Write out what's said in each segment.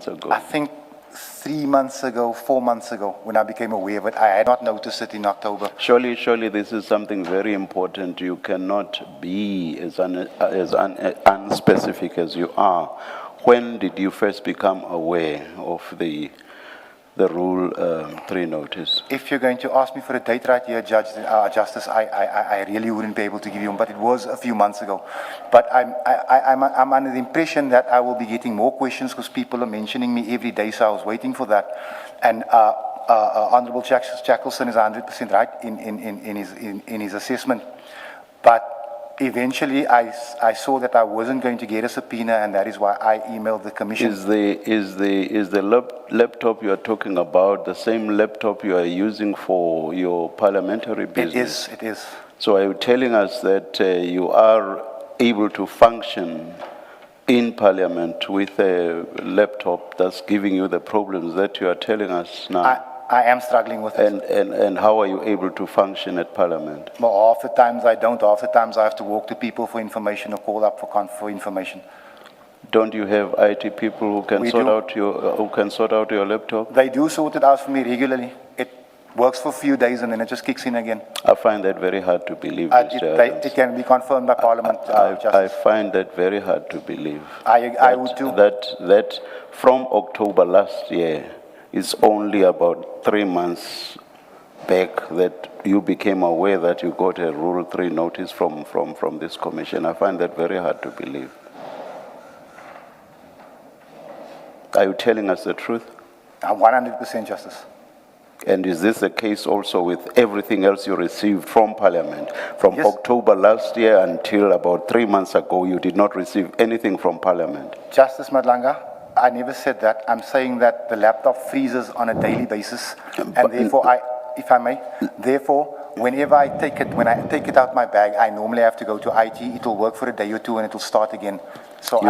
ago? I think 3 months ago, 4 months ago, when I became aware of it. I had not noticed it in October. Surely this is something very important. You cannot be as unspecific as you are. When did you first become aware of the Rule 3 notice? If you're going to ask me for a date right here, Justice, I really wouldn't be able to give you one, but it was a few months ago. But I'm under the impression that I will be getting more questions because people are mentioning me every day, so I was waiting for that. And Honourable Shackleton is 100% right in his assessment. But eventually, I saw that I wasn't going to get a subpoena, and that is why I emailed the Commission. Is the laptop you are talking about the same laptop you are using for your parliamentary business? It is. So are you telling us that you are able to function in Parliament with a laptop that's giving you the problems that you are telling us now? I am struggling with it. And how are you able to function at Parliament? Well, half the times I don't. Half the times I have to walk to people for information or call up for information. Don't you have IT people who can sort out your laptop? They do sort it out for me regularly. It works for a few days and then it just kicks in again. I find that very hard to believe, Mr. Adams. It can be confirmed by Parliament. I find that very hard to believe. I would too. That from October last year, it's only about 3 months back that you became aware that you got a Rule 3 notice from this commission. I find that very hard to believe. Are you telling us the truth? 100% Justice. And is this the case also with everything else you received from Parliament? From yes. October last year until about 3 months ago, you did not receive anything from Parliament? Justice Madlanga, I never said that. I'm saying that the laptop freezes on a daily basis, and therefore, if I may, whenever I take it out my bag, I normally have to go to IT. It will work for a day or two, and it will start again. So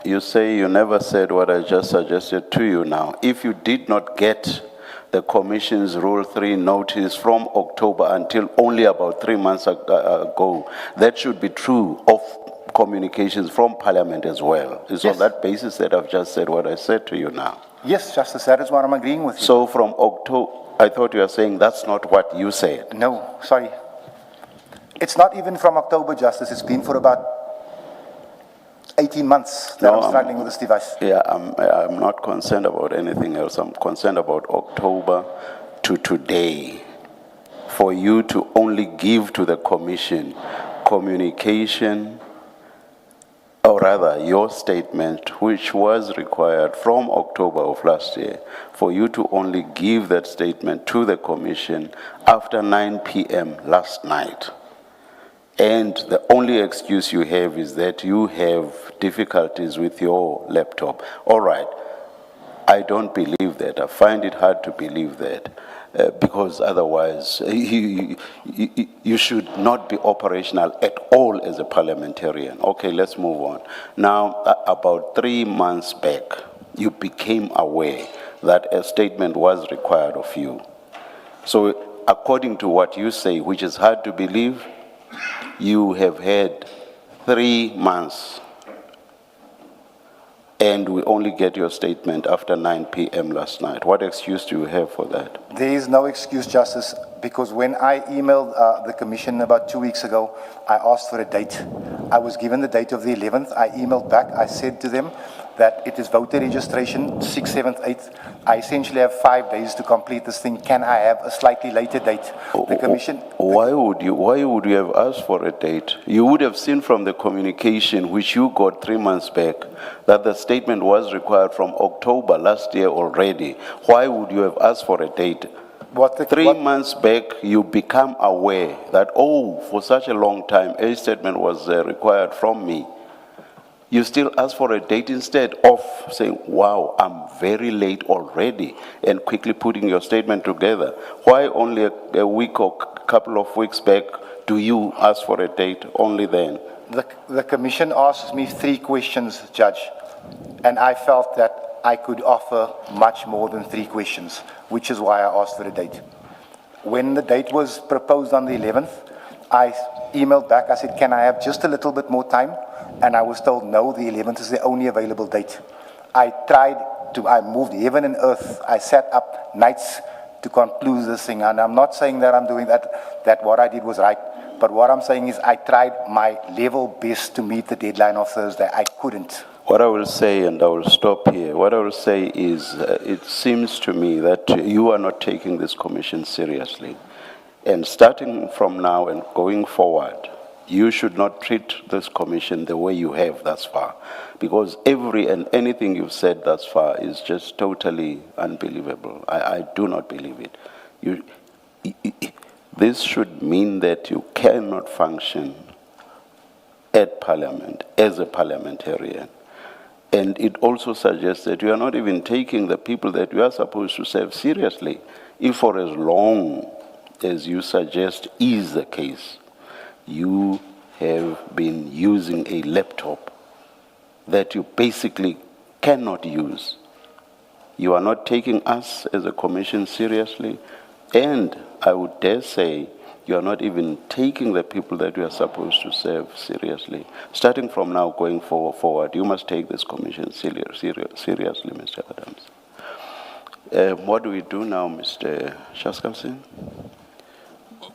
you say you never said what I just suggested to you now. If you did not get the Commission's Rule 3 notice from October until only about 3 months ago, that should be true of communications from Parliament as well. It's yes. on that basis that I've just said what I said to you now. Yes, Justice, that is what I'm agreeing with you. So from October, I thought you were saying that's not what you said. No, sorry. It's not even from October, Justice. It's been for about 18 months that I'm struggling with this device. Yeah, I'm not concerned about anything else. I'm concerned about October to today. For you to only give to the Commission communication, or rather your statement, which was required from October of last year, for you to only give that statement to the Commission after 9 p.m. last night. And the only excuse you have is that you have difficulties with your laptop. All right, I don't believe that. I find it hard to believe that. Because otherwise, you should not be operational at all as a parliamentarian. Okay, let's move on. Now, about 3 months back, you became aware that a statement was required of you. So, according to what you say, which is hard to believe, you have had 3 months and we only get your statement after 9 p.m. last night. What excuse do you have for that? There is no excuse, Justice, because when I emailed the Commission about 2 weeks ago, I asked for a date. I was given the date of the 11th. I emailed back. I said to them that it is voter registration, 6th, 7th, 8th. I essentially have 5 days to complete this thing. Can I have a slightly later date? The Commission... Why would you have asked for a date? You would have seen from the communication which you got 3 months back that the statement was required from October last year already. Why would you have asked for a date? 3 months back, you become aware that, oh, for such a long time, a statement was required from me. You still ask for a date instead of saying, wow, I'm very late already, and quickly putting your statement together. Why only a week or a couple of weeks back do you ask for a date only then? The Commission asked me 3 questions, Judge, and I felt that I could offer much more than 3 questions, which is why I asked for a date. When the date was proposed on the 11th, I emailed back. I said, can I have just a little bit more time? And I was told, no, the 11th is the only available date. I tried I moved heaven and earth. I sat up nights to conclude this thing. And I'm not saying that I'm doing that what I did was right. But what I'm saying is I tried my level best to meet the deadline of Thursday. I couldn't. What I will say, and I will stop here, what I will say is it seems to me that you are not taking this commission seriously. And starting from now and going forward, you should not treat this commission the way you have thus far. Because every and anything you've said thus far is just totally unbelievable. I do not believe it. This should mean that you cannot function at Parliament as a parliamentarian. And it also suggests that you are not even taking the people that you are supposed to serve seriously. If for as long as you suggest is the case, you have been using a laptop that you basically cannot use. You are not taking us as a commission seriously, and I would dare say you are not even taking the people that you are supposed to serve seriously. Starting from now going forward, you must take this commission seriously, Mr. Adams. What do we do now, Mr. Shaskalsin?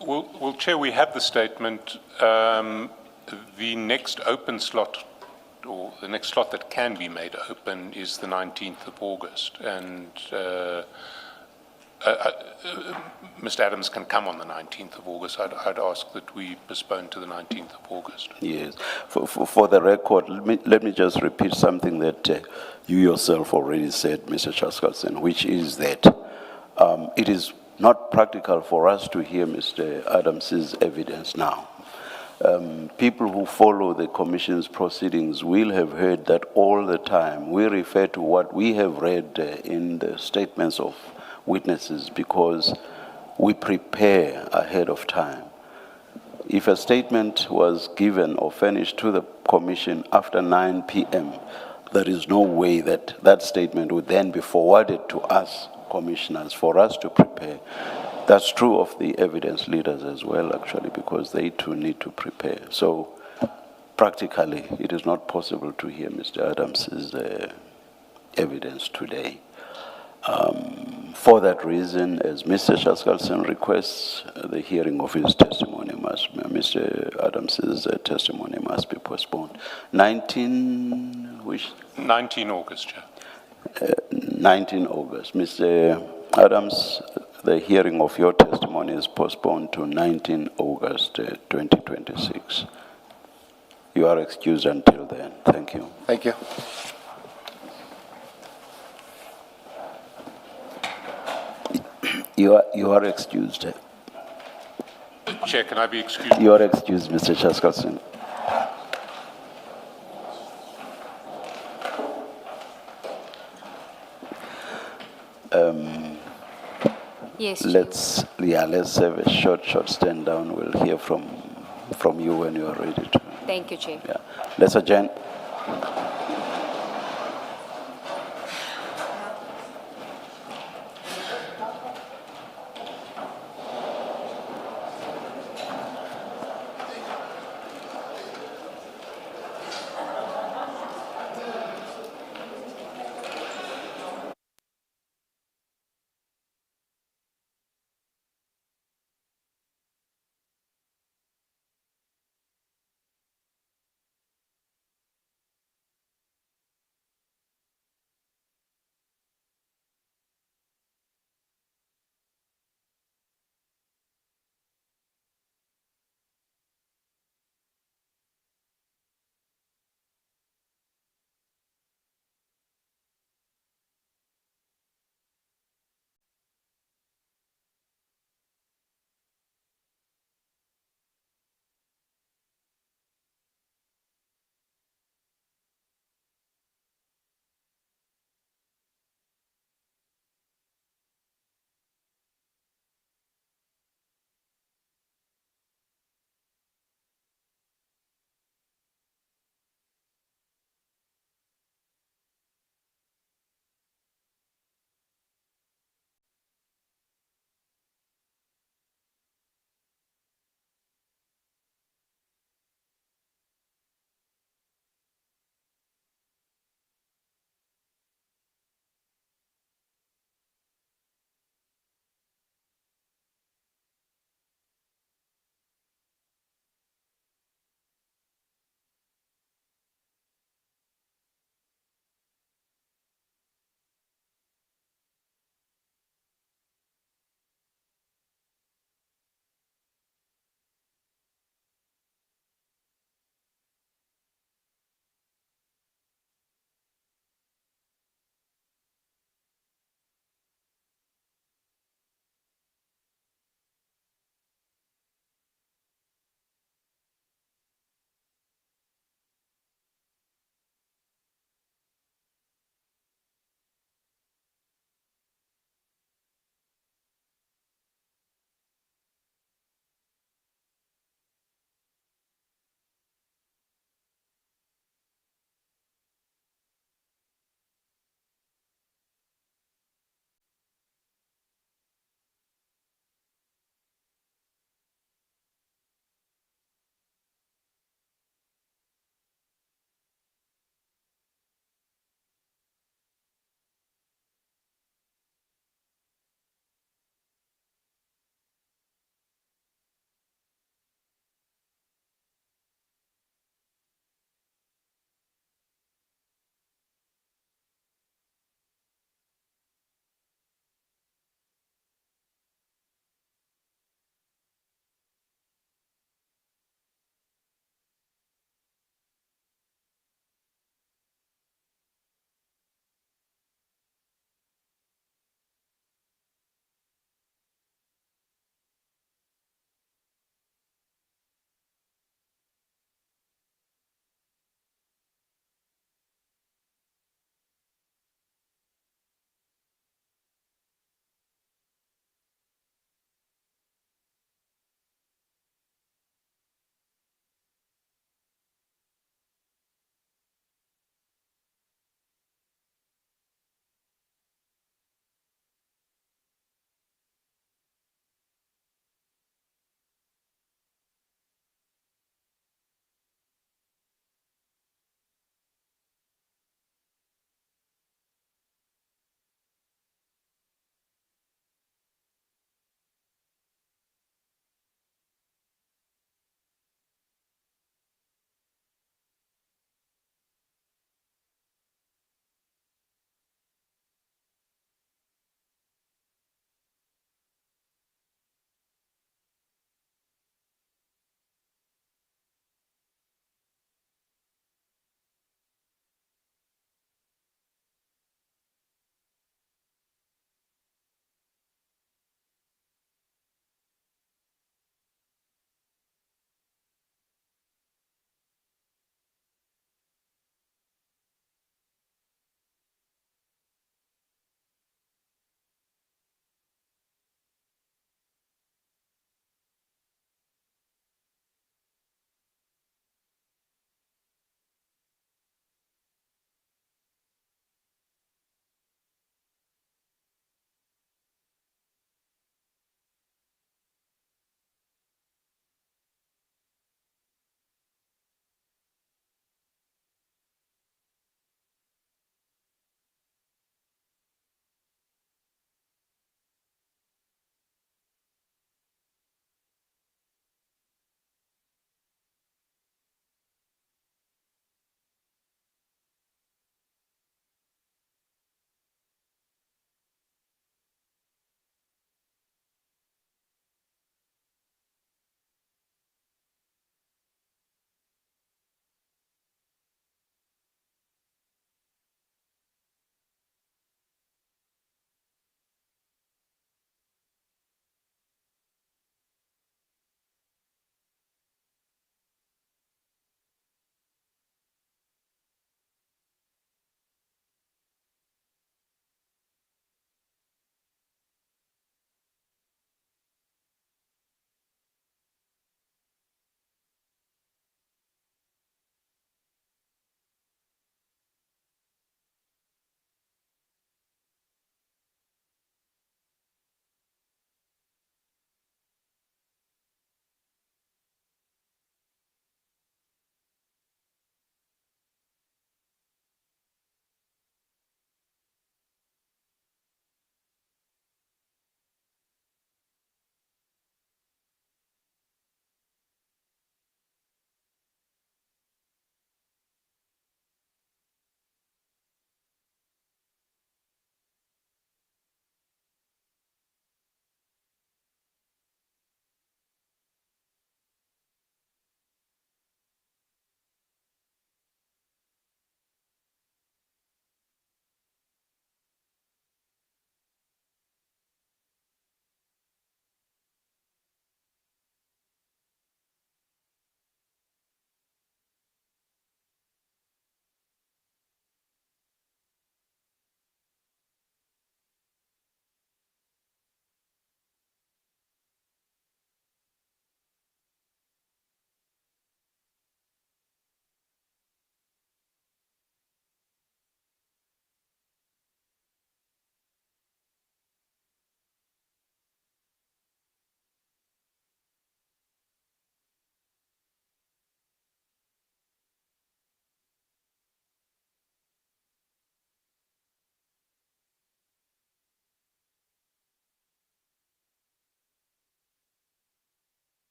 Well, Chair, we have the statement. The next open slot, or the next slot that can be made open, is the 19th of August. And Mr. Adams can come on the 19th of August. I'd ask that we postpone to the 19th of August. Yes. For the record, let me just repeat something that you yourself already said, Mr. Shaskalsin, which is that it is not practical for us to hear Mr. Adams's evidence now. People who follow the Commission's proceedings will have heard that all the time. We refer to what we have read in the statements of witnesses because we prepare ahead of time. If a statement was given or furnished to the Commission after 9 p.m., there is no way that that statement would then be forwarded to us, commissioners, for us to prepare. That's true of the evidence leaders as well, actually, because they too need to prepare. So practically, it is not possible to hear Mr. Adams's evidence today. For that reason, as Mr. Shaskalson requests, the hearing of his testimony Mr. Adams's testimony must be postponed. 19 August, Chair. 19 August. Mr. Adams, the hearing of your testimony is postponed to 19 August 2026. You are excused until then. Thank you. Thank you. You are excused. Chair, can I be excused? You are excused, Mr. Shaskalson. Yes. Let's have a short stand down. We'll hear from you when you are ready to. Thank you, Chair. Yeah. Let's adjourn.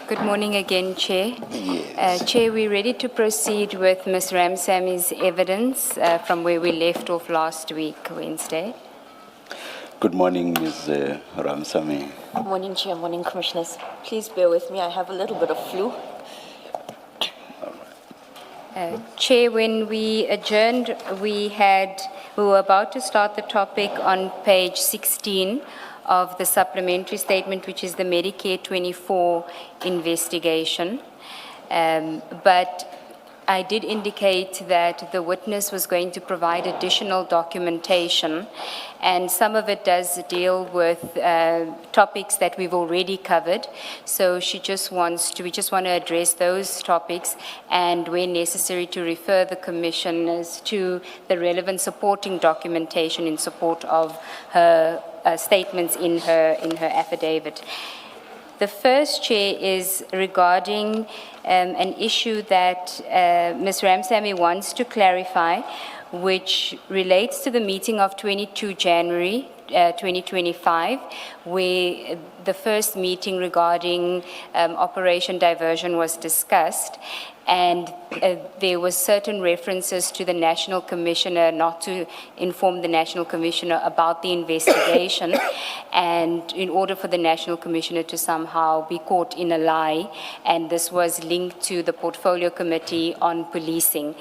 Good morning again, Chair. Yes. Chair, we're ready to proceed with Ms. Ramsami's evidence from where we left off last week, Wednesday. Good morning, Ms. Ramsamy. Morning, Chair. Morning, Commissioners. Please bear with me. I have a little bit of flu. Chair, when we adjourned, we were about to start the topic on page 16 of the supplementary statement, which is the Medicare 24 investigation. But I did indicate that the witness was going to provide additional documentation, and some of it does deal with topics that we've already covered. So we just want to address those topics, and when necessary to refer the commissioners to the relevant supporting documentation in support of her statements in her affidavit. The first, Chair, is regarding an issue that Ms. Ramsamy wants to clarify, which relates to the meeting of 22 January 2025, where the first meeting regarding Operation Diversion was discussed. And there was certain references to the National Commissioner not to inform the National Commissioner about the investigation, and in order for the National Commissioner to somehow be caught in a lie, and this was linked to the Portfolio Committee on Policing.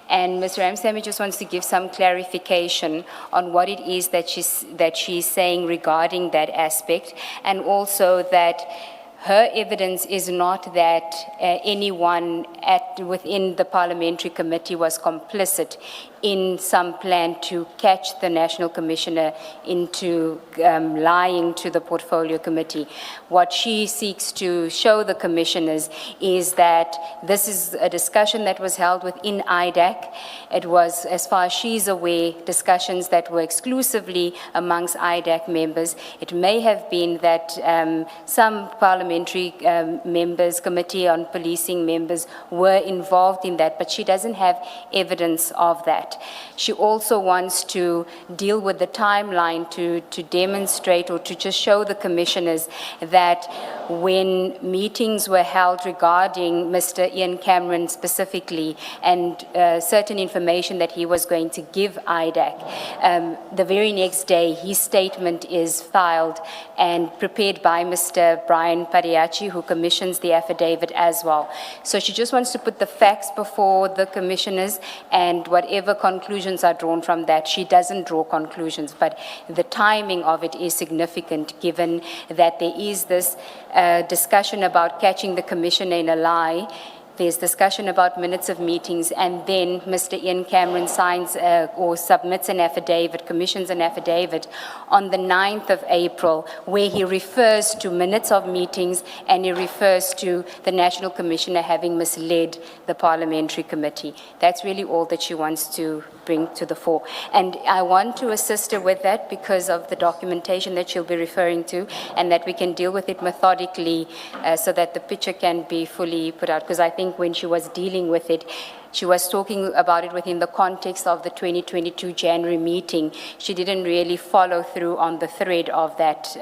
And Ms. Ramsamy just wants to give some clarification on what it is that she's saying regarding that aspect, and also that her evidence is not that anyone within the parliamentary committee was complicit in some plan to catch the National Commissioner into lying to the Portfolio Committee. What she seeks to show the commissioners is that this is a discussion that was held within IDAC. It was, as far as she's aware, discussions that were exclusively amongst IDAC members. It may have been that some parliamentary members, Committee on Policing members, were involved in that, but she doesn't have evidence of that. She also wants to deal with the timeline to demonstrate or to just show the commissioners that when meetings were held regarding Mr. Ian Cameron specifically and certain information that he was going to give IDAC, the very next day his statement is filed and prepared by Mr. Brian Pariachi, who commissions the affidavit as well. So she just wants to put the facts before the commissioners, and whatever conclusions are drawn from that, she doesn't draw conclusions, but the timing of it is significant given that there is this discussion about catching the commissioner in a lie. There's discussion about minutes of meetings, and then Mr. Ian Cameron signs or submits an affidavit, commissions an affidavit on the 9th of April, where he refers to minutes of meetings and he refers to the National Commissioner having misled the parliamentary committee. That's really all that she wants to bring to the fore. And I want to assist her with that because of the documentation that she'll be referring to, and that we can deal with it methodically so that the picture can be fully put out. Because I think when she was dealing with it, she was talking about it within the context of the 2022 January meeting. She didn't really follow through on the thread of that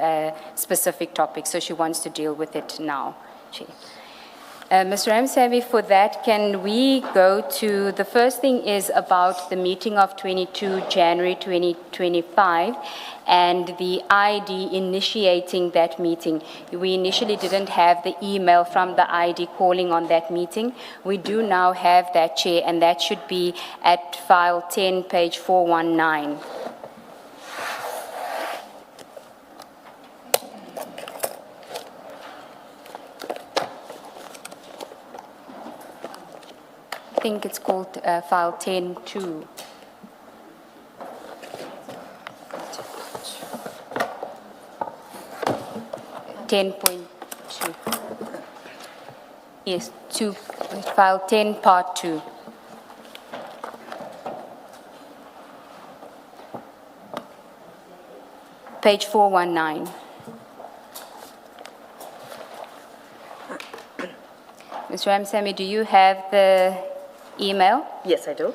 specific topic, so she wants to deal with it now. Mr. Ramsamy, for that, can we go to, the first thing is about the meeting of 22 January 2025 and the ID initiating that meeting. We initially didn't have the email from the ID calling on that meeting. We do now have that, Chair, and that should be at file 10, page 419. I think it's called file 10-2. Yes, file 10, part 2. Page 419. Ms. Ramsamy, do you have the email? Yes, I do.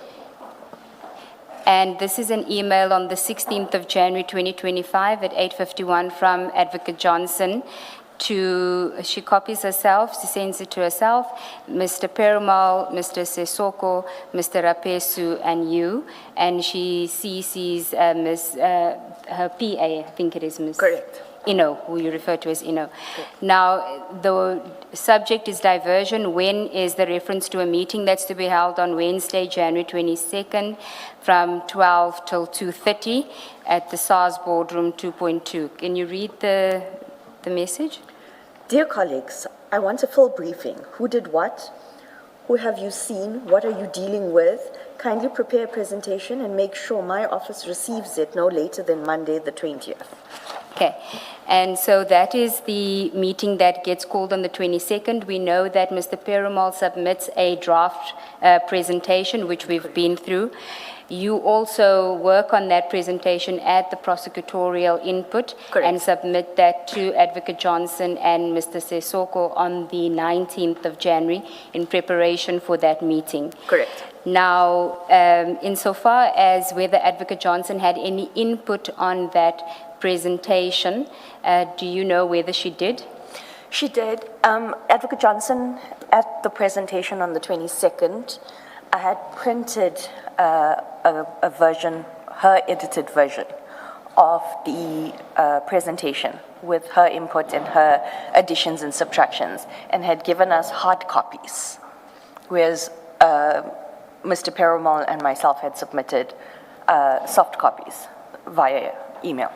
And this is an email on the 16th of January 2025 at 8:51 from Advocate Johnson she copies herself, she sends it to herself, Mr. Perumal, Mr. Sesoko, Mr. Rapesu, and you, and she CCs her PA, I think it is Ms. Correct. Ino, who you refer to as Ino. Now, the subject is diversion. When is the reference to a meeting that's to be held on Wednesday, January 22nd, from 12 till 2:30 at the SARS Boardroom 2.2. Can you read the message? Dear colleagues, I want a full briefing. Who did what? Who have you seen? What are you dealing with? Kindly prepare a presentation and make sure my office receives it no later than Monday, the 20th. Okay, and so that is the meeting that gets called on the 22nd. We know that Mr. Perumal submits a draft presentation, which we've been through. You also work on that presentation at the prosecutorial input. Correct. And submit that to Advocate Johnson and Mr. Sesoko on the 19th of January in preparation for that meeting. Correct. Now, insofar as whether Advocate Johnson had any input on that presentation, do you know whether she did? She did. Advocate Johnson, at the presentation on the 22nd, I had printed a version, her edited version of the presentation with her input and her additions and subtractions, and had given us hard copies, whereas Mr. Perumal and myself had submitted soft copies via email.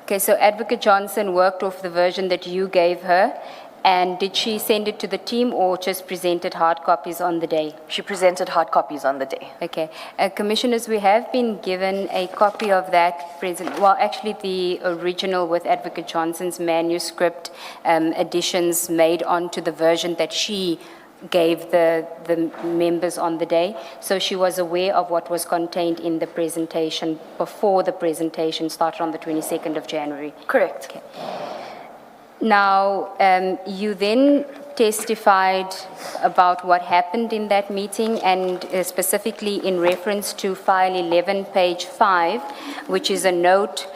Okay, so Advocate Johnson worked off the version that you gave her, and did she send it to the team or just presented hard copies on the day? She presented hard copies on the day. Okay. Commissioners, we have been given a copy of that well, actually the original with Advocate Johnson's manuscript additions made onto the version that she gave the members on the day. So she was aware of what was contained in the presentation before the presentation started on the 22nd of January. Correct. Okay. Now, you then testified about what happened in that meeting, and specifically in reference to file 11, page 5, which is a note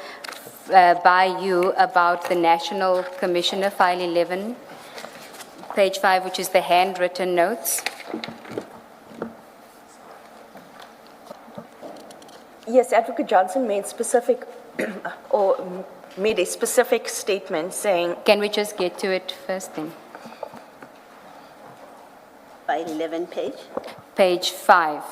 by you about the National Commissioner, file 11, page 5, which is the handwritten notes. Yes, Advocate Johnson made specific or made a specific statement saying, Can we just get to it first then? By 11 page? Page 5.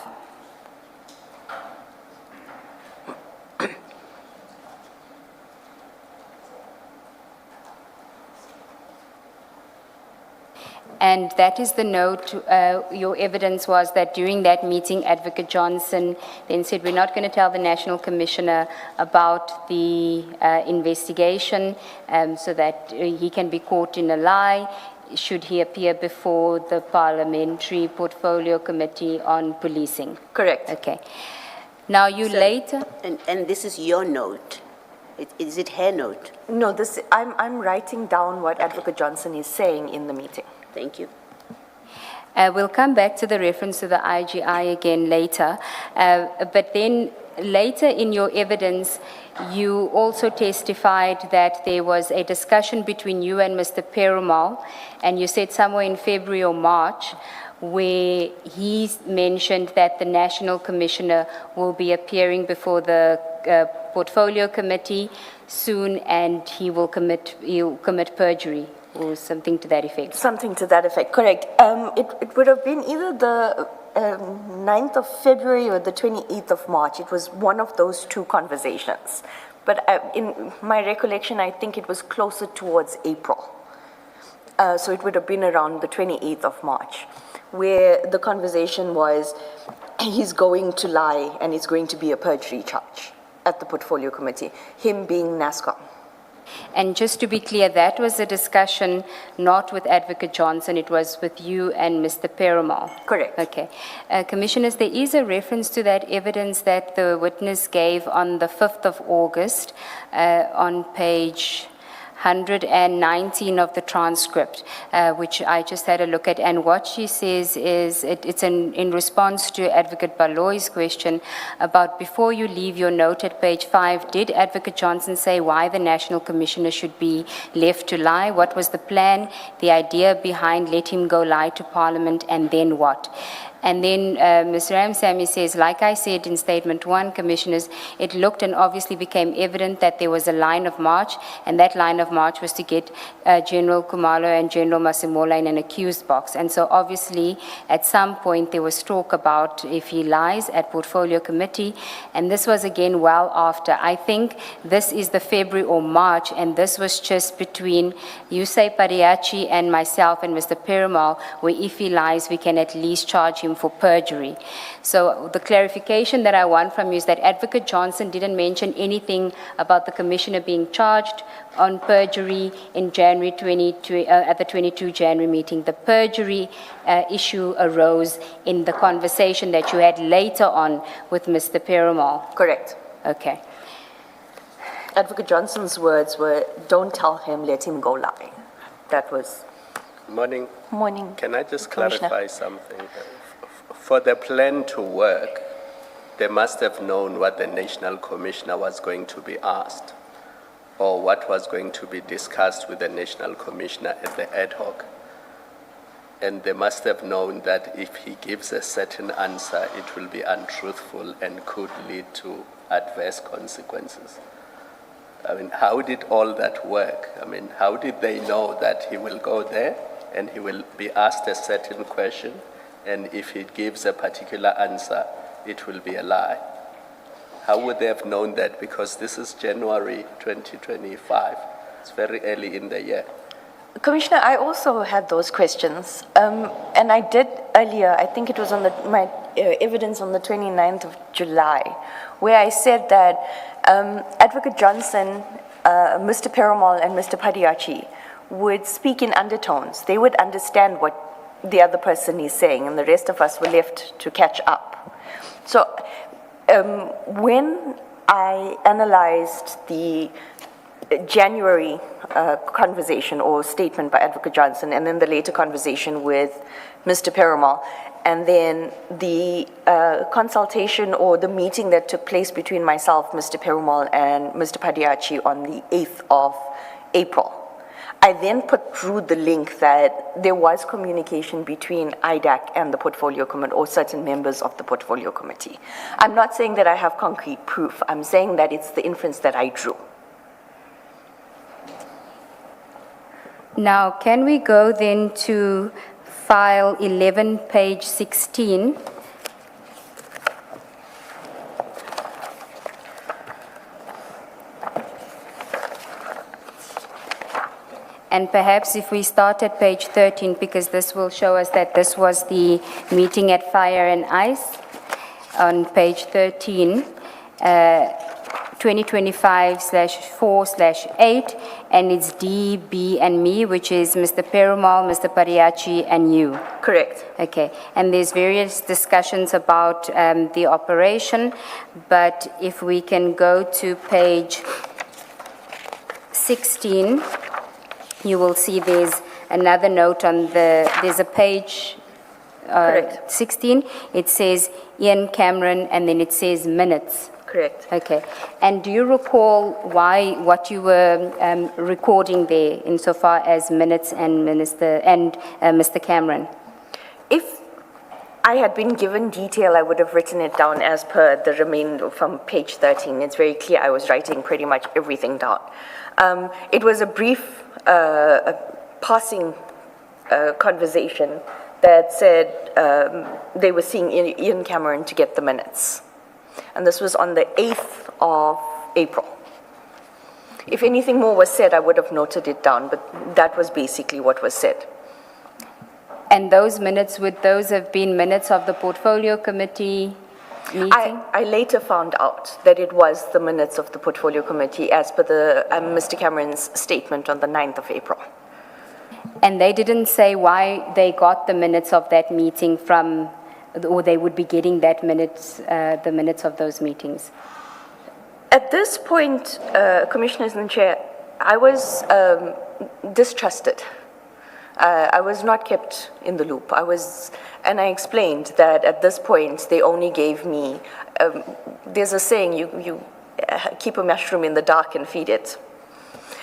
And that is the note. Your evidence was that during that meeting, Advocate Johnson then said, we're not going to tell the National Commissioner about the investigation so that he can be caught in a lie should he appear before the Parliamentary Portfolio Committee on Policing. correct. Okay. Now you So- later... And this is your note. Is it her note? No, I'm writing down what Advocate Johnson is saying in the meeting. Thank you. We'll come back to the reference to the IGI again later, but then later in your evidence, you also testified that there was a discussion between you and Mr. Perumal, and you said somewhere in February or March, where he mentioned that the National Commissioner will be appearing before the Portfolio Committee soon, and he'll commit perjury. Or something to that effect. Something to that effect, correct. It would have been either the 9th of February or the 28th of March. It was one of those two conversations. But in my recollection, I think it was closer towards April. So it would have been around the 28th of March, where the conversation was, he's going to lie and it's going to be a perjury charge at the Portfolio Committee, him being NASCOM. And just to be clear, that was a discussion not with Advocate Johnson, it was with you and Mr. Perumal. Correct. Okay. Commissioners, there is a reference to that evidence that the witness gave on the 5th of August on page 119 of the transcript, which I just had a look at. And what she says is, it's in response to Advocate Baloy's question about before you leave your note at page 5, did Advocate Johnson say why the National Commissioner should be left to lie? What was the plan, the idea behind let him go lie to Parliament, and then what? And then Ms. Ramsamy says, like I said in Statement 1, Commissioners, it looked and obviously became evident that there was a line of march, and that line of march was to get General Kumalo and General Masimola in an accused box. And so obviously, at some point, there was talk about if he lies at Portfolio Committee, and this was again well after. I think this is the February or March, and this was just between Yusei Pariachi and myself and Mr. Perumal, where if he lies, we can at least charge him for perjury. So the clarification that I want from you is that Advocate Johnson didn't mention anything about the Commissioner being charged on perjury in January 22, at the 22 January meeting. The perjury issue arose in the conversation that you had later on with Mr. Perumal. Correct. Okay. Advocate Johnson's words were, don't tell him, let him go lie. That was... Morning. Morning. Can I just Commissioner. clarify something? For the plan to work, they must have known what the National Commissioner was going to be asked, or what was going to be discussed with the National Commissioner at the ad hoc. And they must have known that if he gives a certain answer, it will be untruthful and could lead to adverse consequences. I mean, how did all that work? I mean, how did they know that he will go there and he will be asked a certain question, and if he gives a particular answer, it will be a lie? How would they have known that? Because this is January 2025. It's very early in the year. Commissioner, I also had those questions, and I did earlier, I think it was on my evidence on the 29th of July, where I said that Advocate Johnson, Mr. Perumal, and Mr. Padiachi would speak in undertones. They would understand what the other person is saying, and the rest of us were left to catch up. So when I analyzed the January conversation or statement by Advocate Johnson, and then the later conversation with Mr. Perumal, and then the consultation or the meeting that took place between myself, Mr. Perumal, and Mr. Padiachi on the 8th of April, I then put through the link that there was communication between IDAC and the Portfolio Committee, or certain members of the Portfolio Committee. I'm not saying that I have concrete proof. I'm saying that it's the inference that I drew. Now, can we go then to file 11, page 16? And perhaps if we start at page 13, because this will show us that this was the meeting at Fire and Ice. On page 13, 2025/4/8, and it's D, B, and me, which is Mr. Perumal, Mr. Pariachi, and you. Correct. Okay, and there's various discussions about the operation, but if we can go to page 16, you will see there's another note on there's a page 16, it says Ian Cameron, and then it says minutes. Correct. Okay, and do you recall what you were recording there insofar as minutes and Mr. Cameron? If I had been given detail, I would have written it down as per the remainder from page 13. It's very clear I was writing pretty much everything down. It was a brief passing conversation that said they were seeing Ian Cameron to get the minutes. And this was on the 8th of April. If anything more was said, I would have noted it down, but that was basically what was said. And those minutes, would those have been minutes of the Portfolio Committee meeting? I later found out that it was the minutes of the Portfolio Committee as per the Mr. Cameron's statement on the 9th of April. And they didn't say why they got the minutes of that meeting from, or they would be getting that minutes, the minutes of those meetings? At this point, Commissioners and Chair, I was distrusted. I was not kept in the loop. And I explained that at this point they only gave me, there's a saying, you keep a mushroom in the dark and feed it.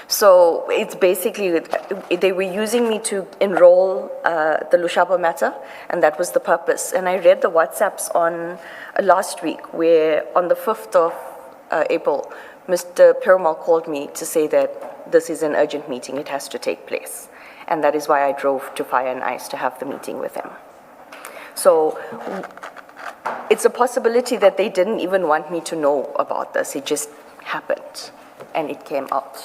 So it's basically, they were using me to enroll the Lushaba matter, and that was the purpose. And I read the WhatsApps on last week, where on the 5th of April, Mr. Perumal called me to say that this is an urgent meeting, it has to take place. And that is why I drove to Fire and Ice to have the meeting with him. So it's a possibility that they didn't even want me to know about this. It just happened, and it came out.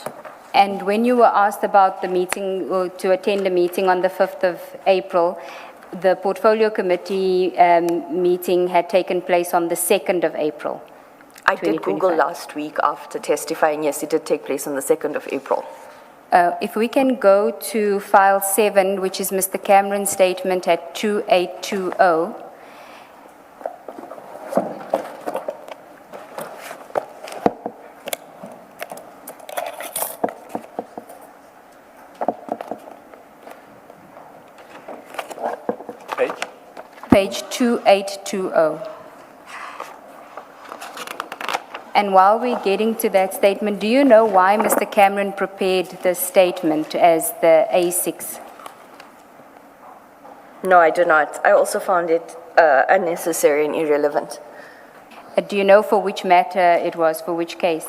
And when you were asked about the meeting, or to attend a meeting on the 5th of April, the Portfolio Committee meeting had taken place on the 2nd of April. I did Google last week after testifying. Yes, it did take place on the 2nd of April. If we can go to file 7, which is Mr. Cameron's statement at 2820. Page 2820. And while we're getting to that statement, do you know why Mr. Cameron prepared the statement as the A6? No, I do not. I also found it unnecessary and irrelevant. Do you know for which matter it was, for which case?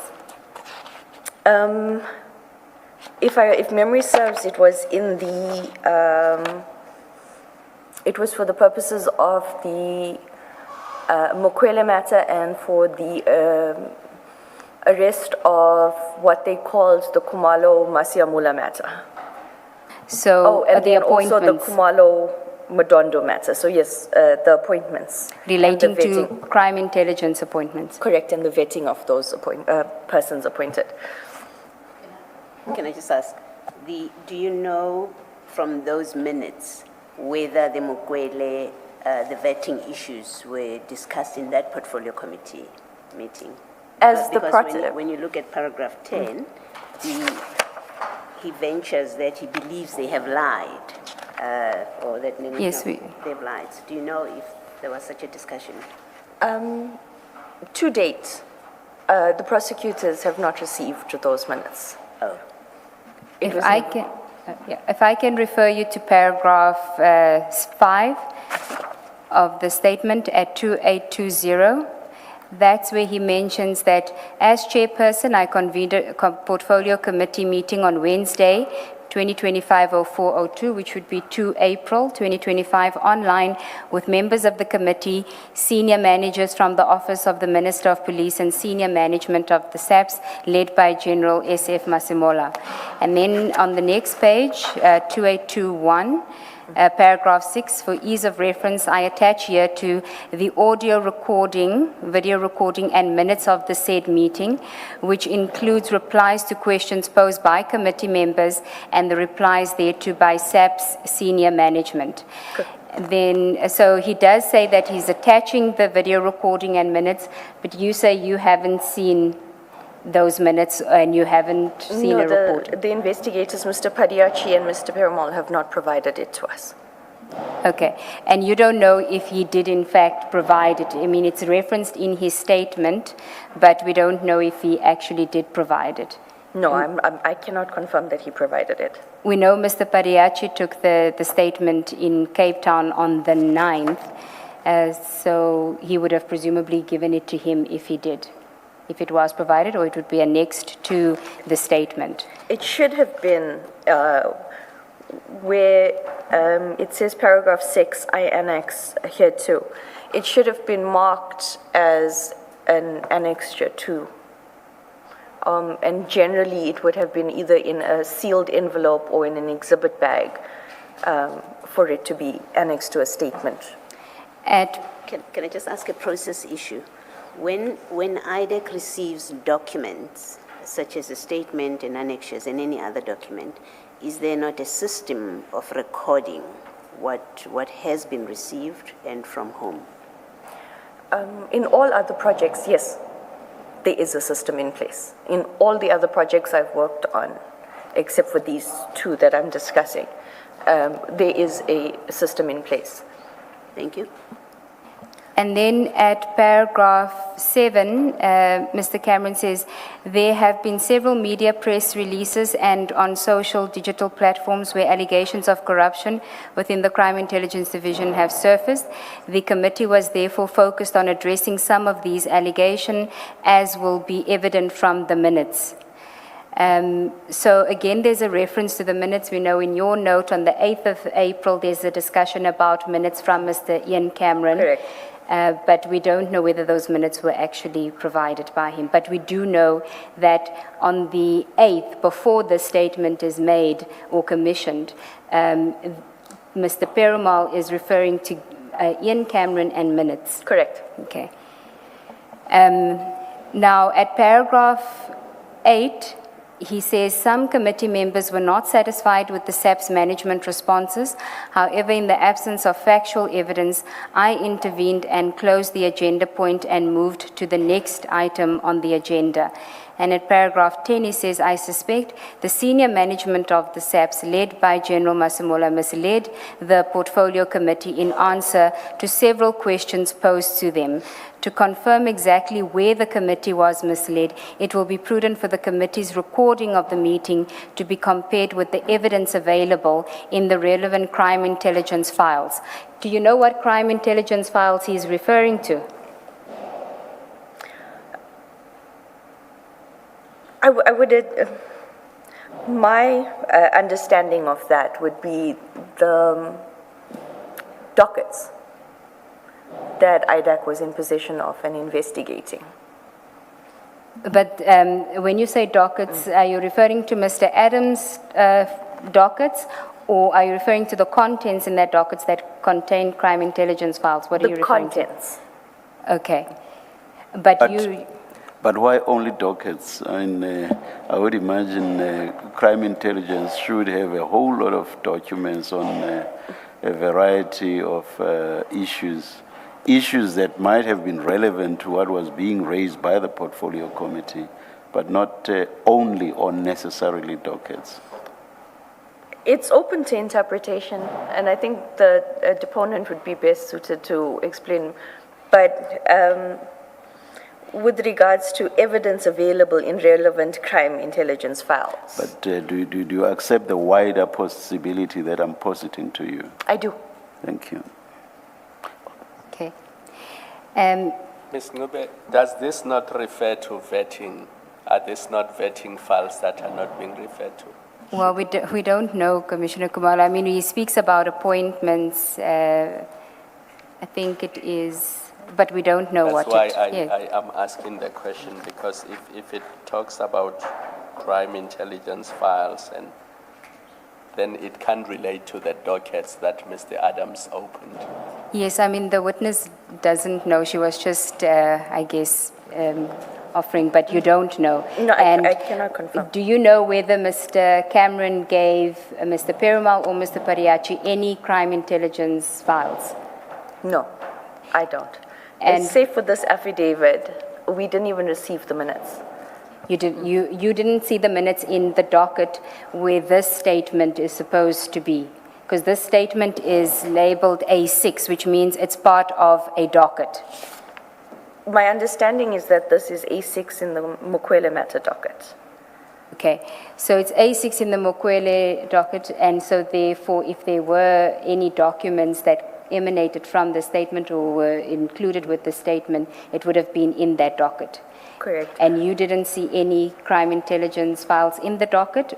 If memory serves, it was in the, it was for the purposes of the Mokwele matter and for the arrest of what they called the Kumalo Masiamula matter. So and the then also the appointments Kumalo Madondo matter. So yes, the appointments. relating and the to vetting. crime intelligence appointments. Correct, and the vetting of those persons appointed. Can I just ask, do you know from those minutes whether the Mukwele, the vetting issues were discussed in that portfolio committee meeting? As the Because when you look at paragraph 10, he ventures that he believes they have lied, or that many Yes, they've lied. Do you know if there was such a discussion? To date, the prosecutors have not received those minutes. Oh. If I can refer you to paragraph 5 of the statement at 2820, that's where he mentions that as chairperson, I convened a portfolio committee meeting on Wednesday, 2025-0402, which would be 2 April 2025, online with members of the committee, senior managers from the Office of the Minister of Police and senior management of the SAPS, led by General S.F. Masimola. And then on the next page, 2821, paragraph 6, for ease of reference, I attach here to the audio recording, video recording, and minutes of the said meeting, which includes replies to questions posed by committee members and the replies thereto by SAP's senior management. Then, so he does say that he's attaching the video recording and minutes, but you say you haven't seen those minutes and you haven't seen a report? The investigators, Mr. Padiachi and Mr. Perumal, have not provided it to us. Okay, and you don't know if he did in fact provide it? I mean, it's referenced in his statement, but we don't know if he actually did provide it. No, I cannot confirm that he provided it. We know Mr. Padiachi took the statement in Cape Town on the 9th, so he would have presumably given it to him if he did. If it was provided, or it would be annexed to the statement? It should have been where it says paragraph 6, I annex here too. It should have been marked as an annexure too. And generally it would have been either in a sealed envelope or in an exhibit bag for it to be annexed to a statement. Can I just ask a process issue? When IDEC receives documents, such as a statement and annexures and any other document, is there not a system of recording what has been received and from whom? In all other projects, yes, there is a system in place. In all the other projects I've worked on, except for these two that I'm discussing. There is a system in place. Thank you. And then at paragraph 7, Mr. Cameron says, there have been several media press releases and on social digital platforms where allegations of corruption within the Crime Intelligence Division have surfaced. The committee was therefore focused on addressing some of these allegations, as will be evident from the minutes. So again, there's a reference to the minutes. We know in your note on the 8th of April, there's a discussion about minutes from Mr. Ian Cameron. Correct. But we don't know whether those minutes were actually provided by him. But we do know that on the 8th, before the statement is made or commissioned, Mr. Perumal is referring to Ian Cameron and minutes. Correct. Okay. Now, at paragraph 8, he says some committee members were not satisfied with the SAP's management responses. However, in the absence of factual evidence, I intervened and closed the agenda point and moved to the next item on the agenda. And at paragraph 10, he says, I suspect the senior management of the SAPs, led by General Masemola, misled the portfolio committee in answer to several questions posed to them. To confirm exactly where the committee was misled, it will be prudent for the committee's recording of the meeting to be compared with the evidence available in the relevant crime intelligence files. Do you know what crime intelligence files he is referring to? I would, my understanding of that would be the dockets that IDAC was in possession of and investigating. But when you say dockets, are you referring to Mr. Adams' dockets, or are you referring to the contents in that dockets that contain crime intelligence files? What are you referring to? The contents. Okay. But why only dockets? I would imagine crime intelligence should have a whole lot of documents on a variety of issues that might have been relevant to what was being raised by the portfolio committee, but not only or necessarily dockets. It's open to interpretation, and I think the deponent would be best suited to explain. But with regards to evidence available in relevant crime intelligence files. But do you accept the wider possibility that I'm positing to you? I do. Thank you. okay. Ms. Ngube, does this not refer to vetting? Are these not vetting files that are not being referred to? Well, we don't know, Commissioner Kumalo. I mean, he speaks about appointments. I think it is. But we don't know That's what why it... I am asking the question, because if it talks about crime intelligence files, and then it can relate to the dockets that Mr. Adams opened. Yes, I mean, the witness doesn't know. She was just, I guess, offering, but you don't know. No, and I cannot confirm. Do you know whether Mr. Cameron gave Mr. Perumal or Mr. Pariachi any crime intelligence files? No, I don't. And save for this affidavit, we didn't even receive the minutes. You didn't see the minutes in the docket where this statement is supposed to be, because this statement is labeled A6, which means it's part of a docket. My understanding is that this is A6 in the Mokwele matter docket. Okay, so it's A6 in the Mokwele docket, and so therefore, if there were any documents that emanated from the statement or were included with the statement, it would have been in that docket. Correct. And you didn't see any crime intelligence files in the docket?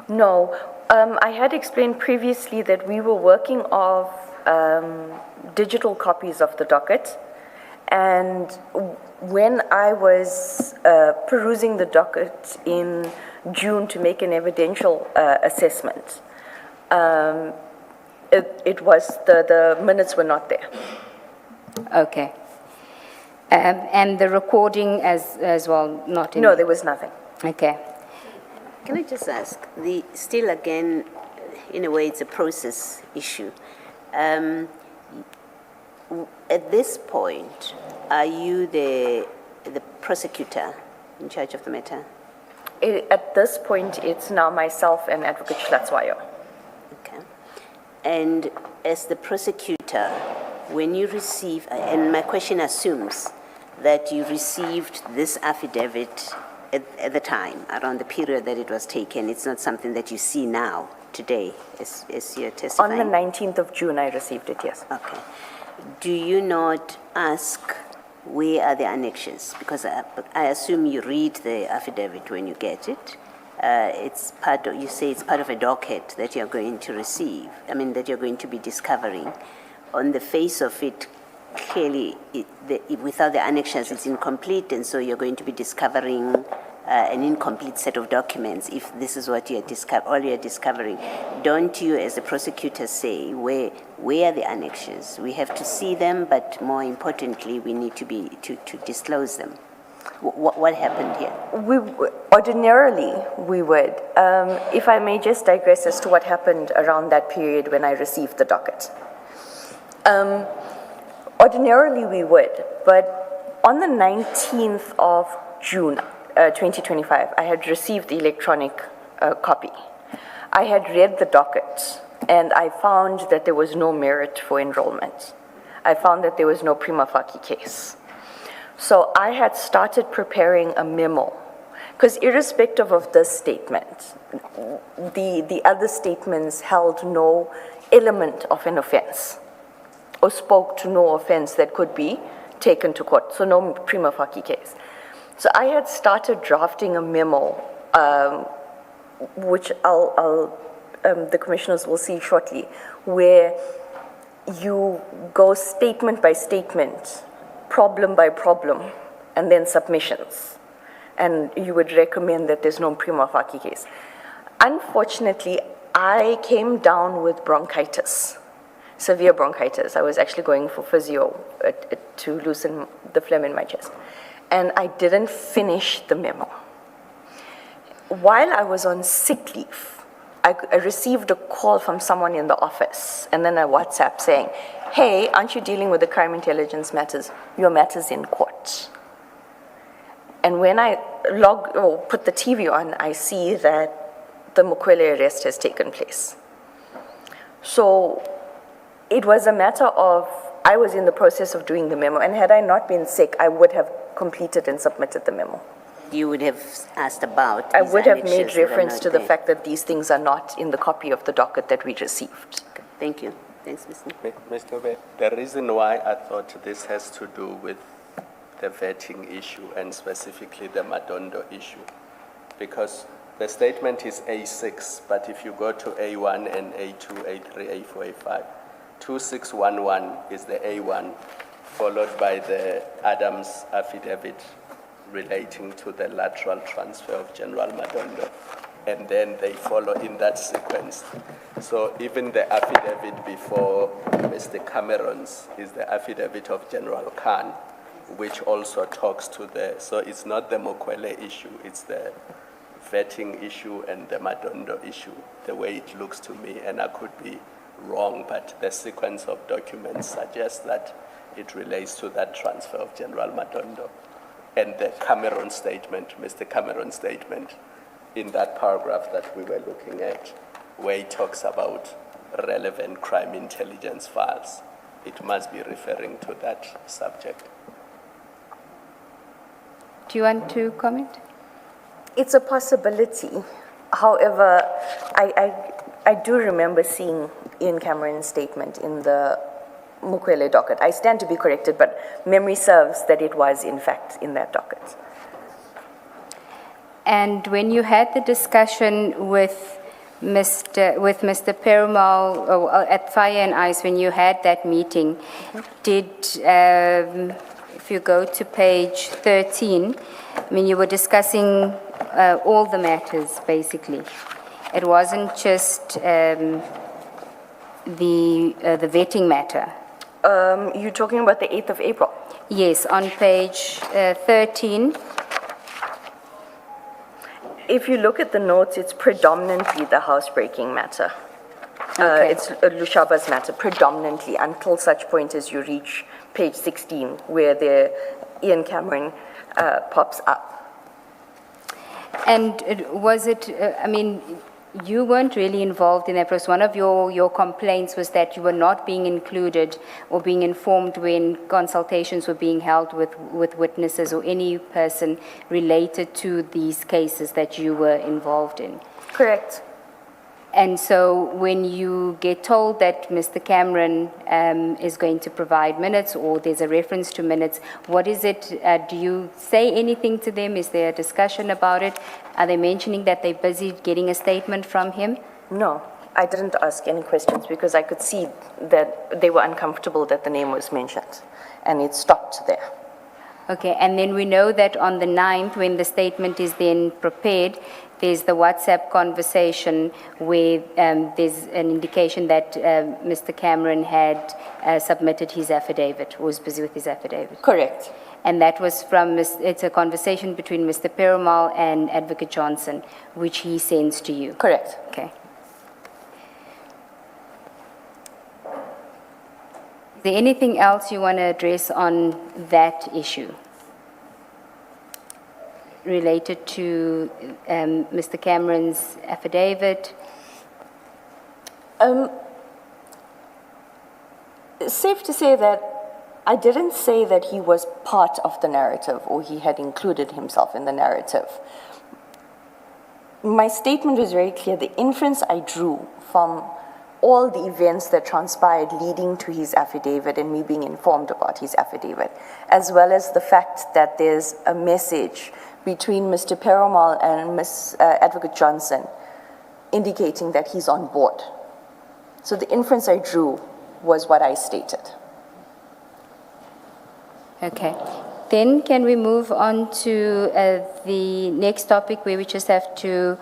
No. I had explained previously that we were working off digital copies of the docket, and when I was perusing the docket in June to make an evidential assessment, it was the minutes were not there. Okay. And the recording as well, not in? No, there was nothing. Okay. Can I just ask, still again, in a way it's a process issue. At this point, are you the prosecutor in charge of the matter? At this point, it's now myself and Advocate Schlatzweiler. Okay. And as the prosecutor, when you receive, and my question assumes that you received this affidavit at the time, around the period that it was taken. It's not something that you see now, today, as you're testifying? On the 19th of June, I received it, yes. Okay. Do you not ask where are the annexures? Because I assume you read the affidavit when you get it. It's part of, you say it's part of a docket that you're going to receive, that you're going to be discovering. On the face of it, clearly, without the annexures, it's incomplete, and so you're going to be discovering an incomplete set of documents if this is what all you're discovering. Don't you, as a prosecutor, say, where are the annexures? We have to see them, but more importantly, we need to disclose them. What happened here? Ordinarily, we would. If I may just digress as to what happened around that period when I received the docket. Ordinarily, we would, but on the 19th of June, 2025, I had received the electronic copy. I had read the docket, and I found that there was no merit for enrollment. I found that there was no prima facie case. So I had started preparing a memo, because irrespective of this statement, the other statements held no element of an offense, or spoke to no offense that could be taken to court, so no prima facie case. So I had started drafting a memo, which the commissioners will see shortly, where you go statement by statement, problem by problem, and then submissions. And you would recommend that there's no prima facie case. Unfortunately, I came down with bronchitis. Severe bronchitis. I was actually going for physio to loosen the phlegm in my chest. And I didn't finish the memo. While I was on sick leave, I received a call from someone in the office, and then a WhatsApp saying, hey, aren't you dealing with the crime intelligence matters? Your matter's in court. And when I put the TV on, I see that the Mukwele arrest has taken place. So it was a matter of, I was in the process of doing the memo, and had I not been sick, I would have completed and submitted the memo. You would have asked about I these would have annexures made that are reference not to the there. fact that these things are not in the copy of the docket that we received. Okay. Thank you. Thanks, Mr. Mr. Obe, the reason why I thought this has to do with the vetting issue and specifically the Madondo issue, because the statement is A6, but if you go to A1 and A2, A3, A4, A5, 2611 is the A1, followed by the Adams affidavit relating to the lateral transfer of General Madondo, and then they follow in that sequence. So even the affidavit before Mr. Cameron's is the affidavit of General Khan, which also talks to so it's not the Mukwele issue, it's the vetting issue and the Madondo issue, the way it looks to me, and I could be wrong, but the sequence of documents suggests that it relates to that transfer of General Madondo. And the Cameron statement, Mr. Cameron statement, in that paragraph that we were looking at, where he talks about relevant crime intelligence files, it must be referring to that subject. Do you want to comment? It's a possibility. However, I do remember seeing Ian Cameron's statement in the Mukwele docket. I stand to be corrected, but memory serves that it was, in fact, in that docket. And when you had the discussion with Mr. Perumal at Fire and Ice, when you had that meeting, did, if you go to page 13, you were discussing all the matters, basically. It wasn't just the vetting matter. You're talking about the 8th of April? Yes, on page 13. If you look at the notes, it's predominantly the housebreaking matter. Okay. It's Lushaba's matter, predominantly, until such point as you reach page 16, where the Ian Cameron pops up. And was it, I mean, you weren't really involved in that process. One of your complaints was that you were not being included or being informed when consultations were being held with witnesses or any person related to these cases that you were involved in. Correct. And so when you get told that Mr. Cameron is going to provide minutes or there's a reference to minutes, what is it, do you say anything to them? Is there a discussion about it? Are they mentioning that they're busy getting a statement from him? No, I didn't ask any questions because I could see that they were uncomfortable that the name was mentioned, and it stopped there. Okay, and then we know that on the 9th, when the statement is then prepared, there's the WhatsApp conversation where there's an indication that Mr. Cameron had submitted his affidavit, was busy with his affidavit. Correct. And that was from, it's a conversation between Mr. Perumal and Advocate Johnson, which he sends to you. Correct. Okay. Is there anything else you want to address on that issue related to Mr. Cameron's affidavit? Safe to say that I didn't say that he was part of the narrative or he had included himself in the narrative. My statement was very clear. The inference I drew from all the events that transpired leading to his affidavit and me being informed about his affidavit, as well as the fact that there's a message between Mr. Perumal and Ms. Advocate Johnson indicating that he's on board. So the inference I drew was what I stated. Okay. Then can we move on to the next topic where we just have to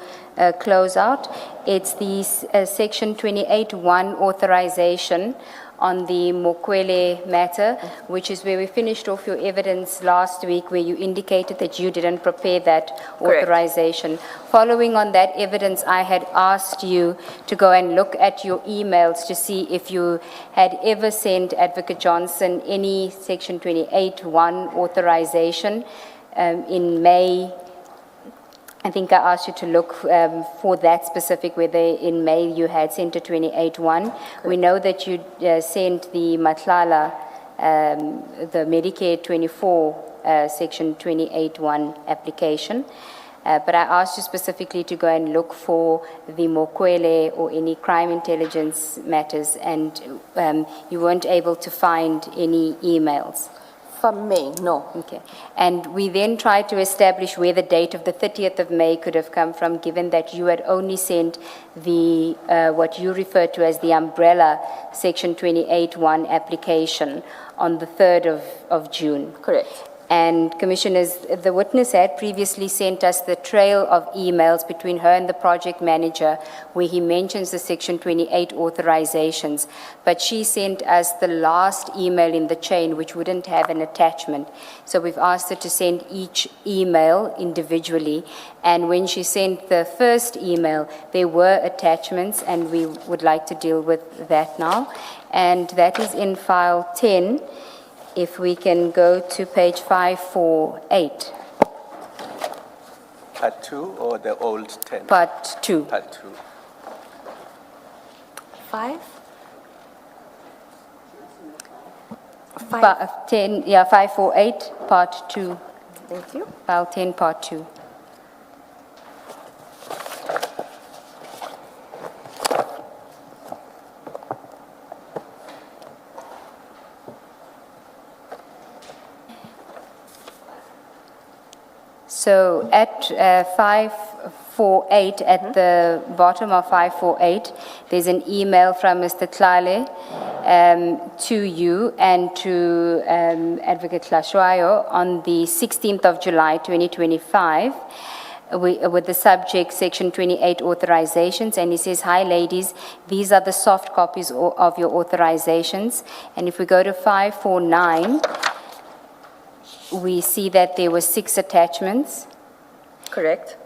close out? It's the Section 28(1) authorization on the Mokwele matter, which is where we finished off your evidence last week where you indicated that you didn't prepare that authorization. Following on that evidence, I had asked you to go and look at your emails to see if you had ever sent Advocate Johnson any Section 28(1) authorization in May. I think I asked you to look for that specific, whether in May you had sent a 28(1). We know that you sent the MADLANGA, the Medicare 24 Section 28(1) application. But I asked you specifically to go and look for the Mokwele or any crime intelligence matters, and you weren't able to find any emails. From May, no. Okay. And we then tried to establish where the date of the 30th of May could have come from, given that you had only sent the, what you refer to as the umbrella Section 28(1) application on the 3rd of June. Correct. And Commissioners, the witness had previously sent us the trail of emails between her and the project manager where he mentions the Section 28 authorizations, but she sent us the last email in the chain which wouldn't have an attachment. So we've asked her to send each email individually, and when she sent the first email, there were attachments, and we would like to deal with that now. And that is in file 10. If we can go to page 548. Part 2 or the old 10? Part 2. Part 2. 5? 10, yeah, 548, part 2. Thank you. File 10, part 2. So at 548, at the bottom of 548, there's an email from Mr. Tlale to you and to Advocate Hlashwayo on the 16th of July, 2025, with the subject Section 28 authorizations. And he says, "Hi ladies, these are the soft copies of your authorizations." And if we go to 549, we see that there were 6 attachments. Correct.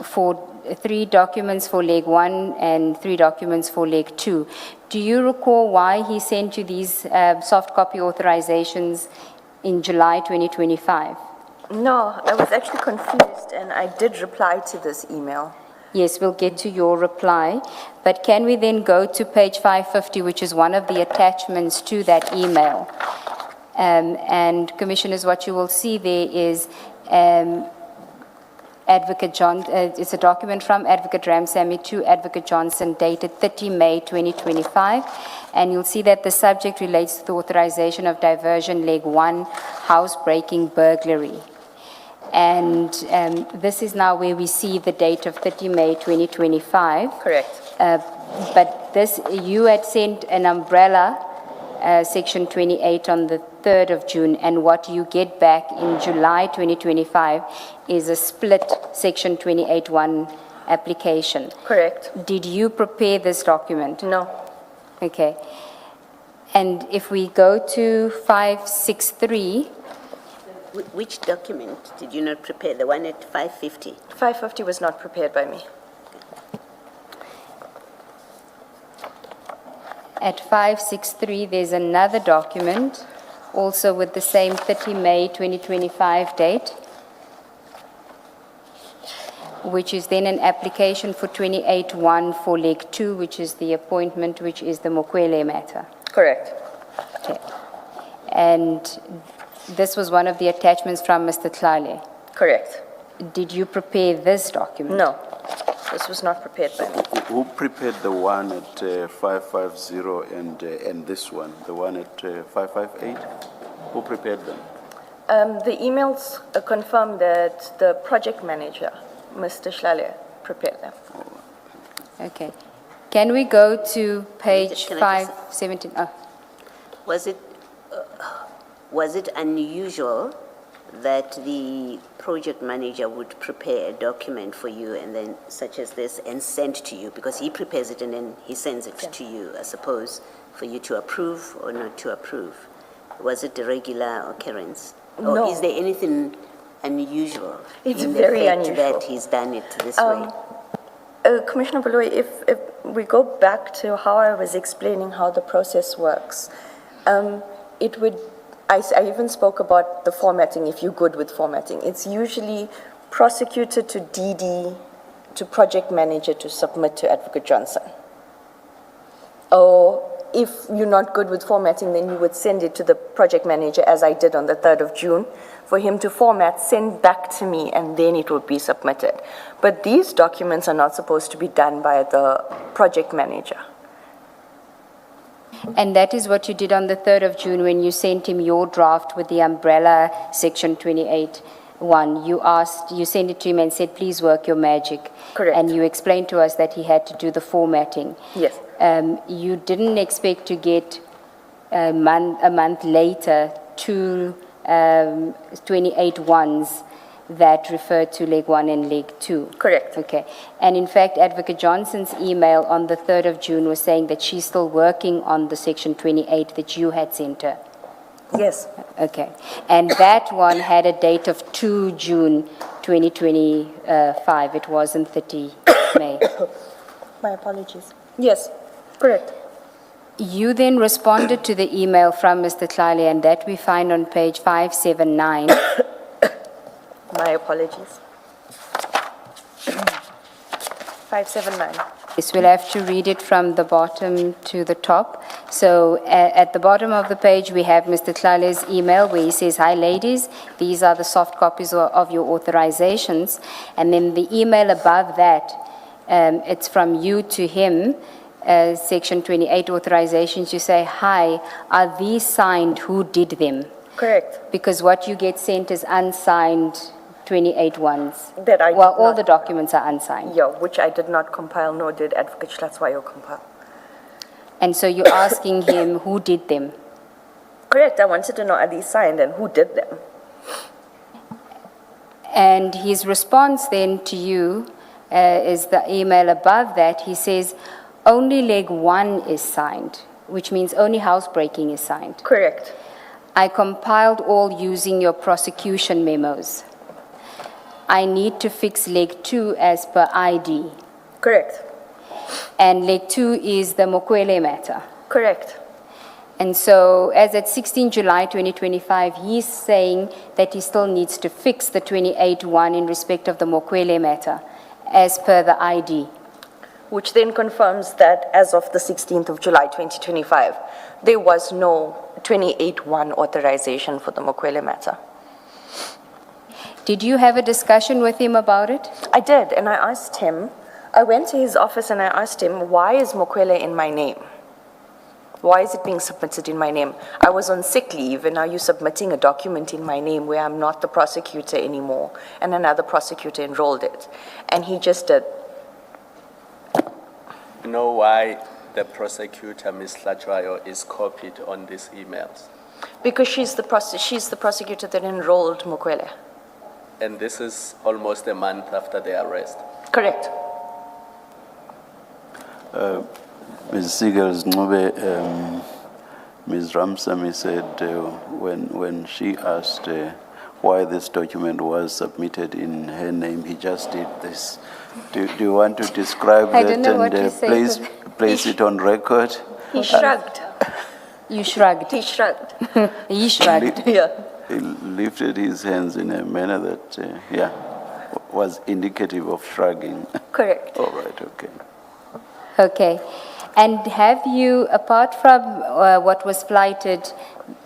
For 3 documents for leg 1 and 3 documents for leg 2. Do you recall why he sent you these soft copy authorizations in July 2025? No, I was actually confused, and I did reply to this email. Yes, we'll get to your reply, but can we then go to page 550, which is one of the attachments to that email? And Commissioners, what you will see there is Advocate John, it's a document from Advocate Ramsamy to Advocate Johnson dated 30 May 2025, and you'll see that the subject relates to the authorization of diversion leg 1, house-breaking burglary. And this is now where we see the date of 30 May 2025. Correct. But this, you had sent an umbrella, section 28 on the 3rd of June, and what you get back in July 2025 is a split section 28.1 application. Correct. Did you prepare this document? No. Okay. And if we go to 563, Which document did you not prepare? The one at 550? 550 was not prepared by me. at 563, there's another document, also with the same 30 May 2025 date, which is then an application for 28-1 for Leg 2, which is the appointment, which is the Mokwele matter. Correct. Okay. And this was one of the attachments from Mr. Tlale. Correct. Did you prepare this document? No, this was not prepared by me. Who prepared the one at 550 and this one, the one at 558? Who prepared them? The emails confirm that the project manager, Mr. Shlale, prepared them. Okay. Can we go to page Can I just- 517? Oh. Was it unusual that the project manager would prepare a document for you and then such as this and send to you? Because he prepares it and then he sends it to you, I suppose, for you to approve or not to approve. Was it a regular occurrence? Or No. is there anything unusual It's in very the fact unusual. that he's done it this way? Commissioner Baloyi, if we go back to how I was explaining how the process works, it would, I even spoke about the formatting, if you're good with formatting. It's usually prosecutor to DD to project manager to submit to Advocate Johnson. Or if you're not good with formatting, then you would send it to the project manager, as I did on the 3rd of June, for him to format, send back to me, and then it would be submitted. But these documents are not supposed to be done by the project manager. And that is what you did on the 3rd of June when you sent him your draft with the umbrella section 28.1. You sent it to him and said, please work your magic. Correct. And you explained to us that he had to do the formatting. Yes. You didn't expect to get a month later two 28.1s that refer to leg 1 and leg 2. Correct. Okay. And in fact, Advocate Johnson's email on the 3rd of June was saying that she's still working on the section 28 that you had sent her. Yes. Okay. And that one had a date of 2 June 2025. It wasn't 30 May. My apologies. Yes, correct. You then responded to the email from Mr. Tlale, and that we find on page 579. My apologies. 579. Yes, we'll have to read it from the bottom to the top. So at the bottom of the page, we have Mr. Tlale's email where he says, hi ladies, these are the soft copies of your authorizations. And then the email above that, it's from you to him, section 28 authorizations. You say, hi, are these signed? Who did them? Correct. Because what you get sent is unsigned 28.1s. That I did Well, all not- the documents are unsigned. Yeah, which I did not compile, nor did Advocate Schlatzwayo compile. And so you're asking him who did them. Correct. I wanted to know, are these signed and who did them? And his response then to you is the email above that. He says, only leg 1 is signed, which means only housebreaking is signed. Correct. I compiled all using your prosecution memos. I need to fix leg 2 as per ID. Correct. And leg 2 is the Mokwele matter. Correct. And so, as at 16 July 2025, he's saying that he still needs to fix the 28-1 in respect of the Mokwele matter, as per the ID. Which then confirms that as of the 16th of July 2025, there was no 28-1 authorization for the Mokwele matter. Did you have a discussion with him about it? I did, and I asked him, I went to his office and I asked him, why is Mokwele in my name? Why is it being submitted in my name? I was on sick leave, and now you're submitting a document in my name where I'm not the prosecutor anymore, and another prosecutor enrolled it. And he just did. You know why the prosecutor, Ms. Hlachwayo, is copied on these emails? Because she's the prosecutor that enrolled Mokwele. And this is almost a month after the arrest. Correct. Ms. Siegels, Ms. Ramsamy said when she asked why this document was submitted in her name, he just did this. Do you want to describe I that don't know what to and say, place it on record? He shrugged. You shrugged. He shrugged. He shrugged. Yeah. He lifted his hands in a manner that, was indicative of shrugging. Correct. All right, okay. Okay. And have you, apart from what was flighted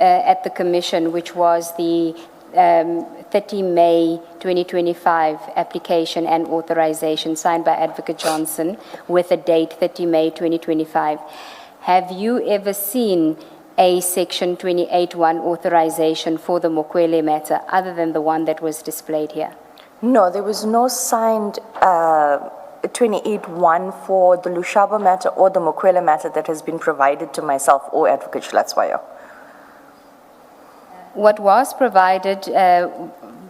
at the commission, which was the 30 May 2025 application and authorization signed by Advocate Johnson with a date 30 May 2025, have you ever seen a Section 28(1) authorization for the Mokwele matter other than the one that was displayed here? No, there was no signed 28(1) for the Lushaba matter or the Mokwele matter that has been provided to myself or Advocate Hlatswayo. What was provided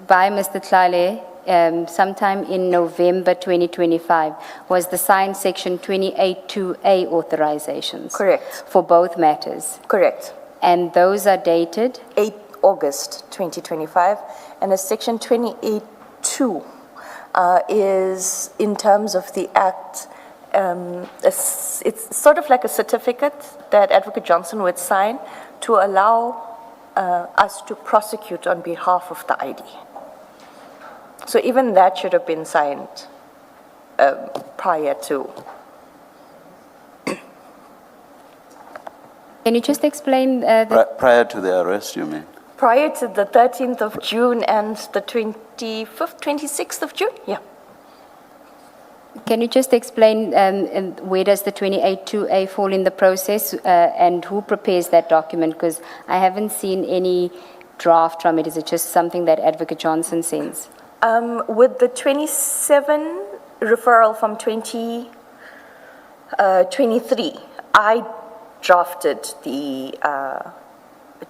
by Mr. Tlale sometime in November 2025 was the signed Section 28(2)A authorizations. Correct. For both matters. Correct. And those are dated? 8 August 2025, and a Section 28(2) is, in terms of the Act, it's sort of like a certificate that Advocate Johnson would sign to allow us to prosecute on behalf of the ID. So even that should have been signed prior to. Can you just explain Prior to the arrest, you mean? Prior to the 13th of June and the 25th, 26th of June? Yeah. Can you just explain where does the 28(2)A fall in the process and who prepares that document? Because I haven't seen any draft from it. Is it just something that Advocate Johnson sends? With the 27 referral from 2023, I drafted the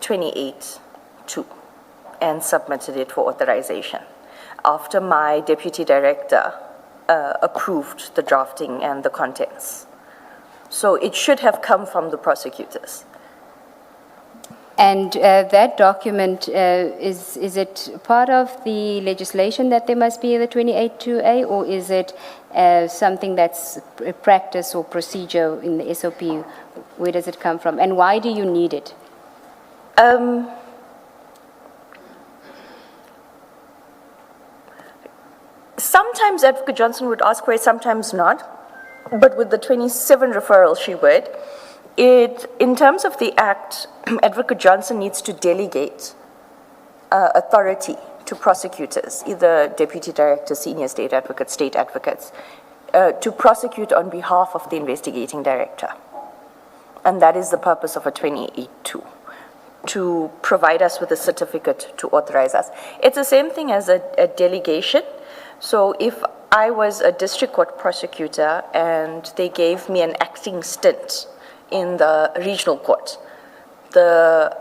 28(2) and submitted it for authorization after my deputy director approved the drafting and the contents. So it should have come from the prosecutors. And that document, is it part of the legislation that there must be the 28(2)A, or is it something that's a practice or procedure in the SOP? Where does it come from? And why do you need it? Sometimes Advocate Johnson would ask for it, sometimes not. But with the 27 referral, she would. In terms of the Act, Advocate Johnson needs to delegate authority to prosecutors, either deputy director, senior state advocates, to prosecute on behalf of the investigating director. And that is the purpose of a 28(2), to provide us with a certificate to authorize us. It's the same thing as a delegation. So if I was a district court prosecutor and they gave me an acting stint in the regional court, the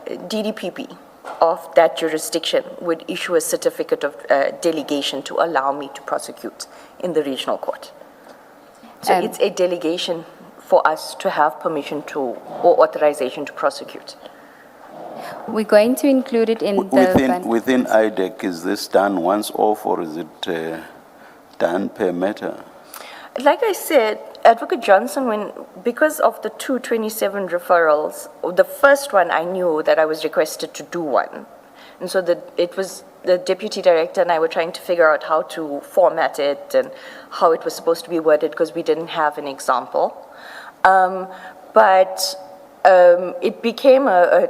DDPP of that jurisdiction would issue a certificate of delegation to allow me to prosecute in the regional court. So it's a delegation for us to have permission to, or authorization to prosecute. We're going to include it in Within IDEC, is this done once off, or is it done per matter? Like I said, Advocate Johnson, because of the 227 referrals, the first one I knew that I was requested to do one. And so it was the deputy director and I were trying to figure out how to format it and how it was supposed to be worded because we didn't have an example. But it became a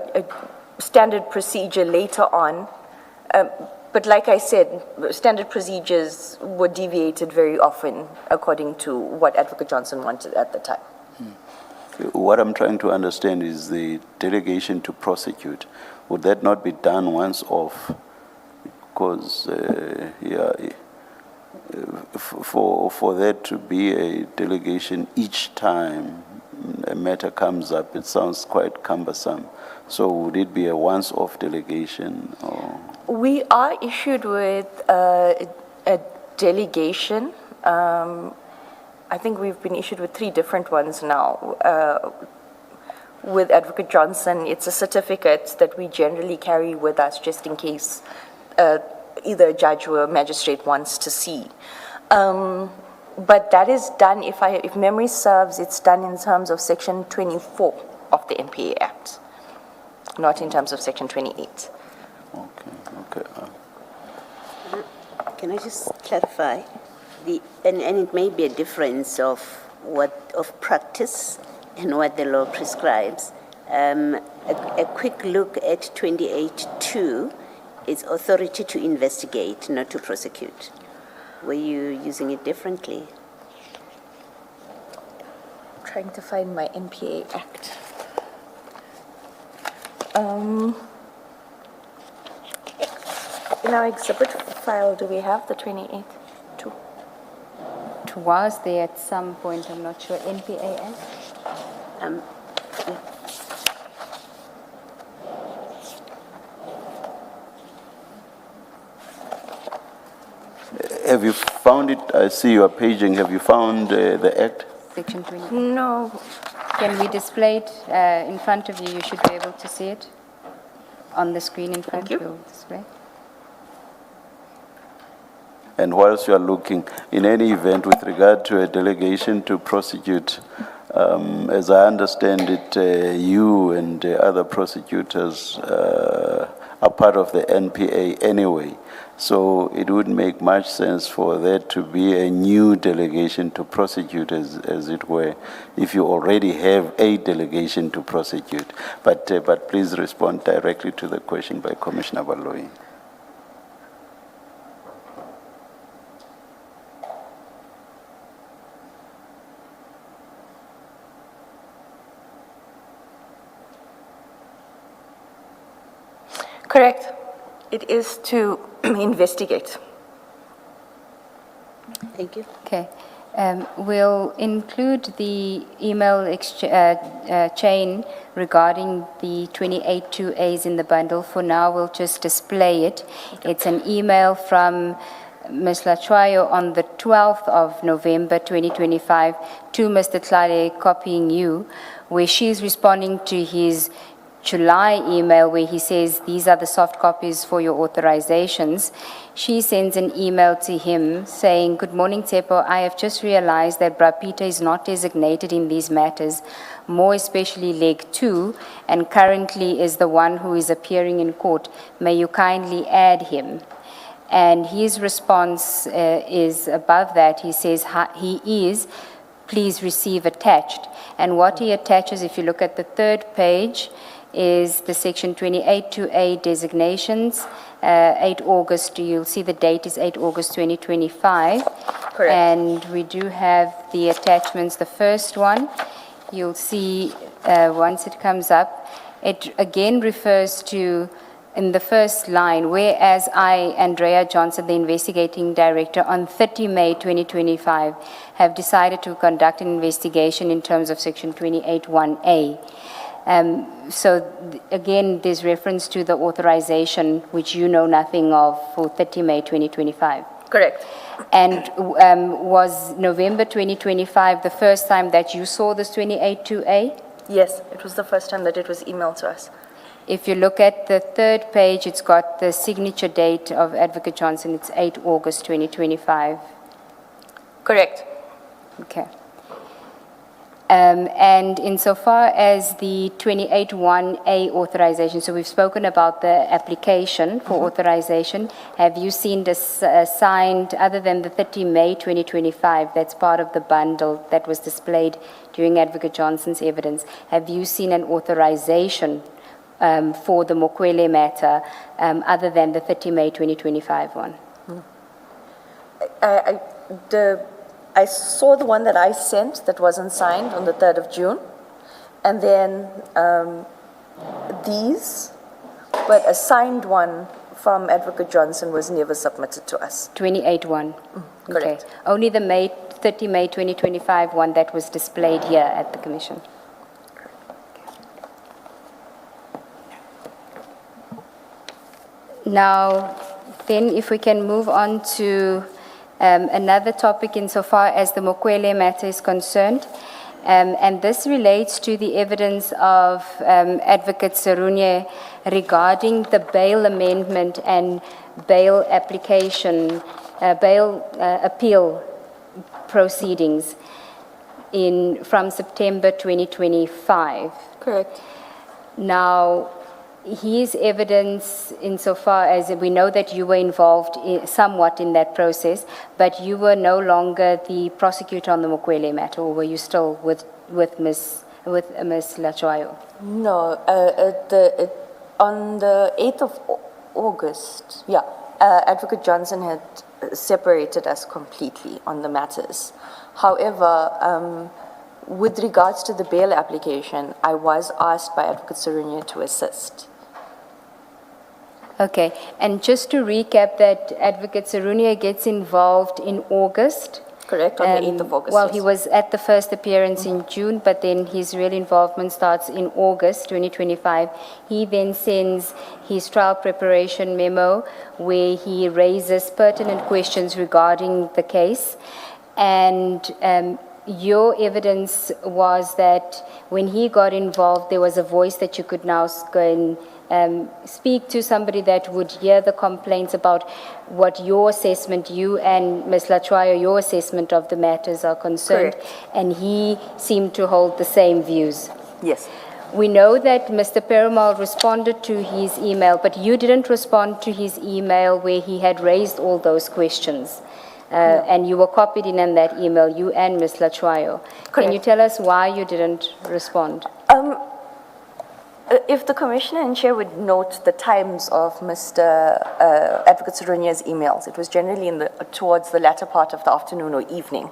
standard procedure later on. But like I said, standard procedures were deviated very often according to what Advocate Johnson wanted at the time. What I'm trying to understand is the delegation to prosecute. Would that not be done once off? Because, for there to be a delegation each time a matter comes up, it sounds quite cumbersome. So would it be a once-off delegation? Or? We are issued with a delegation. I think we've been issued with 3 different ones now. With Advocate Johnson, it's a certificate that we generally carry with us just in case either a judge or a magistrate wants to see. But that is done, if memory serves, it's done in terms of Section 24 of the MPA Act, not in terms of Section 28. Okay. Can I just clarify? And it may be a difference of practice and what the law prescribes. A quick look at 28.2 is authority to investigate, not to prosecute. Were you using it differently? Trying to find my MPA Act. In our exhibit file, do we have the 28.2? It was there at some point, I'm not sure. NPAS? Have you found it? I see you are paging. Have you found the act? Section 20. No. Can we display it in front of you? You should be able to see it on the screen in front of you. We'll display. And whilst you are looking, in any event with regard to a delegation to prosecute, as I understand it, you and other prosecutors are part of the NPA anyway. So it would make much sense for there to be a new delegation to prosecute, as it were, if you already have a delegation to prosecute. But please respond directly to the question by Commissioner Baloyi. Correct. It is to investigate. Thank you. Okay. We'll include the email chain regarding the 28.2As in the bundle. For now, we'll just display it. It's an email from Ms. Latwayo on the 12th of November 2025 to Mr. Tlale, copying you, where she's responding to his July email where he says, these are the soft copies for your authorizations. She sends an email to him saying, good morning, Tsepo. I have just realized that Bra Peter is not designated in these matters, more especially leg 2, and currently is the one who is appearing in court. May you kindly add him? And his response is above that. He says, he is, please receive attached. And what he attaches, if you look at the 3rd page, is the Section 28.2A designations, 8 August, you'll see the date is 8 August 2025. Correct. And we do have the attachments. The first one, you'll see once it comes up, it again refers to, in the first line, whereas I, Andrea Johnson, the investigating director, on 30 May 2025, have decided to conduct an investigation in terms of Section 28.1A. Again, there's reference to the authorization, which you know nothing of, for 30 May 2025. Correct. And was November 2025 the first time that you saw this 28.2A? Yes, it was the first time that it was emailed to us. If you look at the 3rd page, it's got the signature date of Advocate Johnson. It's 8 August 2025. Correct. Okay. And insofar as the 28(1)A authorization, so we've spoken about the application for authorization. Have you seen this signed, other than the 30 May 2025, that's part of the bundle that was displayed during Advocate Johnson's evidence? Have you seen an authorization for the Mokwele matter other than the 30 May 2025 one? I saw the one that I sent that wasn't signed on the 3rd of June, and then these, but a signed one from Advocate Johnson was never submitted to us. 28(1). Correct. Okay. Only the 30 May 2025 one that was displayed here at the Commission. Now, then if we can move on to another topic insofar as the Mokwele matter is concerned, and this relates to the evidence of Advocate Serunye regarding the bail amendment and bail application, bail appeal proceedings from September 2025. Correct. Now, his evidence, insofar as we know that you were involved somewhat in that process, but you were no longer the prosecutor on the Mokwele matter, or were you still with Ms. Latshwayo? No, on the 8th of August, Advocate Johnson had separated us completely on the matters. However, with regards to the bail application, I was asked by Advocate Serunye to assist. Okay, and just to recap that Advocate Serunye gets involved in August. Correct, on the 8th of August. Well, yes. he was at the first appearance in June, but then his real involvement starts in August 2025. He then sends his trial preparation memo where he raises pertinent questions regarding the case. And your evidence was that when he got involved, there was a voice that you could now go and speak to somebody that would hear the complaints about what your assessment, you and Ms. Latshwayo, your assessment of the matters are concerned. Correct. And he seemed to hold the same views. Yes. We know that Mr. Perumal responded to his email, but you didn't respond to his email where he had raised all those questions. And you were copied in that email, you and Ms. Latshwayo. Can you tell us why you didn't respond? If the Commissioner and Chair would note the times of Mr. Advocate Serunye's emails, it was generally towards the latter part of the afternoon or evening.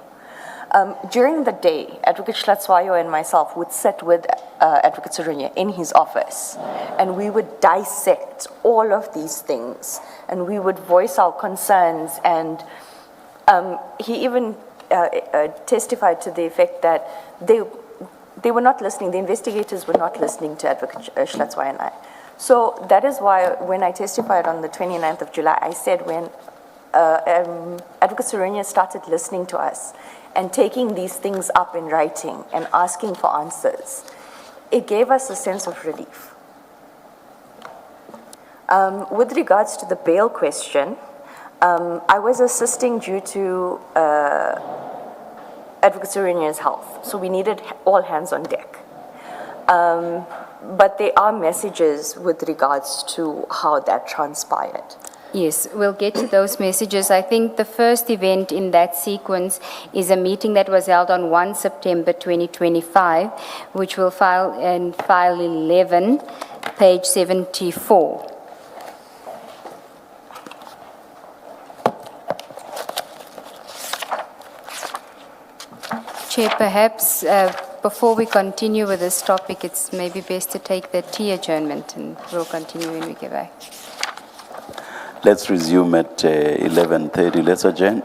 During the day, Advocate Hlatswayo and myself would sit with Advocate Serunye in his office, and we would dissect all of these things, and we would voice our concerns, and he even testified to the effect that they were not listening, the investigators were not listening to Advocate Hlatswayo and I. So that is why when I testified on the 29th of July, I said when Advocate Serunye started listening to us and taking these things up in writing and asking for answers, it gave us a sense of relief. With regards to the bail question, I was assisting due to Advocate Serunye's health, so we needed all hands on deck. But there are messages with regards to how that transpired. Yes, we'll get to those messages. I think the first event in that sequence is a meeting that was held on 1 September 2025, which we'll file in file 11, page 74. Chair, perhaps before we continue with this topic, it's maybe best to take the tea adjournment, and we'll continue when we get back. Let's resume at 11:30. Let's adjourn.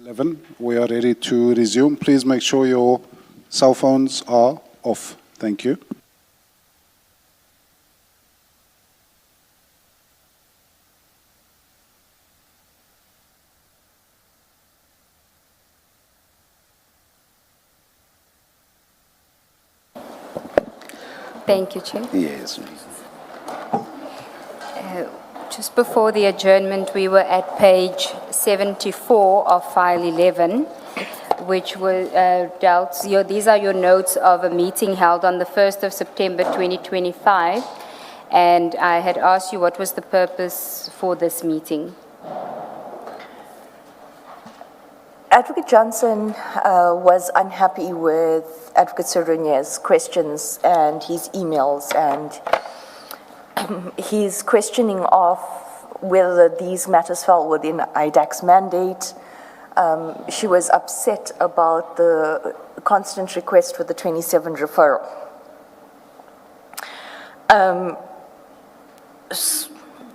11. We are ready to resume. Please make sure your cell phones are off. Thank you. Thank you, Chair. Yes. Just before the adjournment, we were at page 74 of file 11, which was these are your notes of a meeting held on the 1st of September 2025, and I had asked you what was the purpose for this meeting. Advocate Johnson was unhappy with Advocate Serunye's questions and his emails and his questioning of whether these matters fell within IDAC's mandate. She was upset about the constant request for the 27 referral.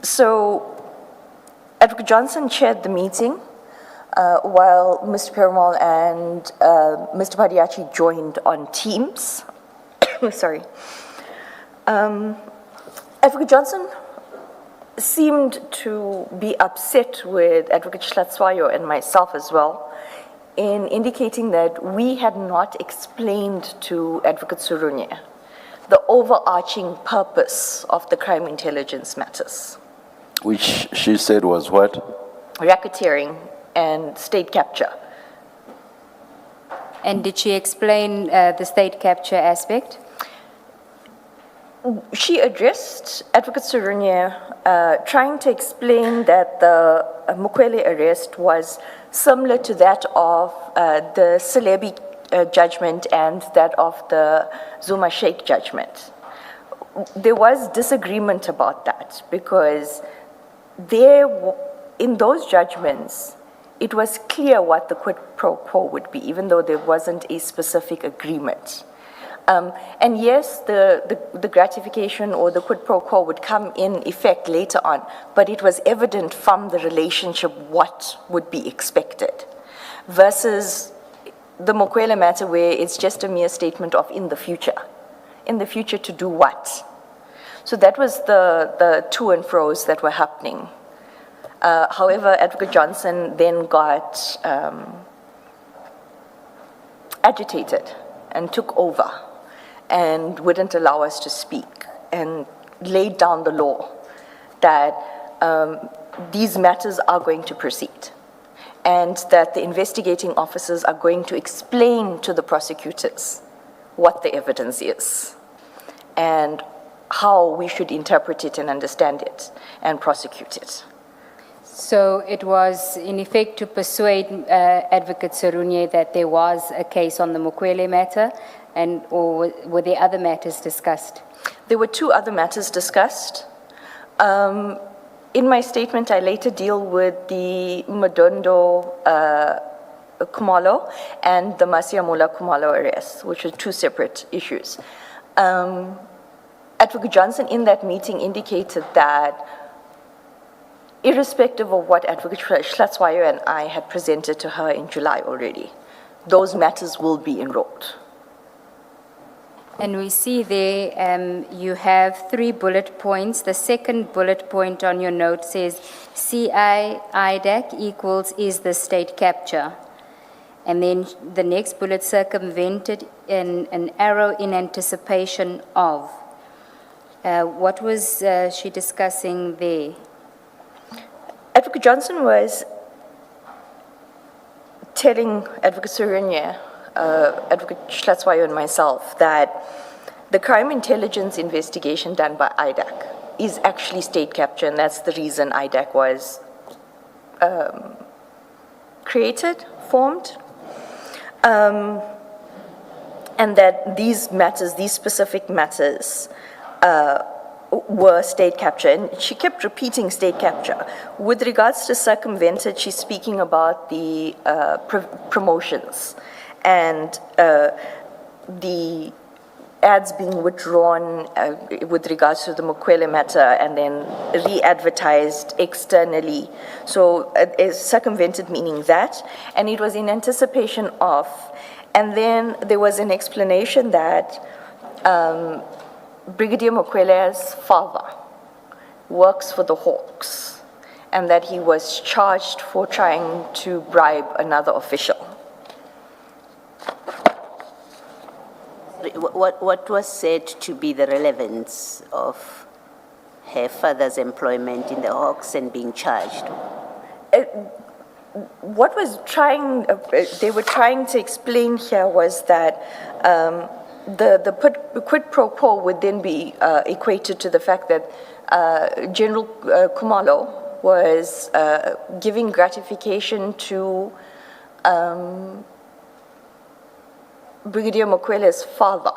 So Advocate Johnson chaired the meeting while Mr. Perumal and Mr. Padiachi joined on Teams. Sorry. Advocate Johnson seemed to be upset with Advocate Schlatzwayo and myself as well in indicating that we had not explained to Advocate Serunye the overarching purpose of the crime intelligence matters. Which she said was what? Racketeering and state capture. And did she explain the state capture aspect? She addressed Advocate Serunye trying to explain that the Mukwele arrest was similar to that of the Celebi judgment and that of the Zuma Sheikh judgment. There was disagreement about that because in those judgments, it was clear what the quid pro quo would be, even though there wasn't a specific agreement. And yes, the gratification or the quid pro quo would come in effect later on, but it was evident from the relationship what would be expected, versus the Mukwele matter where it's just a mere statement of in the future. In the future to do what? So that was the to and fro's that were happening. However, Advocate Johnson then got agitated and took over and wouldn't allow us to speak and laid down the law that these matters are going to proceed and that the investigating officers are going to explain to the prosecutors what the evidence is and how we should interpret it and understand it and prosecute it. So it was, in effect, to persuade Advocate Serunye that there was a case on the Mukwele matter, or were there other matters discussed? There were two other matters discussed. In my statement, I later deal with the Madondo Kumalo and the Masiamula Kumalo arrest, which are two separate issues. Advocate Johnson in that meeting indicated that irrespective of what Advocate Schlatzwayo and I had presented to her in July already, those matters will be enrolled. And we see there you have 3 bullet points. The second bullet point on your note says CI IDAC equals is the state capture. And then the next bullet, circumvented in an arrow in anticipation of. What was she discussing there? Advocate Johnson was telling Advocate Serunye, Advocate Schlatzwayo and myself that the crime intelligence investigation done by IDAC is actually state capture, and that's the reason IDAC was created, formed, and that these matters, these specific matters, were state capture. And she kept repeating state capture. With regards to circumvented, she's speaking about the promotions and the ads being withdrawn with regards to the Mokwele matter and then re-advertised externally. So a circumvented meaning that, and it was in anticipation of, and then there was an explanation that Brigadier Mokwele's father works for the Hawks and that he was charged for trying to bribe another official. What was said to be the relevance of her father's employment in the Hawks and being charged? What was they were trying to explain here was that the quid pro quo would then be equated to the fact that General Khumalo was giving gratification to Brigadier Mokwele's father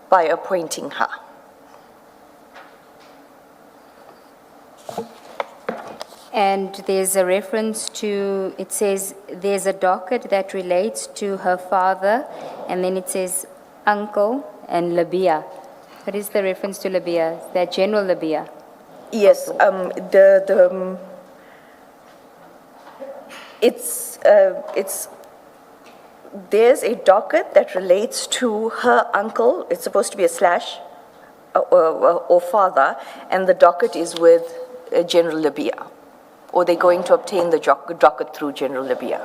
by appointing her. And there's a reference to, it says, there's a docket that relates to her father, and then it says uncle and Labia. What is the reference to Labia? Is that General Labia? Yes, there's a docket that relates to her uncle. It's supposed to be a slash or father, and the docket is with General Labia. Or they're going to obtain the docket through General Labia.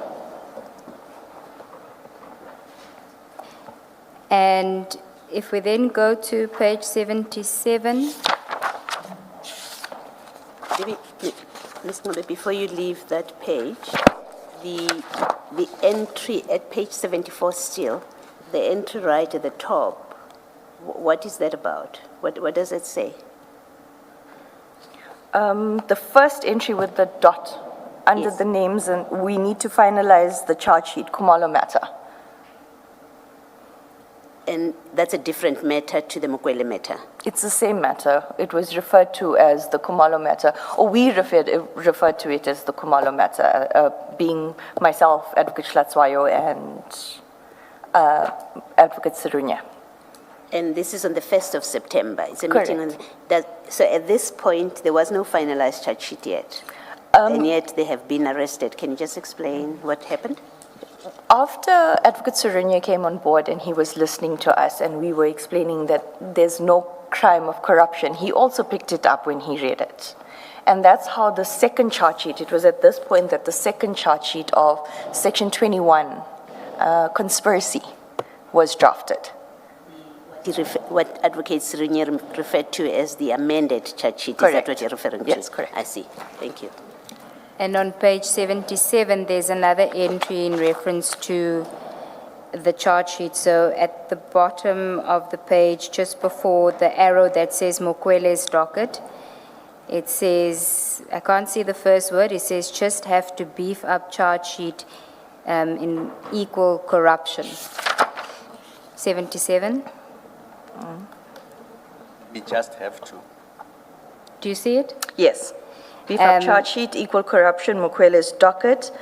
And if we then go to page 77. Ms. Nobe, before you leave that page, the entry at page 74 still, the entry right at the top, what is that about? What does it say? The first entry with the dot under Yes. the names, and we need to finalize the charge sheet, Khumalo matter. And that's a different matter to the Mokwele matter. It's the same matter. It was referred to as the Khumalo matter, or we referred to it as the Khumalo matter, being myself, Advocate Hlatswayo, and Advocate Sirunya. And this is on the 1st of September. It's a Correct. meeting on that. So at this point, there was no finalized charge sheet yet. And yet they have been arrested. Can you just explain what happened? After Advocate Sirunya came on board and he was listening to us and we were explaining that there's no crime of corruption, he also picked it up when he read it. And that's how the second charge sheet, it was at this point that the second charge sheet of Section 21, conspiracy, was drafted. What Advocate Sirunya referred to as the amended charge sheet. Correct. Is that what you're referring to? Yes, correct. I see. Thank you. And on page 77, there's another entry in reference to the charge sheet. So at the bottom of the page, just before the arrow that says Mokwele's docket, it says, I can't see the first word, it says just have to beef up charge sheet in equal corruption. 77, We just have to. do you see it? Yes. Beef up charge sheet, equal corruption, Mokwele's docket.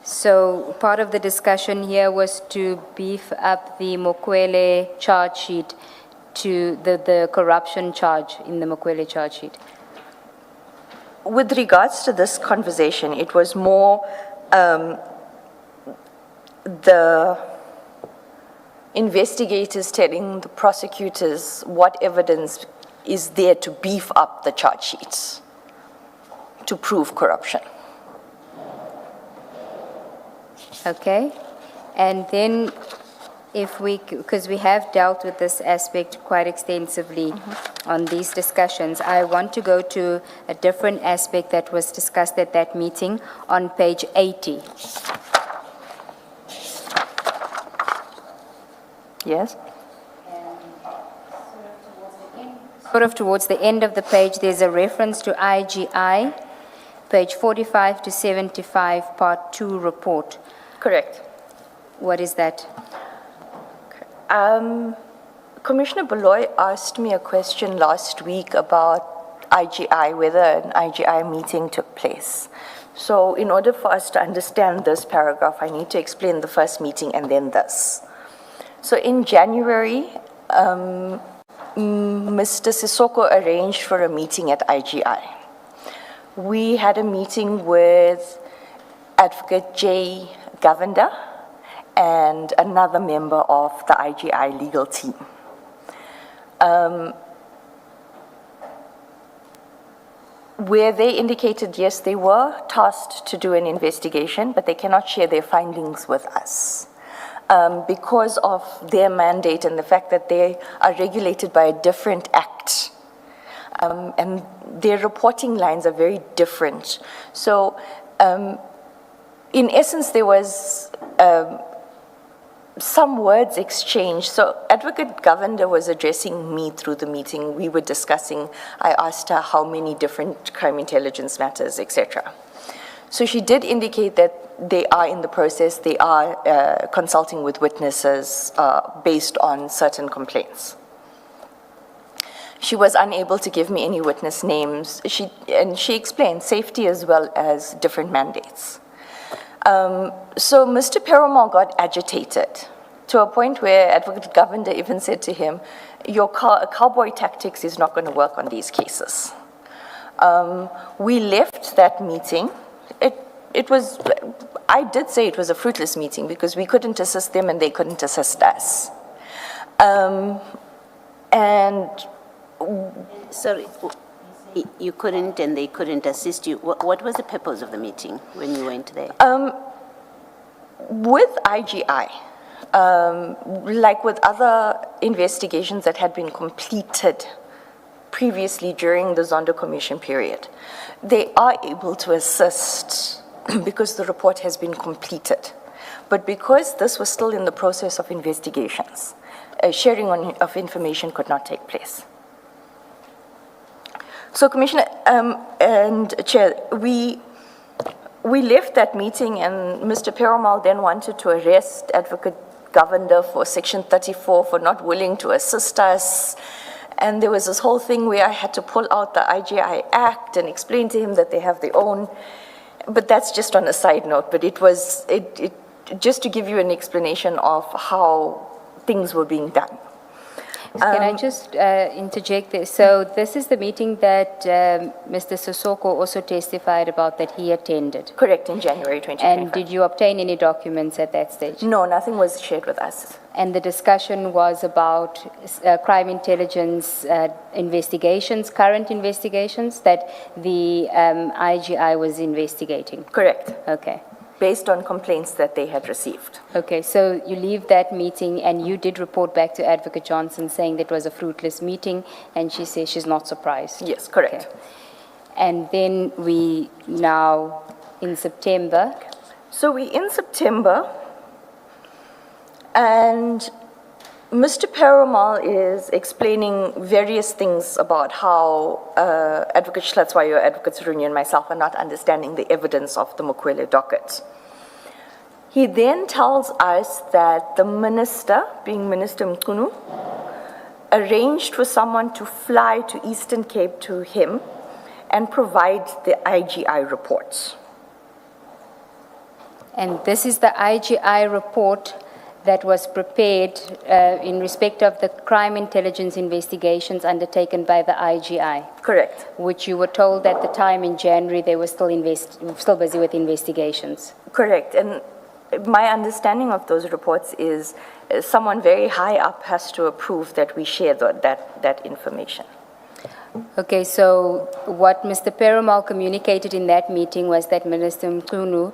So part of the discussion here was to beef up the Mokwele charge sheet to the corruption charge in the Mokwele charge sheet. With regards to this conversation, it was more the investigators telling the prosecutors what evidence is there to beef up the charge sheets to prove corruption. Okay, and then if we, because we have dealt with this aspect quite extensively on these discussions, I want to go to a different aspect that was discussed at that meeting on page 80. Yes? Sort of towards the end of the page, there's a reference to IGI, page 45 to 75, part 2 report. Correct. What is that? Commissioner Beloy asked me a question last week about IGI, whether an IGI meeting took place. So in order for us to understand this paragraph, I need to explain the first meeting and then this. So in January, Mr. Sissoko arranged for a meeting at IGI. We had a meeting with Advocate J. Govender and another member of the IGI legal team. Where they indicated, yes, they were tasked to do an investigation, but they cannot share their findings with us because of their mandate and the fact that they are regulated by a different act. And their reporting lines are very different. So, in essence, there was some words exchanged. So Advocate Govender was addressing me through the meeting. We were discussing, I asked her how many different crime intelligence matters, etc. So she did indicate that they are in the process, they are consulting with witnesses based on certain complaints. She was unable to give me any witness names. She explained safety as well as different mandates. So Mr. Perumal got agitated to a point where Advocate Govender even said to him, your cowboy tactics is not going to work on these cases. We left that meeting. It was, I did say it was a fruitless meeting because we couldn't assist them and they couldn't assist us. Sorry, you couldn't and they couldn't assist you. What was the purpose of the meeting when you went there? With IGI, like with other investigations that had been completed previously during the Zondo Commission period, they are able to assist because the report has been completed. But because this was still in the process of investigations, sharing of information could not take place. So, Commissioner and Chair, we left that meeting and Mr. Perumal then wanted to arrest Advocate Govender for Section 34 for not willing to assist us. And there was this whole thing where I had to pull out the IGI Act and explain to him that they have their own. But that's just on a side note. But it was just to give you an explanation of how things were being done. Can I just interject there? So this is the meeting that Mr. Sissoko also testified about that he attended. Correct, in January 2025. And did you obtain any documents at that stage? No, nothing was shared with us. And the discussion was about crime intelligence investigations, current investigations that the IGI was investigating? Correct. Okay. Based on complaints that they had received. Okay, so you leave that meeting and you did report back to Advocate Johnson saying that it was a fruitless meeting, and she says she's not surprised. Yes, correct. Okay. And then we now in September. So we in September, and Mr. Perumal is explaining various things about how Advocate Schlatzwayo, Advocate Suruni, and myself are not understanding the evidence of the Mukwele docket. He then tells us that the minister, being Minister Mkunu, arranged for someone to fly to Eastern Cape to him and provide the IGI reports. And this is the IGI report that was prepared in respect of the crime intelligence investigations undertaken by the IGI. Correct. Which you were told at the time in January they were still busy with investigations. Correct. And my understanding of those reports is someone very high up has to approve that we share that information. Okay, so what Mr. Perumal communicated in that meeting was that Minister Mkunu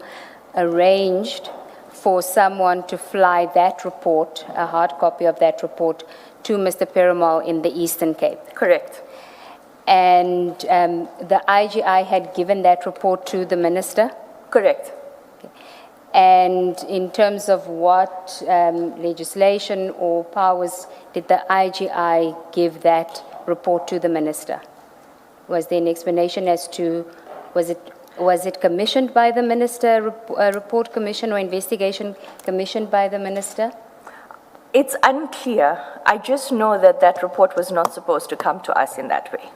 arranged for someone to fly that report, a hard copy of that report, to Mr. Perumal in the Eastern Cape. Correct. And the IGI had given that report to the minister? Correct. Okay. And in terms of what legislation or powers did the IGI give that report to the minister? Was there an explanation as to, was it commissioned by the minister, report commission or investigation commissioned by the minister? It's unclear. I just know that that report was not supposed to come to us in that way.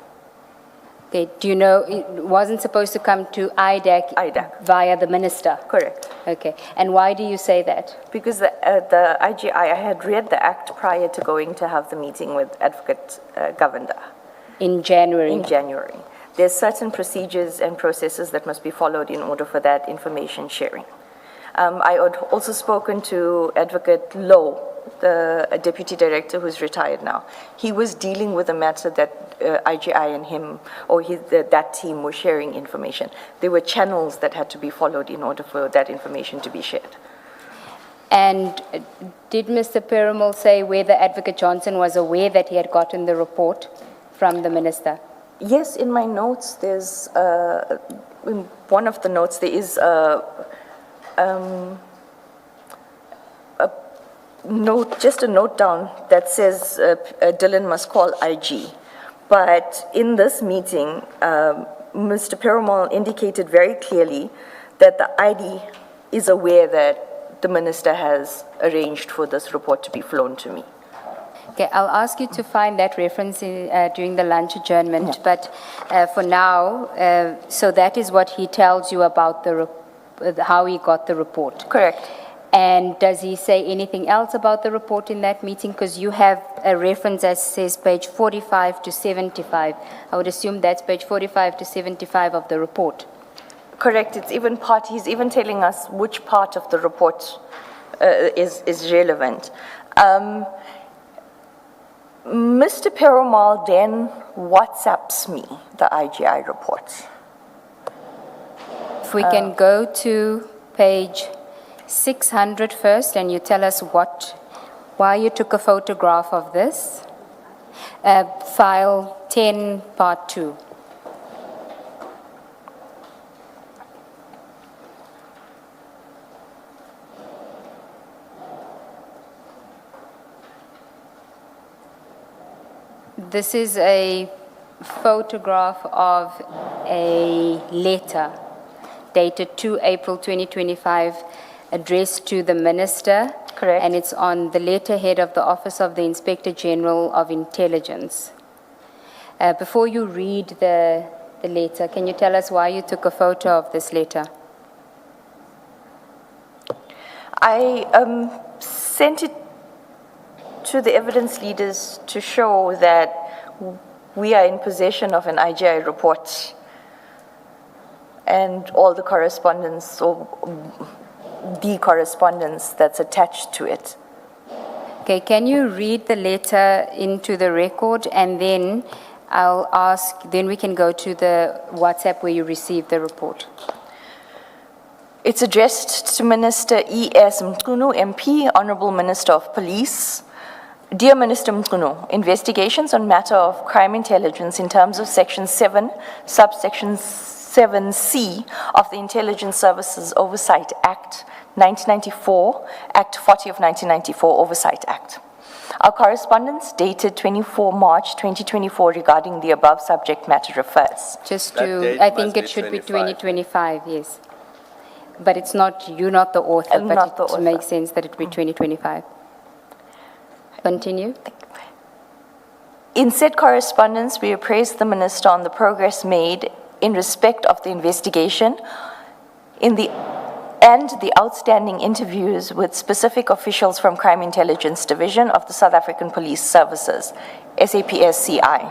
Okay, do you know, it wasn't supposed to come to IDAC? IDAC. Via the minister? Correct. Okay, and why do you say that? Because the IGI, I had read the act prior to going to have the meeting with Advocate Govender In January? in January. There's certain procedures and processes that must be followed in order for that information sharing. I had also spoken to Advocate Lowe, the deputy director who's retired now. He was dealing with a matter that IGI and him, or that team, were sharing information. There were channels that had to be followed in order for that information to be shared. And did Mr. Perumal say whether Advocate Johnson was aware that he had gotten the report from the minister? Yes, in my notes, there's, in one of the notes, there is a note, just a note down that says Dylan must call IG. But in this meeting, Mr. Perumal indicated very clearly that the ID is aware that the minister has arranged for this report to be flown to me. Okay, I'll ask you to find that reference during the lunch adjournment, but for now, so that is what he tells you about how he got the report. Correct. And does he say anything else about the report in that meeting? Because you have a reference that says page 45 to 75. I would assume that's page 45 to 75 of the report. Correct. It's even part, he's even telling us which part of the report is relevant. Mr. Perumal then WhatsApps me the IGI report. If we can go to page 600 first, and you tell us why you took a photograph of this. File 10, part 2. This is a photograph of a letter dated 2 April 2025, addressed to the minister. Correct. And it's on the letterhead of the Office of the Inspector General of Intelligence. Before you read the letter, can you tell us why you took a photo of this letter? I sent it to the evidence leaders to show that we are in possession of an IGI report and all the correspondence, or the correspondence that's attached to it. Okay, can you read the letter into the record, and then I'll ask, then we can go to the WhatsApp where you received the report. It's addressed to Minister E.S. Mkunu, MP, Honorable Minister of Police. Dear Minister Mkunu, investigations on matter of crime intelligence in terms of Section 7, subsection 7C of the Intelligence Services Oversight Act 1994, Act 40 of 1994, Oversight Act. Our correspondence dated 24 March 2024 regarding the above subject matter refers. Just That to, date I think must it be should be 25. 2025, yes. But it's not, you're not the author, I'm not the but it author. makes sense that it be 2025. Continue. In said correspondence, we appraised the Minister on the progress made in respect of the investigation and the outstanding interviews with specific officials from Crime Intelligence Division of the South African Police Services, SAPS-CI.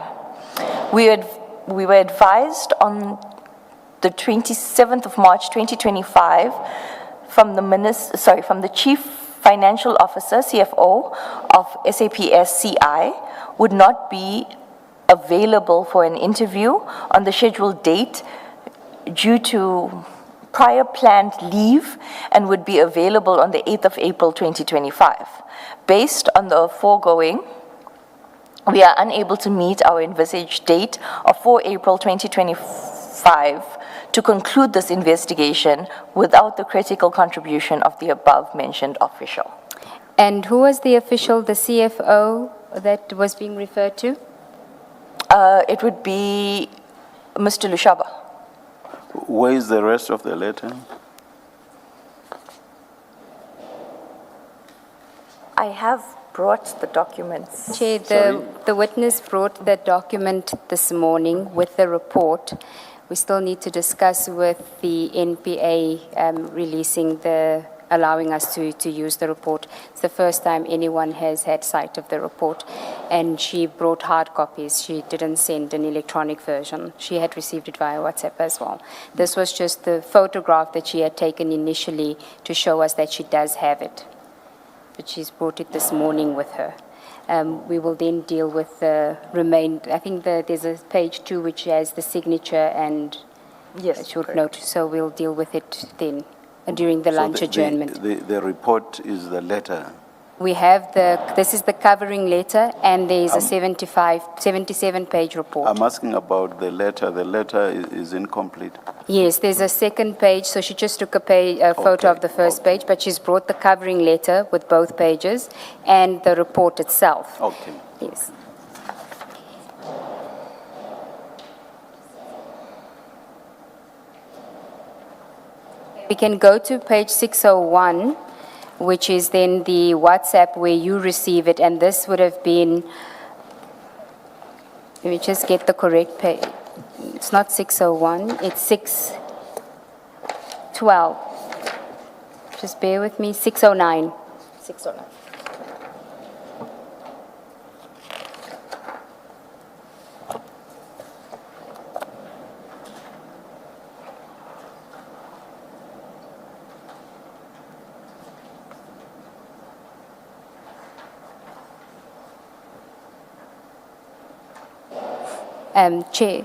We were advised on the 27th of March 2025 from the Chief Financial Officer, CFO of SAPS-CI would not be available for an interview on the scheduled date due to prior planned leave, and would be available on the 8th of April 2025. Based on the foregoing, we are unable to meet our envisaged date of 4 April 2025 to conclude this investigation without the critical contribution of the above-mentioned official. And who was the official, the CFO, that was being referred to? It would be Mr. Lushaba. Where is the rest of the letter? I I have brought the documents. Chair, the witness brought the document this morning with the report. We still need to discuss with the NPA releasing allowing us to use the report. It's the first time anyone has had sight of the report, and she brought hard copies. She didn't send an electronic version. She had received it via WhatsApp as well. This was just the photograph that she had taken initially to show us that she does have it. But she's brought it this morning with her. We will then deal with the I think there's a page 2 which has the signature and Yes, a short correct. note, so we'll deal with it then during the So lunch adjournment. The report is the letter. We have this is the covering letter, and there is a 77-page report. I'm asking about the letter. The letter is incomplete. Yes, there's a second page, so she just took a photo of the first page, but she's brought the covering letter with both pages and the report itself. Okay. Yes. We can go to page 601, which is then the WhatsApp where you receive it, and this would have been, let me just get the correct page. It's not 601, it's 612. Just bear with me, 609. 609. Chair.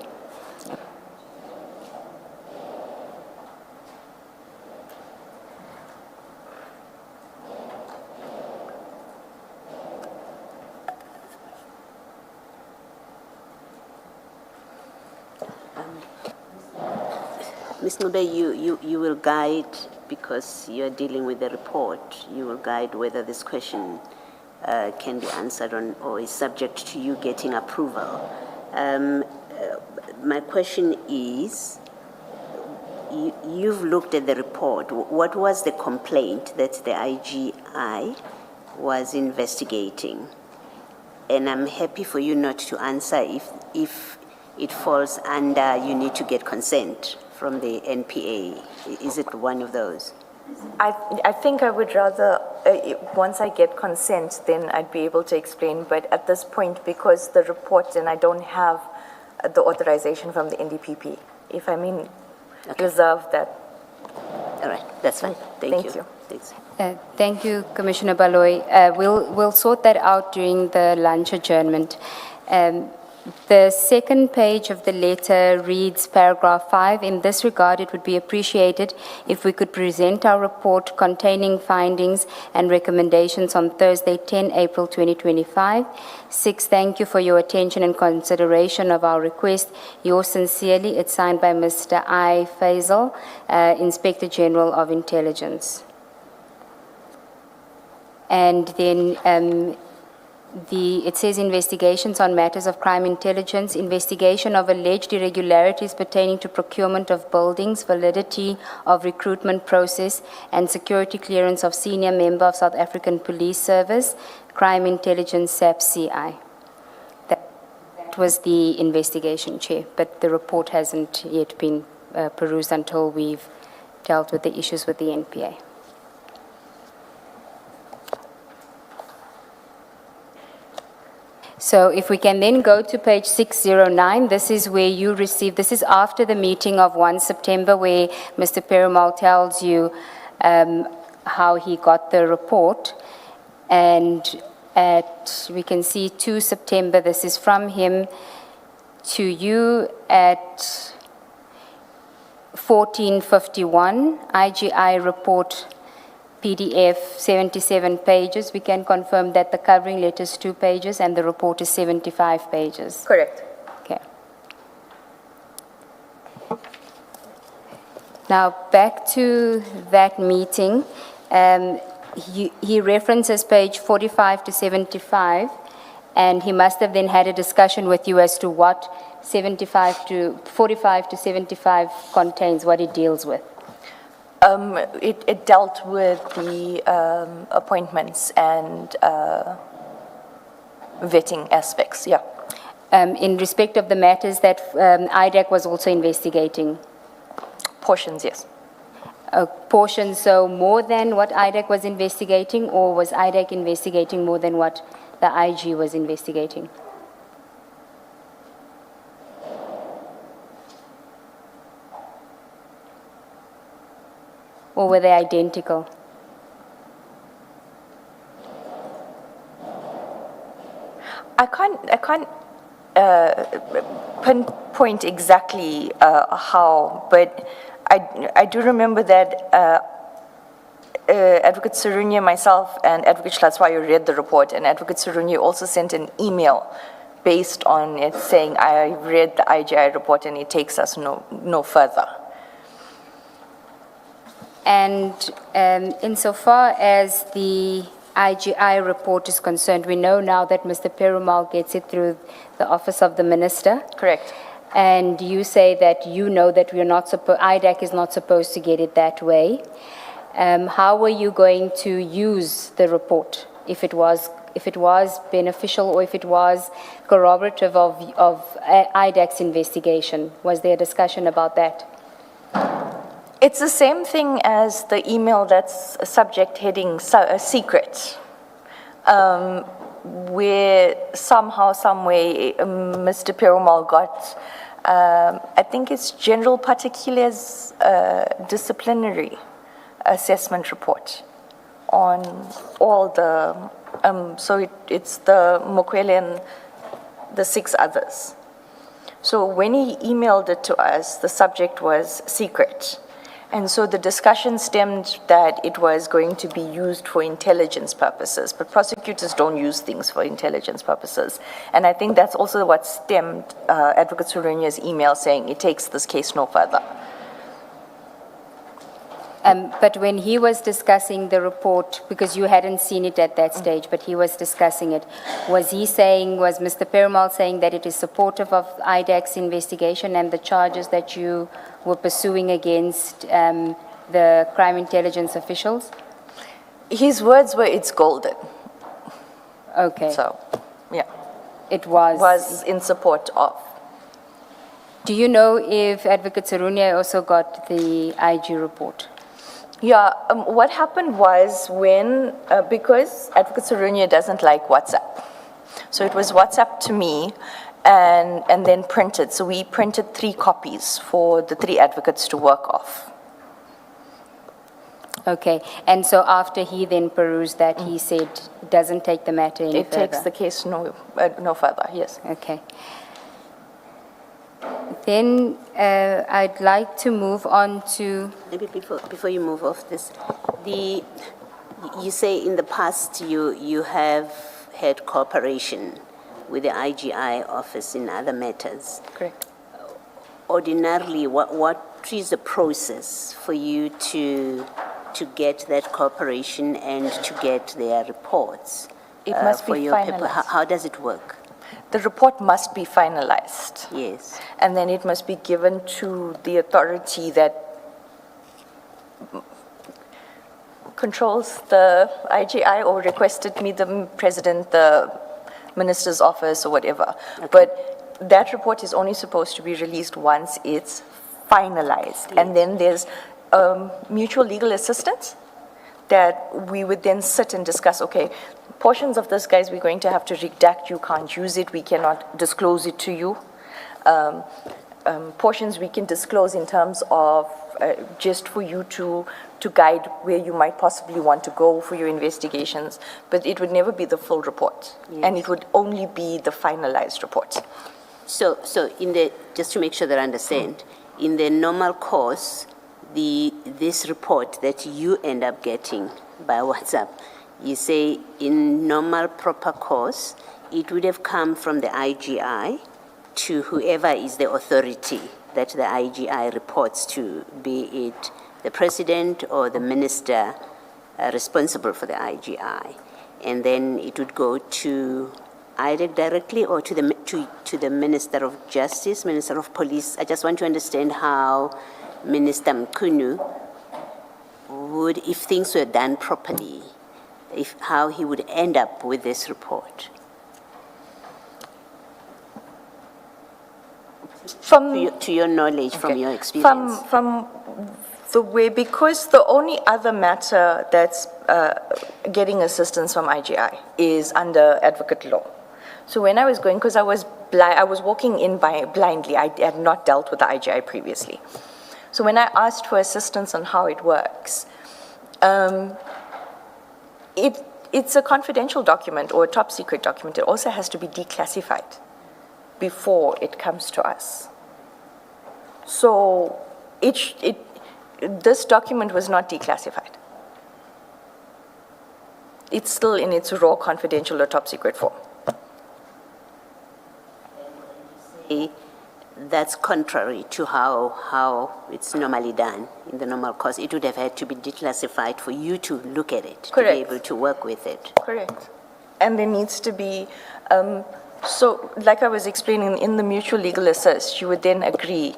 Ms. Nube, you will guide, because you're dealing with the report, you will guide whether this question can be answered or is subject to you getting approval. My question is, you've looked at the report. What was the complaint that the IGI was investigating? And I'm happy for you not to answer if it falls under you need to get consent from the NPA. Is it one of those? I think I would rather, once I get consent, then I'd be able to explain. But at this point, because the report and I don't have the authorization from the NDPP, if I mean, reserve that. All right, that's fine. Thank you. Thanks. Thank you, Commissioner Baloy. We'll sort that out during the lunch adjournment. The second page of the letter reads paragraph 5. In this regard, it would be appreciated if we could present our report containing findings and recommendations on Thursday, 10 April 2025. 6, thank you for your attention and consideration of our request. Yours sincerely, it's signed by Mr. I. Faisal, Inspector General of Intelligence. And then it says investigations on matters of crime intelligence, investigation of alleged irregularities pertaining to procurement of buildings, validity of recruitment process, and security clearance of senior member of South African Police Service, crime intelligence SAP-CI. That was the investigation, Chair, but the report hasn't yet been perused until we've dealt with the issues with the NPA. So if we can then go to page 609, this is where you receive, this is after the meeting of 1 September where Mr. Perumal tells you how he got the report. And we can see 2 September, this is from him to you at 14:51, IGI report PDF, 77 pages. We can confirm that the covering letter is 2 pages and the report is 75 pages. Correct. Okay. Now, back to that meeting. He references page 45 to 75, and he must have then had a discussion with you as to what 45 to 75 contains, what it deals with. It dealt with the appointments and vetting aspects, yeah. In respect of the matters that IDAC was also investigating? Portions, yes. A portion, so more than what IDAC was investigating, or was IDAC investigating more than what the IG was investigating? Or were they identical? I can't pinpoint exactly how, but I do remember that Advocate Sarunia, myself, and Advocate Schlatzweiler read the report, and Advocate Sarunia also sent an email based on it saying, I read the IGI report and it takes us no further. And insofar as the IGI report is concerned, we know now that Mr. Perumal gets it through the Office of the Minister. Correct. And you say that you know that IDAC is not supposed to get it that way. How were you going to use the report if it was beneficial or if it was corroborative of IDAC's investigation? Was there a discussion about that? It's the same thing as the email that's subject heading secret, where somehow, some way, Mr. Perumal got, I think it's General Particular's disciplinary assessment report on all the, so it's the Mokwele and the 6 others. So when he emailed it to us, the subject was secret. And so the discussion stemmed that it was going to be used for intelligence purposes, but prosecutors don't use things for intelligence purposes. And I think that's also what stemmed Advocate Sarunia's email saying it takes this case no further. But when he was discussing the report, because you hadn't seen it at that stage, but he was discussing it, was Mr. Perumal saying that it is supportive of IDAC's investigation and the charges that you were pursuing against the crime intelligence officials? His words were, it's golden. Okay. So, yeah. It was in support of. Do you know if Advocate Sarunia also got the IG report? Yeah, what happened was when, because Advocate Sarunia doesn't like WhatsApp, so it was WhatsApp to me and then printed. So we printed 3 copies for the 3 advocates to work off. Okay, and so after he then perused that, he said doesn't take the matter any further? It takes the case no further, yes. Okay. Then I'd like to move on to... Maybe before you move off this, you say in the past you have had cooperation with the IGI office in other matters. Correct. Ordinarily, what is the process for you to get that cooperation and to get their reports? It must for be your finalized. people? How does it work? The report must be finalized. Yes. And then it must be given to the authority that controls the IGI or requested me, the president, the minister's office or whatever. Okay. But that report is only supposed to be released once it's finalized. Yes. And then there's mutual legal assistance that we would then sit and discuss, okay, portions of this, guys, we're going to have to redact. You can't use it. We cannot disclose it to you. Portions we can disclose in terms of just for you to guide where you might possibly want to go for your investigations. But it would never be the full report. Yes. And it would only be the finalized report. So just to make sure that I understand, in the normal course, this report that you end up getting by WhatsApp, you say in normal proper course, it would have come from the IGI to whoever is the authority that the IGI reports to, be it the president or the minister responsible for the IGI. And then it would go to IDAC directly or to the Minister of Justice, Minister of Police. I just want to understand how Minister Mkunu if things were done properly, how he would end up with this report? To your knowledge, from your experience. From the way, because the only other matter that's getting assistance from IGI is under advocate law. So when I was going, because I was walking in blindly, I had not dealt with the IGI previously. So when I asked for assistance on how it works, it's a confidential document or a top secret document. It also has to be declassified before it comes to us. So this document was not declassified. It's still in its raw confidential or top secret form. That's contrary to how it's normally done in the normal course. It would have had to be declassified for you to look at it, Correct. to be able to work with it. Correct. And there needs to be, so like I was explaining, in the mutual legal assist, you would then agree,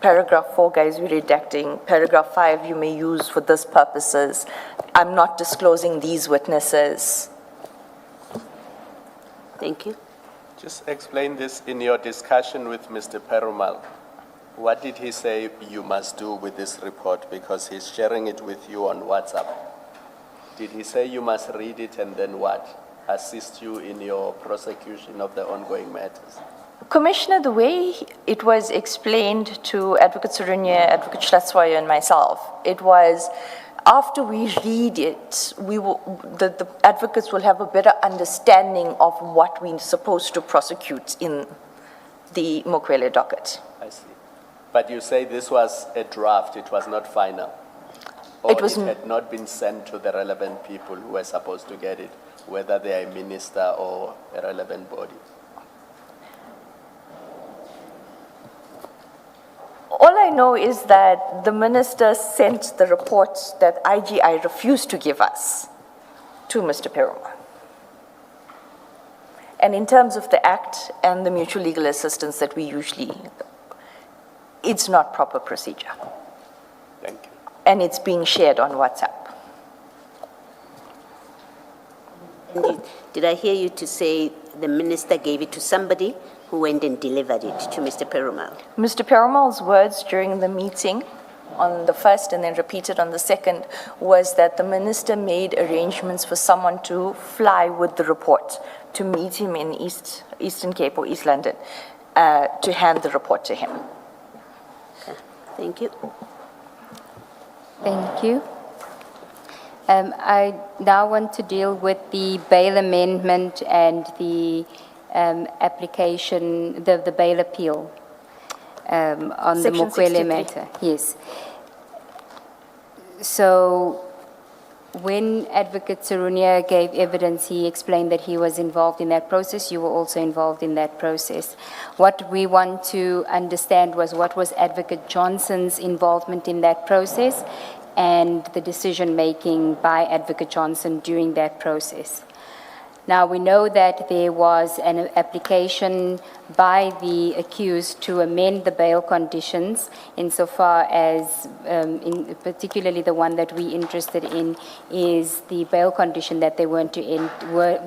paragraph 4, guys, we're redacting. Paragraph 5, you may use for this purposes. I'm not disclosing these witnesses. Thank you. Just explain this in your discussion with Mr. Perumal. What did he say you must do with this report? Because he's sharing it with you on WhatsApp. Did he say you must read it and then what? Assist you in your prosecution of the ongoing matters? Commissioner, the way it was explained to Advocate Surunya, Advocate Schlatzweiler, and myself, it was after we read it, the advocates will have a better understanding of what we're supposed to prosecute in the Mokwele docket. I see. But you say this was a draft, it was not final? Or it had not been sent to the relevant people who were supposed to get it, whether they are a minister or a relevant body? All I know is that the minister sent the reports that IGI refused to give us to Mr. Perumal. And in terms of the act and the mutual legal assistance that we usually, it's not proper procedure. Thank you. And it's being shared on WhatsApp. Did I hear you to say the minister gave it to somebody who went and delivered it to Mr. Perumal? Mr. Perumal's words during the meeting on the first and then repeated on the second was that the minister made arrangements for someone to fly with the report to meet him in Eastern Cape or East London to hand the report to him. Okay. Thank you. Thank you. I now want to deal with the bail amendment and the application, the bail appeal on the Section Mokwele 63. matter. Yes. So when Advocate Surunya gave evidence, he explained that he was involved in that process. You were also involved in that process. What we want to understand was what was Advocate Johnson's involvement in that process and the decision-making by Advocate Johnson during that process. Now, we know that there was an application by the accused to amend the bail conditions insofar as, particularly the one that we're interested in, is the bail condition that they were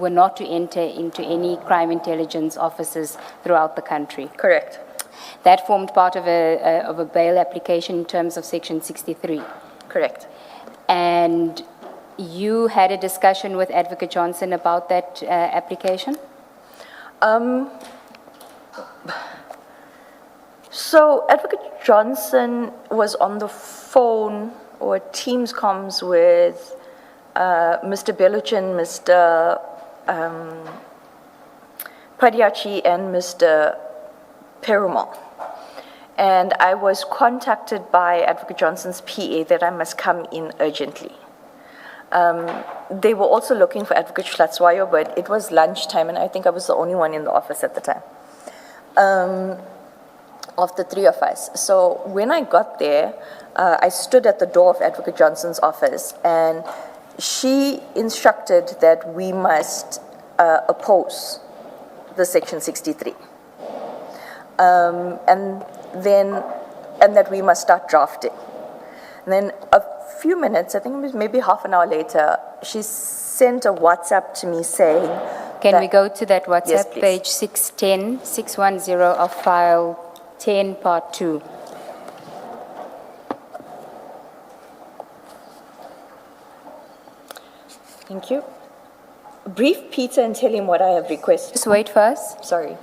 not to enter into any crime intelligence offices throughout the country. Correct. That formed part of a bail application in terms of Section 63. Correct. And you had a discussion with Advocate Johnson about that application? So Advocate Johnson was on the phone or Teams comms with Mr. Beluchin, Mr. Padiachi, and Mr. Perumal. And I was contacted by Advocate Johnson's PA that I must come in urgently. They were also looking for Advocate Schlatzweiler, but it was lunchtime, and I think I was the only one in the office at the time, of the three of us. So when I got there, I stood at the door of Advocate Johnson's office, and she instructed that we must oppose the Section 63. And that we must start drafting. And then few minutes, I think it was maybe half an hour later, she sent a WhatsApp to me saying. Can we that- go to that WhatsApp, Yes, please. page 610 of file 10, part 2? Thank you. Brief Peter and tell him what I have requested. Just wait first. Sorry.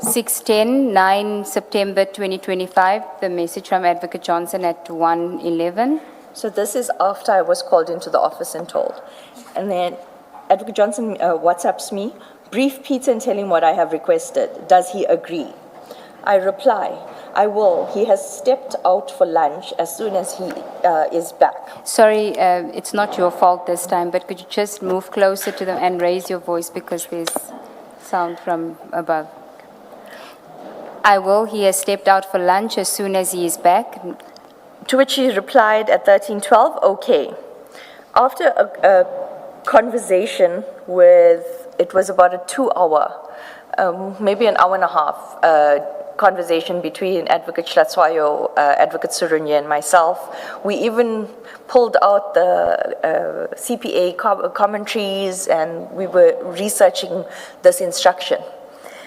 610, 9 September 2025, the message from Advocate Johnson at 1:11. So this is after I was called into the office and told. And then Advocate Johnson WhatsApps me, brief Peter and tell him what I have requested. Does he agree? I reply, I will. He has stepped out for lunch as soon as he is back. Sorry, it's not your fault this time, but could you just move closer to them and raise your voice because there's sound from above. I will. He has stepped out for lunch as soon as he is back. To which he replied at 13:12, okay. After a conversation with, it was about a 2-hour, maybe an hour and a half, conversation between Advocate Shlatsoyo, Advocate Surunya, and myself. We even pulled out the CPA commentaries, and we were researching this instruction.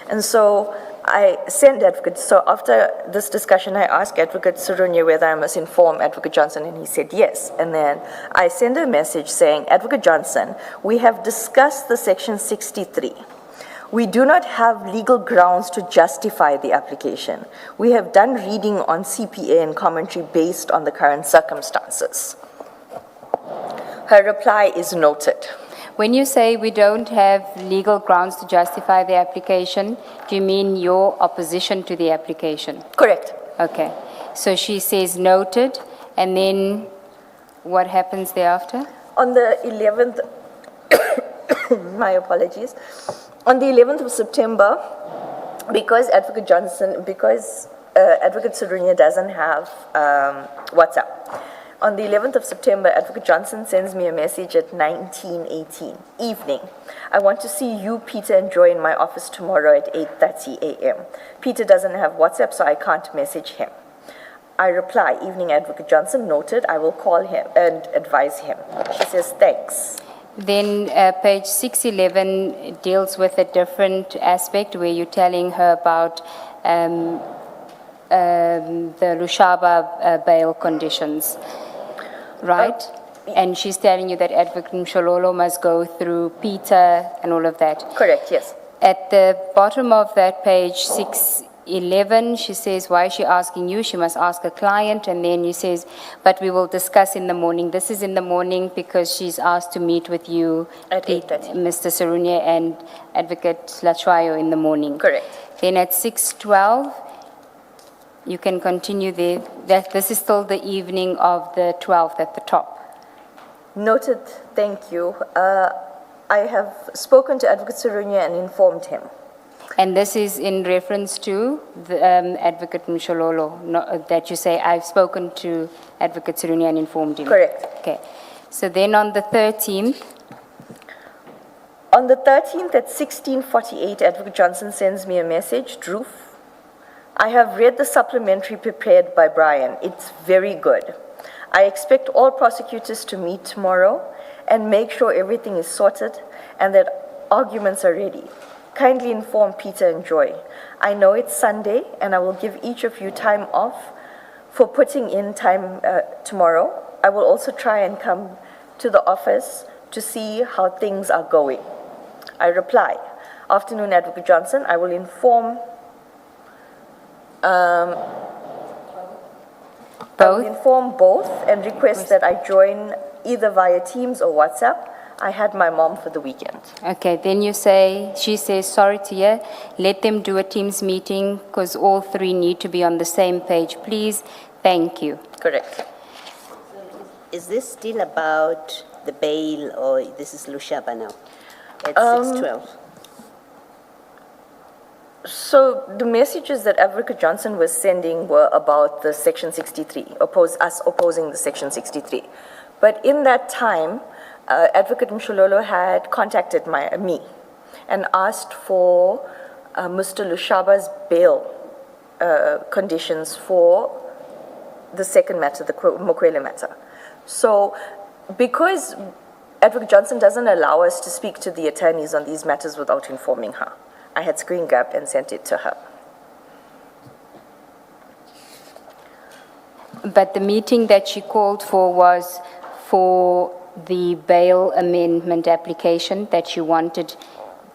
And so I sent Advocate, so after this discussion, I asked Advocate Surunya whether I must inform Advocate Johnson, and he said yes. And then I sent a message saying, Advocate Johnson, we have discussed the Section 63. We do not have legal grounds to justify the application. We have done reading on CPA and commentary based on the current circumstances. Her reply is noted. When you say we don't have legal grounds to justify the application, do you mean your opposition to the application? Correct. Okay. So she says noted, and then what happens thereafter? On the 11th, my apologies. On the 11th of September, because Advocate Johnson, because Advocate Surunya doesn't have WhatsApp, on the 11th of September, Advocate Johnson sends me a message at 19:18 evening. I want to see you, Peter, and Joy in my office tomorrow at 8:30 a.m. Peter doesn't have WhatsApp, so I can't message him. I reply, evening, Advocate Johnson, noted, I will call him and advise him. She says, thanks. Then page 611 deals with a different aspect where you're telling her about the Lushaba bail conditions, right? And she's telling you that Advocate Mshololo must go through Peter and all of that. Correct, yes. At the bottom of that page 611, she says, why is she asking you? She must ask a client. And then you says, but we will discuss in the morning. This is in the morning because she's asked to meet with you, At 8:30. Mr. Sarunya and Advocate Lachwayo in the morning. Correct. Then at 6:12, you can continue there. This is still the evening of the 12th at the top. Noted, thank you. I have spoken to Advocate Surunya and informed him. And this is in reference to the, Advocate Mshololo, that you say, I've spoken to Advocate Surunya and informed him. Correct. Okay. So then on the 13th, On the 13th at 16:48, Advocate Johnson sends me a message, Droof. I have read the supplementary prepared by Brian. It's very good. I expect all prosecutors to meet tomorrow and make sure everything is sorted and that arguments are ready. Kindly inform Peter and Joy. I know it's Sunday and I will give each of you time off for putting in time tomorrow. I will also try and come to the office to see how things are going. I reply, afternoon, Advocate Johnson, I will inform both and request that I join either via Teams or WhatsApp. I had my mom for the weekend. okay, then you say, she says, sorry to hear, let them do a Teams meeting because all three need to be on the same page, please. Thank you. Correct. Is this still about the bail or this is Lushaba now? At 6:12. So the messages that Advocate Johnson was sending were about the Section 63, us opposing the Section 63. But in that time, Advocate Mshololo had contacted me and asked for Mr. Lushaba's bail conditions for the second matter, the Mokwele matter. So because Advocate Johnson doesn't allow us to speak to the attorneys on these matters without informing her, I had screen grab and sent it to her. But the meeting that she called for was for the bail amendment application that she wanted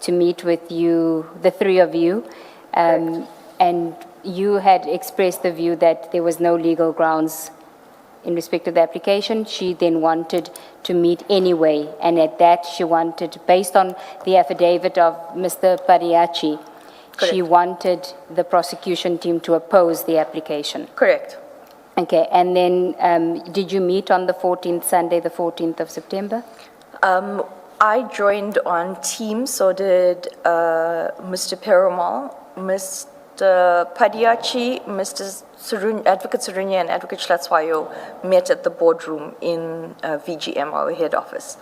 to meet with you, the three of you, and you had expressed the view that there was no legal grounds in respect of the application. She then wanted to meet anyway, and at that she wanted, based on the affidavit of Mr. Pariachi, she wanted the prosecution team to oppose the application. Correct. Okay, and then did you meet on the 14th, Sunday, the 14th of September? I joined on Teams, so did Mr. Perumal, Mr. Padiachi, Advocate Surunya, and Advocate Schlatzwayo met at the boardroom in VGM, our head office.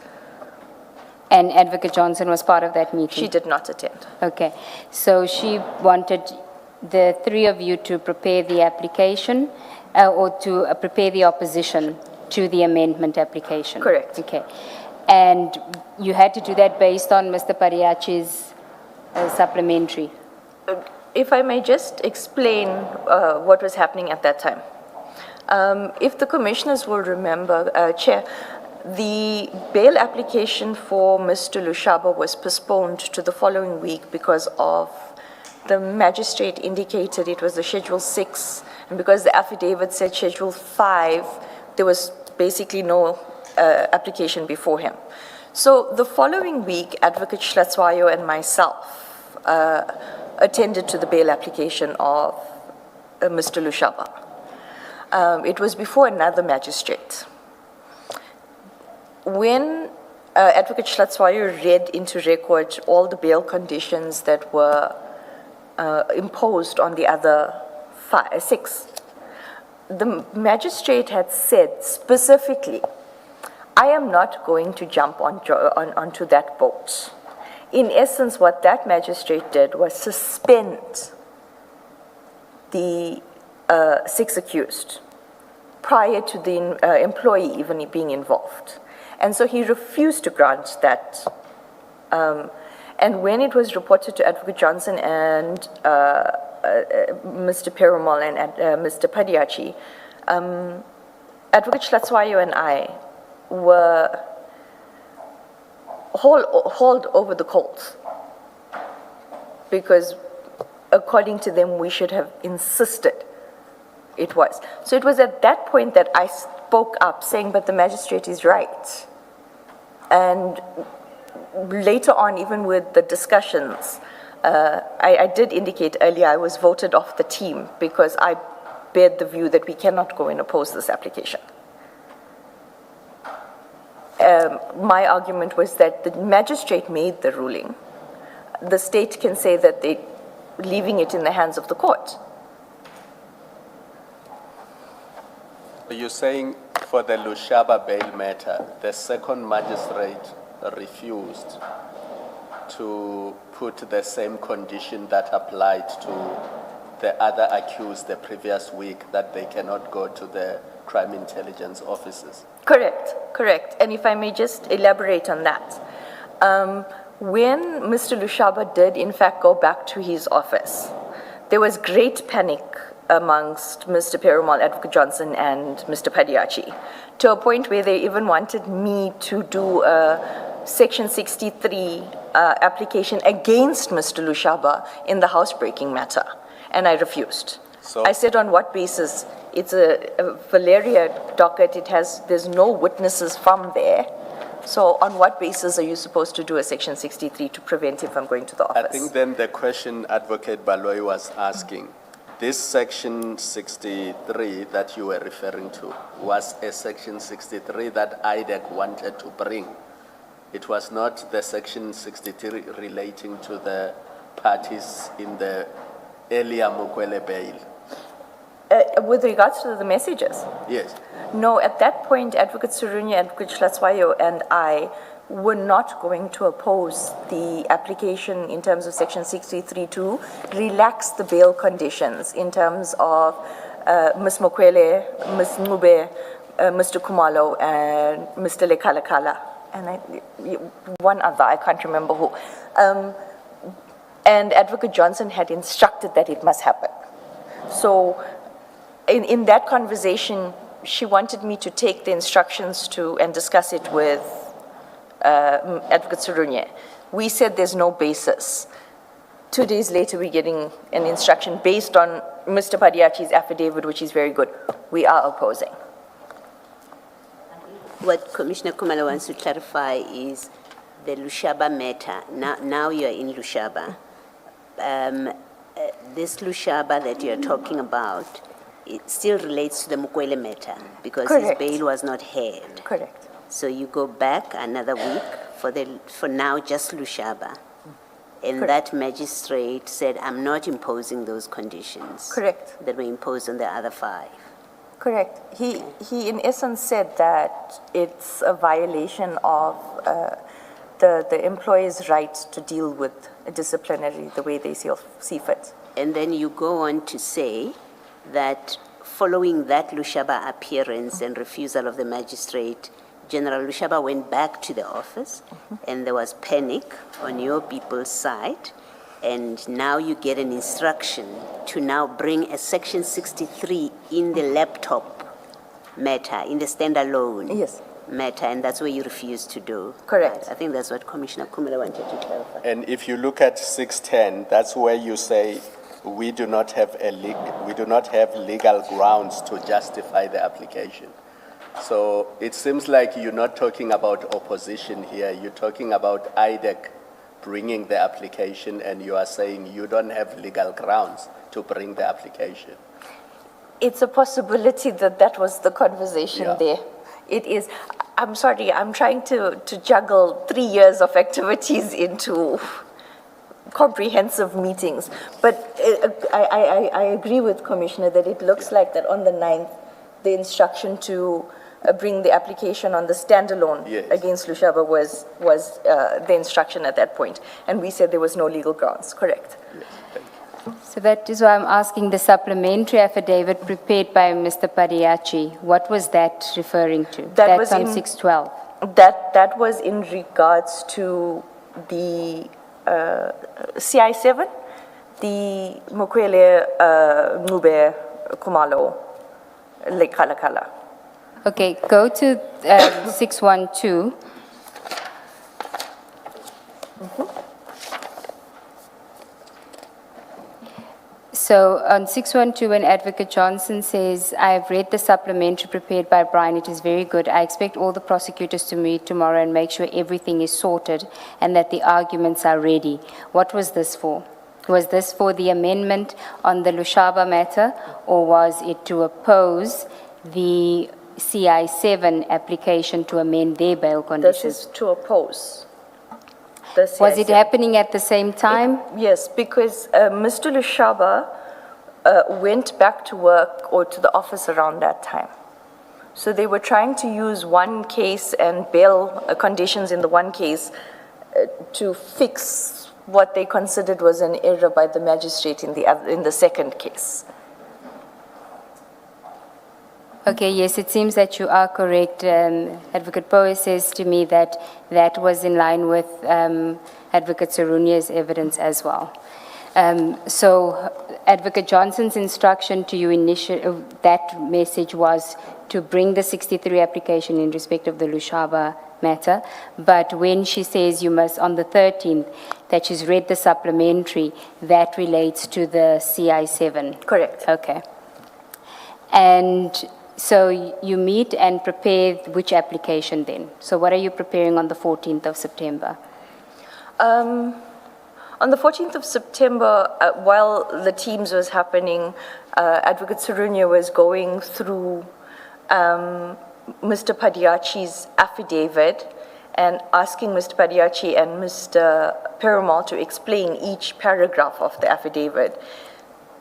And Advocate Johnson was part of that meeting? She did not attend. Okay, so she wanted the three of you to prepare the application or to prepare the opposition to the amendment application? Correct. Okay. And you had to do that based on Mr. Pariachi's supplementary? If I may just explain what was happening at that time. If the commissioners will remember, Chair, the bail application for Mr. Lushaba was postponed to the following week because of the magistrate indicated it was the Schedule 6, and because the affidavit said Schedule 5, there was basically no application before him. So the following week, Advocate Schlatzwayo and myself attended to the bail application of Mr. Lushaba. It was before another magistrate. When Advocate Schlatzwayo read into record all the bail conditions that were imposed on the other 6, the magistrate had said specifically, I am not going to jump onto that boat. In essence, what that magistrate did was suspend the 6 accused prior to the employee even being involved. And so he refused to grant that. And when it was reported to Advocate Johnson and Mr. Perumal and Mr. Padiachi, Advocate Schlatzwayo and I were hauled over the coals because according to them we should have insisted it was. So it was at that point that I spoke up saying, but the magistrate is right. And later on, even with the discussions, I did indicate earlier I was voted off the team because I bared the view that we cannot go and oppose this application. My argument was that the magistrate made the ruling. The state can say that they're leaving it in the hands of the court. You're saying for the Lushaba bail matter, the second magistrate refused to put the same condition that applied to the other accused the previous week, that they cannot go to the crime intelligence offices. Correct, correct. And if I may just elaborate on that. When Mr. Lushaba did in fact go back to his office, there was great panic amongst Mr. Perumal, Advocate Johnson, and Mr. Padiachi, to a point where they even wanted me to do a Section 63 application against Mr. Lushaba in the housebreaking matter, and I refused. So, I said, on what basis? It's a Valeria docket. There's no witnesses from there. So on what basis are you supposed to do a Section 63 to prevent him from going to the office? I think then the question Advocate Baloyi was asking, this Section 63 that you were referring to was a Section 63 that IDEC wanted to bring. It was not the Section 63 relating to the parties in the earlier Mokwele bail. With regards to the messages? Yes. No, at that point, Advocate Surunya, Advocate Schlatzwayo, and I were not going to oppose the application in terms of Section 63 to relax the bail conditions in terms of Ms. Mokwele, Ms. Ngube, Mr. Kumalo, and Mr. Lekalakala, and one other, I can't remember who. And Advocate Johnson had instructed that it must happen. So in that conversation, she wanted me to take the instructions and discuss it with Advocate Surunye. We said there's no basis. 2 days later, we're getting an instruction based on Mr. Padiachi's affidavit, which is very good. We are opposing. What Commissioner Kumalo wants to clarify is the Lushaba matter. Now you're in Lushaba. This Lushaba that you're talking about, it still relates to the Mukwele matter because Correct. his bail was not heard. Correct. So you go back another week for now just Lushaba. And Correct. that magistrate said, I'm not imposing those conditions. Correct. That were imposed on the other 5. Correct. He in essence said that it's a violation of the employer's right to deal with disciplinary the way they see fit. And then you go on to say that following that Lushaba appearance and refusal of the magistrate, General Lushaba went back to the office and there was panic on your people's side. And now you get an instruction to now bring a Section 63 in the laptop matter, in the standalone Yes. matter, and that's what you refuse to do. Correct. I think that's what Commissioner Kumela wanted to clarify. And if you look at 610, that's where you say we do not have legal grounds to justify the application. So it seems like you're not talking about opposition here. You're talking about IDEC bringing the application, and you are saying you don't have legal grounds to bring the application. It's a possibility that was the conversation Yeah. there. It is. I'm sorry, I'm trying to juggle 3 years of activities into comprehensive meetings. But I agree with Commissioner that it looks like that on the 9th, the instruction to bring the application on the standalone Yes. against Lushaba was the instruction at that point. And we said there was no legal grounds, correct? Yes, thank you. So that is why I'm asking the supplementary affidavit prepared by Mr. Padiachi. What was that referring to? That That's was on in- 612. That was in regards to the CI7, the Mukwele, Ngube, Kumalo, Lekalakala. Okay, go to 612. So on 612, when Advocate Johnson says, I have read the supplementary prepared by Brian, it is very good. I expect all the prosecutors to meet tomorrow and make sure everything is sorted and that the arguments are ready. What was this for? Was this for the amendment on the Lushaba matter, or was it to oppose the CI7 application to amend their bail This conditions? is to oppose. The Was it CI7. happening at the same time? Yes, because Mr. Lushaba went back to work or to the office around that time. So they were trying to use one case and bail conditions in the one case to fix what they considered was an error by the magistrate in the second case. Okay, yes, it seems that you are correct. Advocate Poe says to me that that was in line with Advocate Sarunya's evidence as well. So Advocate Johnson's instruction to you initially, that message was to bring the 63 application in respect of the Lushaba matter, but when she says you must, on the 13th, that she's read the supplementary, that relates to the CI7. Correct. Okay. And so you meet and prepare which application then? So what are you preparing on the 14th of September? On the 14th of September, while the teams was happening, Advocate Sarunya was going through Mr. Padiachi's affidavit and asking Mr. Padiachi and Mr. Perumal to explain each paragraph of the affidavit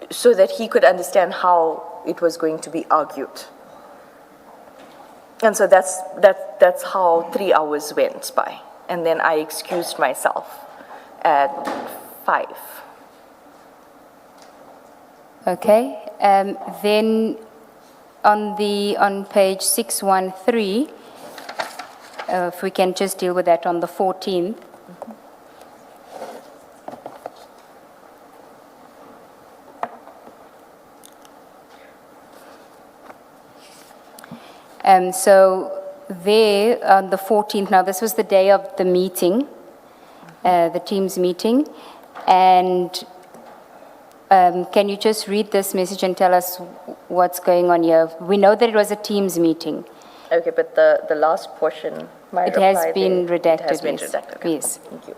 so that he could understand how it was going to be argued. And so that's how 3 hours went by. And then I excused myself at 5. Okay, then on page 613, if we can just deal with that on the 14th. So there on the 14th, now this was the day of the meeting, the team's meeting, and can you just read this message and tell us what's going on here? We know that it was a team's meeting. Okay, but the last portion, my It reply has been there, redacted, It has been yes. redacted, okay. Yes. Thank you.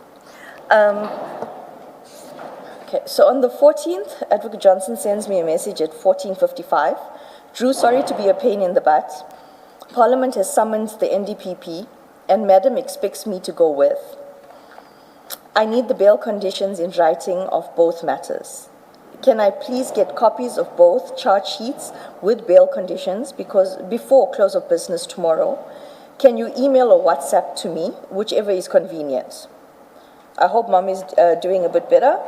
Okay, so on the 14th, Advocate Johnson sends me a message at 14:55. Drew, sorry to be a pain in the butt. Parliament has summoned the NDPP, and Madam expects me to go with. I need the bail conditions in writing of both matters. Can I please get copies of both charge sheets with bail conditions because before close of business tomorrow? Can you email or WhatsApp to me, whichever is convenient? I hope Mom is doing a bit better.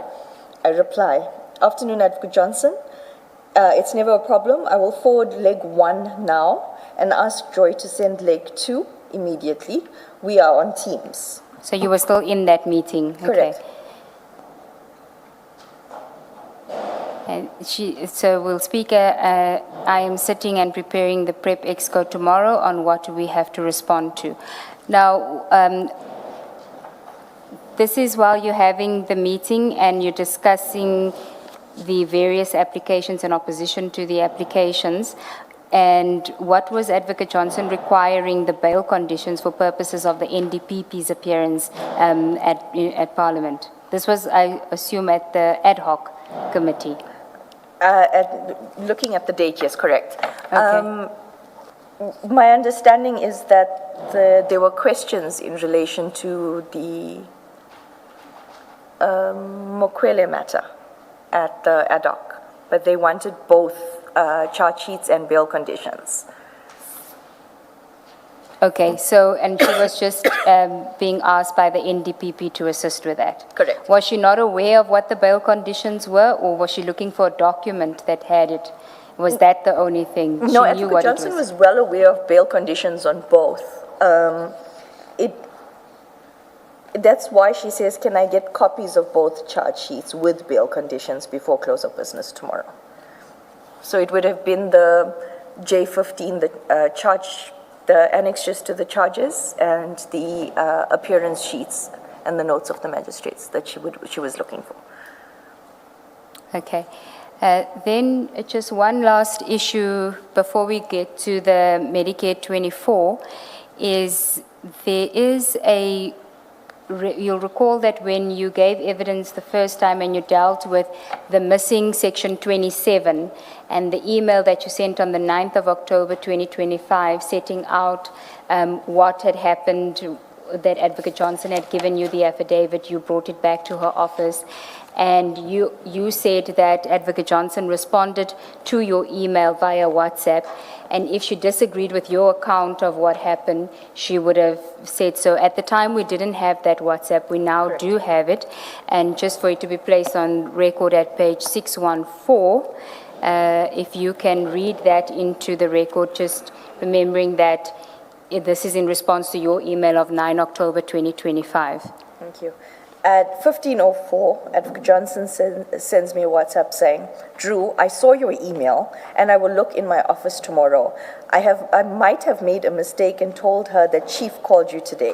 I reply, afternoon, Advocate Johnson. It's never a problem. I will forward leg 1 now and ask Joy to send leg 2 immediately. We are on Teams. So you were still in that meeting? Correct. Okay. And so we'll speak, I am sitting and preparing the prep exco tomorrow on what we have to respond to. Now, this is while you're having the meeting and you're discussing the various applications and opposition to the applications. And what was Advocate Johnson requiring the bail conditions for purposes of the NDPP's appearance at Parliament? This was, I assume, at the ad hoc committee. Looking at the date, yes, correct. Okay. My understanding is that there were questions in relation to the Mokwele matter at the ad hoc, but they wanted both charge sheets and bail conditions. Okay, so, and she was just being asked by the NDPP to assist with that? Correct. Was she not aware of what the bail conditions were, or was she looking for a document that had it? Was that the only thing? No, She knew Advocate what it Johnson was well aware of bail conditions on both. That's why she says, can I get copies of both charge sheets with bail conditions before close of business tomorrow? So it would have been the J15, the charge, the annexes to the charges, and the appearance sheets and the notes of the magistrates that she was looking for. Okay. Then just one last issue before we get to the Medicare 24 is there is a, you'll recall that when you gave evidence the first time and you dealt with the missing section 27 and the email that you sent on the 9th of October 2025 setting out what had happened, that Advocate Johnson had given you the affidavit, you brought it back to her office, and you said that Advocate Johnson responded to your email via WhatsApp, and if she disagreed with your account of what happened, she would have said so. At the time, we didn't have that WhatsApp. We now Correct. do have it, and just for it to be placed on record at page 614, if you can read that into the record, just remembering that this is in response to your email of 9 October 2025. Thank you. At 15:04, Advocate Johnson sends me a WhatsApp saying, Drew, I saw your email and I will look in my office tomorrow. I might have made a mistake and told her that Chief called you today.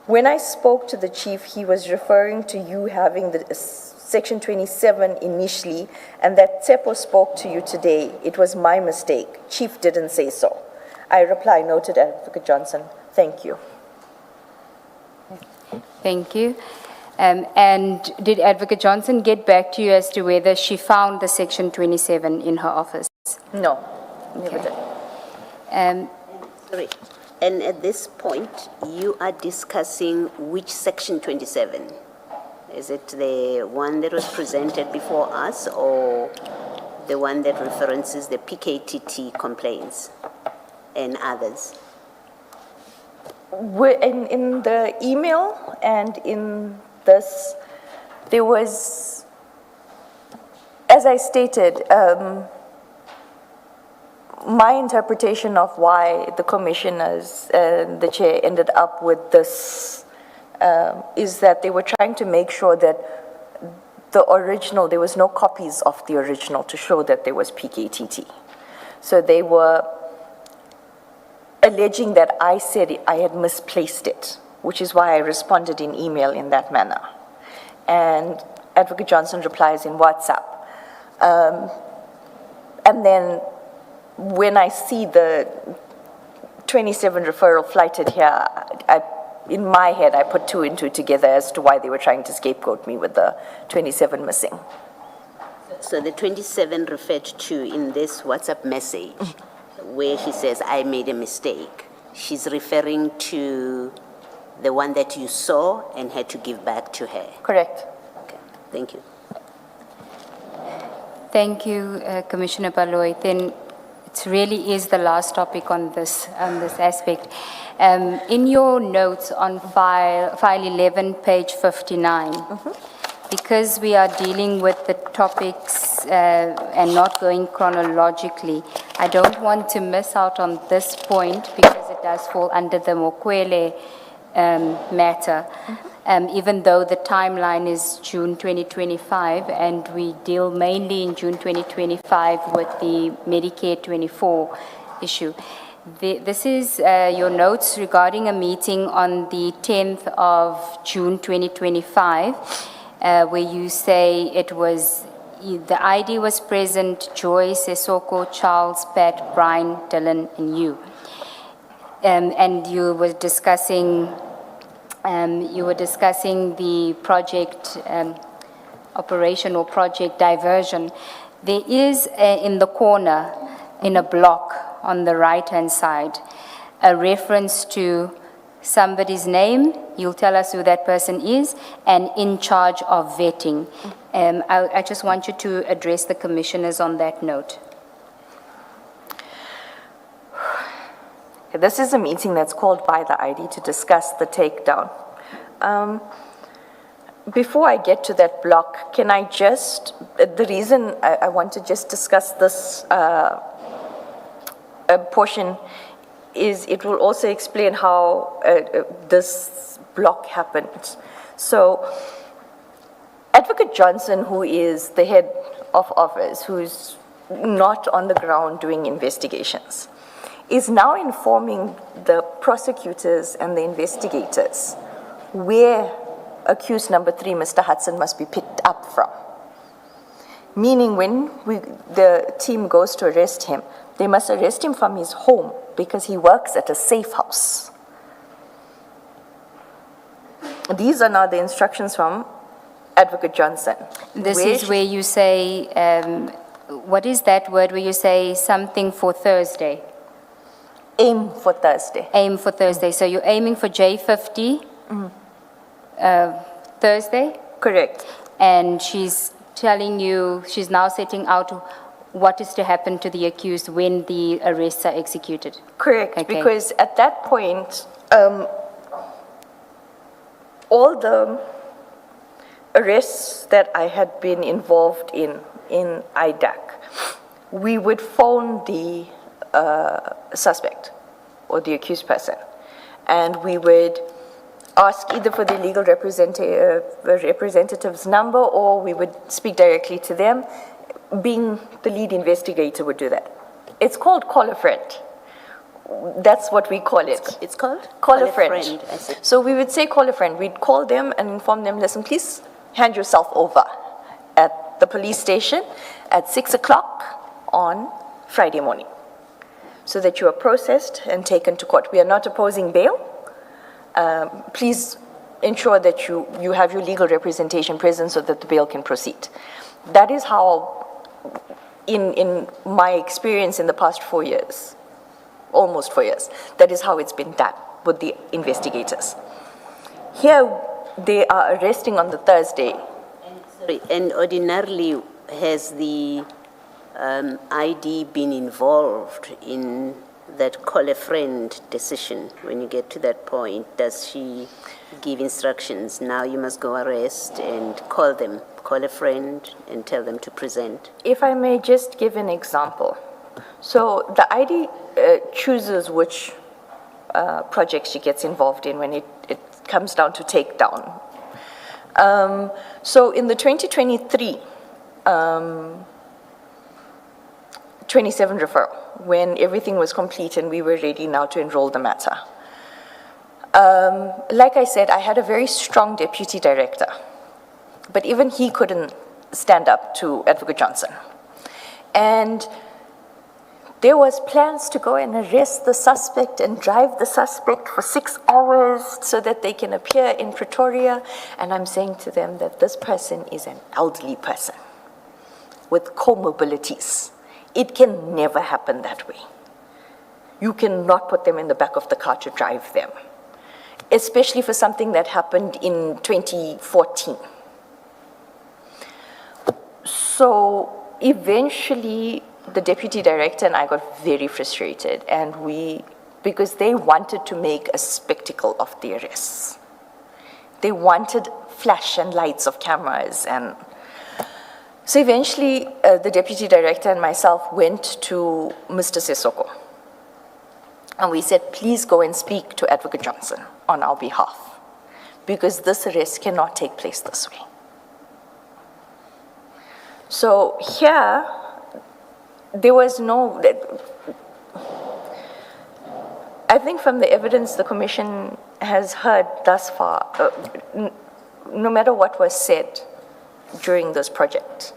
When I spoke to the Chief, he was referring to you having the Section 27 initially and that Tsepo spoke to you today. It was my mistake. Chief didn't say so. I reply, noted, Advocate Johnson. Thank you. Thank you. And did Advocate Johnson get back to you as to whether she found the Section 27 in her office? No, never Okay. did. Sorry. And at this point, you are discussing which Section 27? Is it the one that was presented before us or the one that references the PKTT complaints and others? In the email and in this, there was, as as I stated, my interpretation of why the commissioners and the chair ended up with this is that they were trying to make sure that the original, there was no copies of the original to show that there was PKTT. So they were alleging that I said I had misplaced it, which is why I responded in email in that manner. And Advocate Johnson replies in WhatsApp. And then when I see the 27 referral flighted here, in my head, I put 2 and 2 together as to why they were trying to scapegoat me with the 27 missing. So the 27 referred to in this WhatsApp message, where she says, I made a mistake, she's referring to the one that you saw and had to give back to her. Correct. Okay, thank you. Thank you, Commissioner Baloy. Then it really is the last topic on this aspect. In your notes on file 11, page 59, because we are dealing with the topics and not going chronologically, I don't want to miss out on this point because it does fall under the Mokwele matter. Even though the timeline is June 2025 and we deal mainly in June 2025 with the Medicare 24 issue. This is your notes regarding a meeting on the 10th of June 2025, where you say it was, the ID was present, Joy, Sesoko, Charles, Pat, Brian, Dylan, and you. And you were discussing the project operation or project diversion. There is in the corner, in a block on the right-hand side, a reference to somebody's name. You'll tell us who that person is, and in charge of vetting. I just want you to address the commissioners on that note. This is a meeting that's called by the ID to discuss the takedown. Before I get to that block, can I just, the reason I want to just discuss this portion is it will also explain how this block happened. So Advocate Johnson, who is the head of office, who's not on the ground doing investigations, is now informing the prosecutors and the investigators where accused number 3, Mr. Hudson, must be picked up from. Meaning when the team goes to arrest him, they must arrest him from his home because he works at a safe house. These are now the instructions from Advocate Johnson. This is where you say, what is that word where you say something for Thursday? Aim for Thursday. Aim for Thursday. So you're aiming for J50 Thursday? Correct. And she's telling you, she's now setting out what is to happen to the accused when the arrests are executed. Correct, Okay. because at that point, all the arrests that I had been involved in IDAC, we would phone the suspect or the accused person, and we would ask either for the legal representative's number, or we would speak directly to them. Being the lead investigator would do that. It's called call a friend. That's what we call it. It's called? Call a friend. I see. So we would say call a friend. We'd call them and inform them, listen, please hand yourself over at the police station at 6 o'clock on Friday morning, so that you are processed and taken to court. We are not opposing bail. Please ensure that you have your legal representation present so that the bail can proceed. That is how, in my experience in the past 4 years, almost 4 years, that is how it's been done with the investigators. Here, they are arresting on the Thursday. And ordinarily, has the ID been involved in that call a friend decision? When you get to that point, does she give instructions? Now you must go arrest and call call a friend and tell them to present? If I may just give an example. So the ID chooses which project she gets involved in when it comes down to takedown. So in the 2023 27 referral, when everything was complete and we were ready now to enroll the matter. Like I said, I had a very strong deputy director, but even he couldn't stand up to Advocate Johnson. And there was plans to go and arrest the suspect and drive the suspect for 6 hours so that they can appear in Pretoria. And I'm saying to them that this person is an elderly person with comorbidities. It can never happen that way. You cannot put them in the back of the car to drive them, especially for something that happened in 2014. So eventually, the deputy director and I got very frustrated, and because they wanted to make a spectacle of the arrests. They wanted flash and lights of cameras, and so eventually the deputy director and myself went to Mr. Sesoko, and we said, please go and speak to Advocate Johnson on our behalf, because this arrest cannot take place this way. So here, there was no, I think from the evidence the commission has heard thus far, no matter what was said during this project,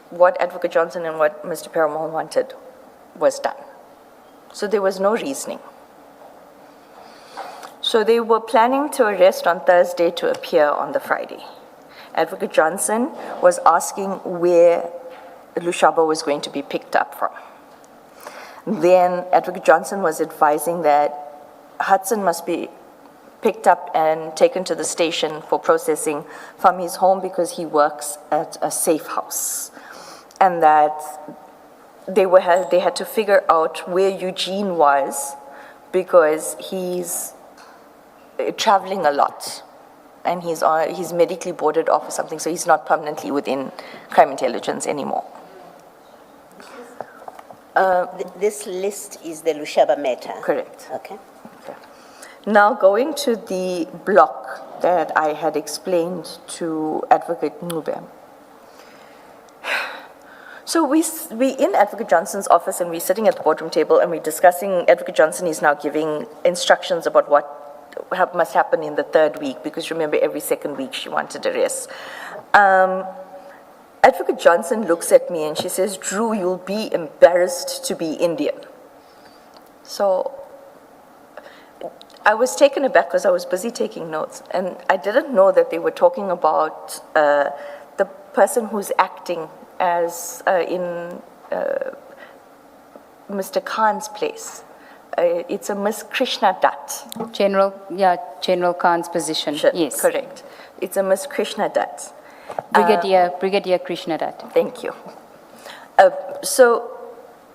what Advocate Johnson and what Mr. Perumal wanted was done. So there was no reasoning. So they were planning to arrest on Thursday to appear on the Friday. Advocate Johnson was asking where Lushaba was going to be picked up from. Then Advocate Johnson was advising that Hudson must be picked up and taken to the station for processing from his home because he works at a safe house. And that they had to figure out where Eugene was because he's traveling a lot. And he's medically boarded off or something, so he's not permanently within crime intelligence anymore. This list is the Lushaba matter? Correct. Okay. Now going to the block that I had explained to Advocate Ncube. So we in Advocate Johnson's office and we're sitting at the boardroom table and we're discussing, Advocate Johnson is now giving instructions about what must happen in the third week, because remember every second week she wanted arrests. Advocate Johnson looks at me and she says, Drew, you'll be embarrassed to be Indian. So I was taken aback because I was busy taking notes, and I didn't know that they were talking about the person who's acting as in Mr. Khan's place. It's a Miss Krishna Dutt. General Khan's position, yes. Correct. It's a Miss Krishna Dutt. Brigadier Krishna Dutt. Thank you. So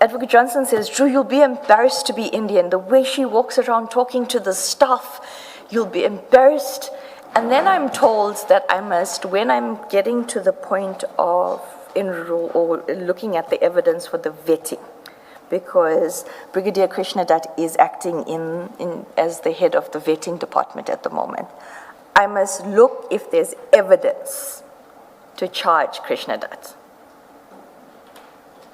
Advocate Johnson says, Drew, you'll be embarrassed to be Indian. The way she walks around talking to the staff, you'll be embarrassed. And then I'm told that I must, when I'm getting to the point of enroll or looking at the evidence for the vetting, because Brigadier Krishna Dutt is acting as the head of the vetting department at the moment, I must look if there's evidence to charge Krishna Dutt.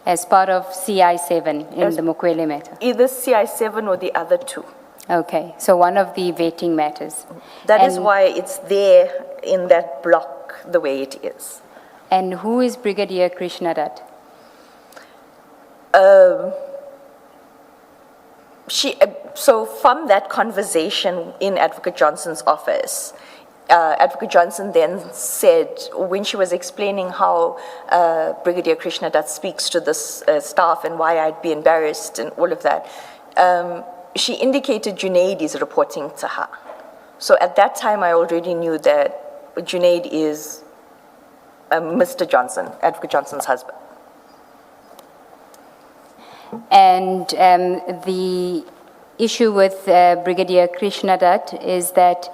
As part of CI7 in the Mukwele matter? Either CI7 or the other two. Okay, so one of the vetting matters. That is why it's there in that block the way it is. And who is Brigadier Krishna Dutt? So from that conversation in Advocate Johnson's office, Advocate Johnson then said, when she was explaining how Brigadier Krishna Dutt speaks to this staff and why I'd be embarrassed and all of that, she indicated Junaid is reporting to her. So at that time, I already knew that Junaid is Mr. Johnson, Advocate Johnson's husband. And the issue with Brigadier Krishna Dutt is that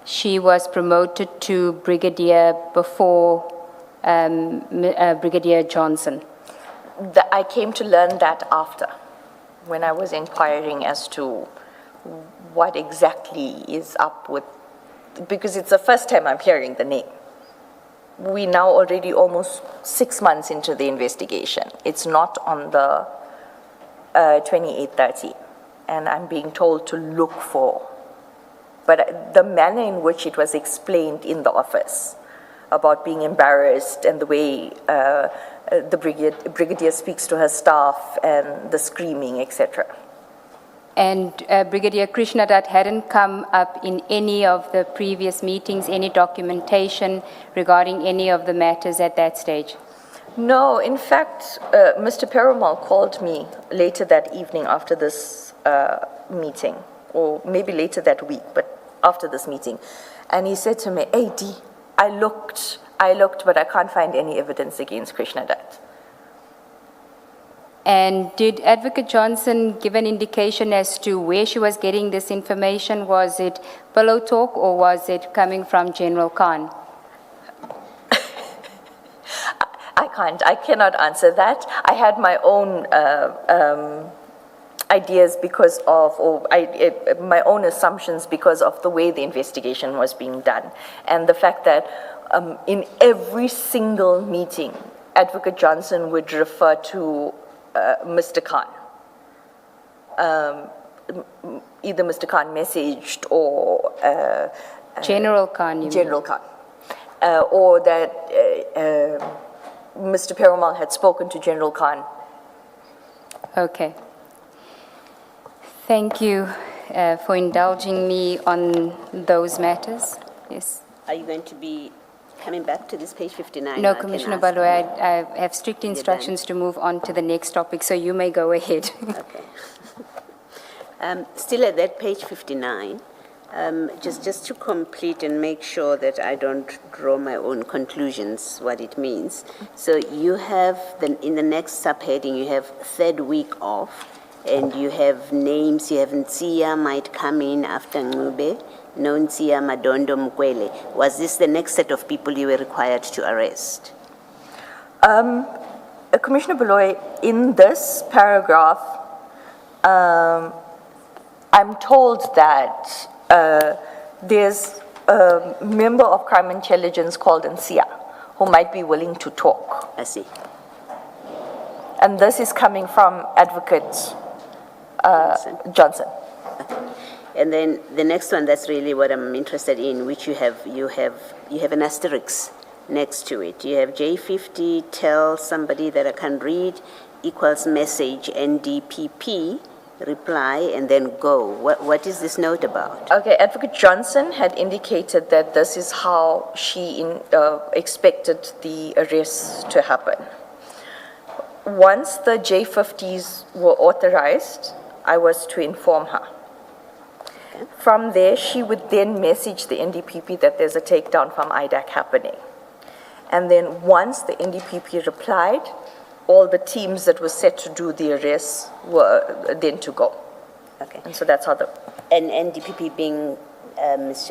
she was promoted to brigadier before Brigadier Johnson? I came to learn that after, when I was inquiring as to what exactly is up with, because it's the first time I'm hearing the name. We now already almost 6 months into the investigation. It's not on the 2830, and I'm being told to look for. But the manner in which it was explained in the office about being embarrassed and the way the brigadier speaks to her staff and the screaming, etc. And Brigadier Krishnadat hadn't come up in any of the previous meetings, any documentation regarding any of the matters at that stage? No, in fact, Mr. Perumal called me later that evening after this meeting, or maybe later that week, but after this meeting. And he said to me, "Hey, Dee, I looked, but I can't find any evidence against Krishnadat." And did Advocate Johnson give an indication as to where she was getting this information? Was it pillow talk or was it coming from General Khan? I cannot answer that. I had my own ideas because of, my own assumptions because of the way the investigation was being done. And the fact that in every single meeting, Advocate Johnson would refer to Mr. Khan. Either Mr. Khan messaged or General Khan, you mean? General Khan. Or that Mr. Perumal had spoken to General Khan. Okay. Thank you for indulging me on those matters. Yes. Are you going to be coming back to this page 59? No, I can Commissioner ask Baloyi, you. I have strict instructions to move on to the next topic, so you may go ahead. Okay. Still at that page 59, just to complete and make sure that I don't draw my own conclusions, what it means. So you have, in the next subheading, you have third week off, and you have names, you have Ntsiya might come in after Ngube, no Ntsiya Madondo Mkwele. Was this the next set of people you were required to arrest? Commissioner Baloyi, in this paragraph, I'm told that there's a member of crime intelligence called Ntsiya who might be willing to talk. I see. And this is coming from Advocate Johnson. And then the next one, that's really what I'm interested in, which you have an asterisk next to it. You have J50, tell somebody that I can read, equals message NDPP, reply, and then go. What is this note about? Okay, Advocate Johnson had indicated that this is how she expected the arrests to happen. Once the J50s were authorized, I was to inform her. Okay. From there, she would then message the NDPP that there's a takedown from IDAC happening. And then once the NDPP replied, all the teams that were set to do the arrests were then to go. Okay. And so that's how the... And NDPP being Ms.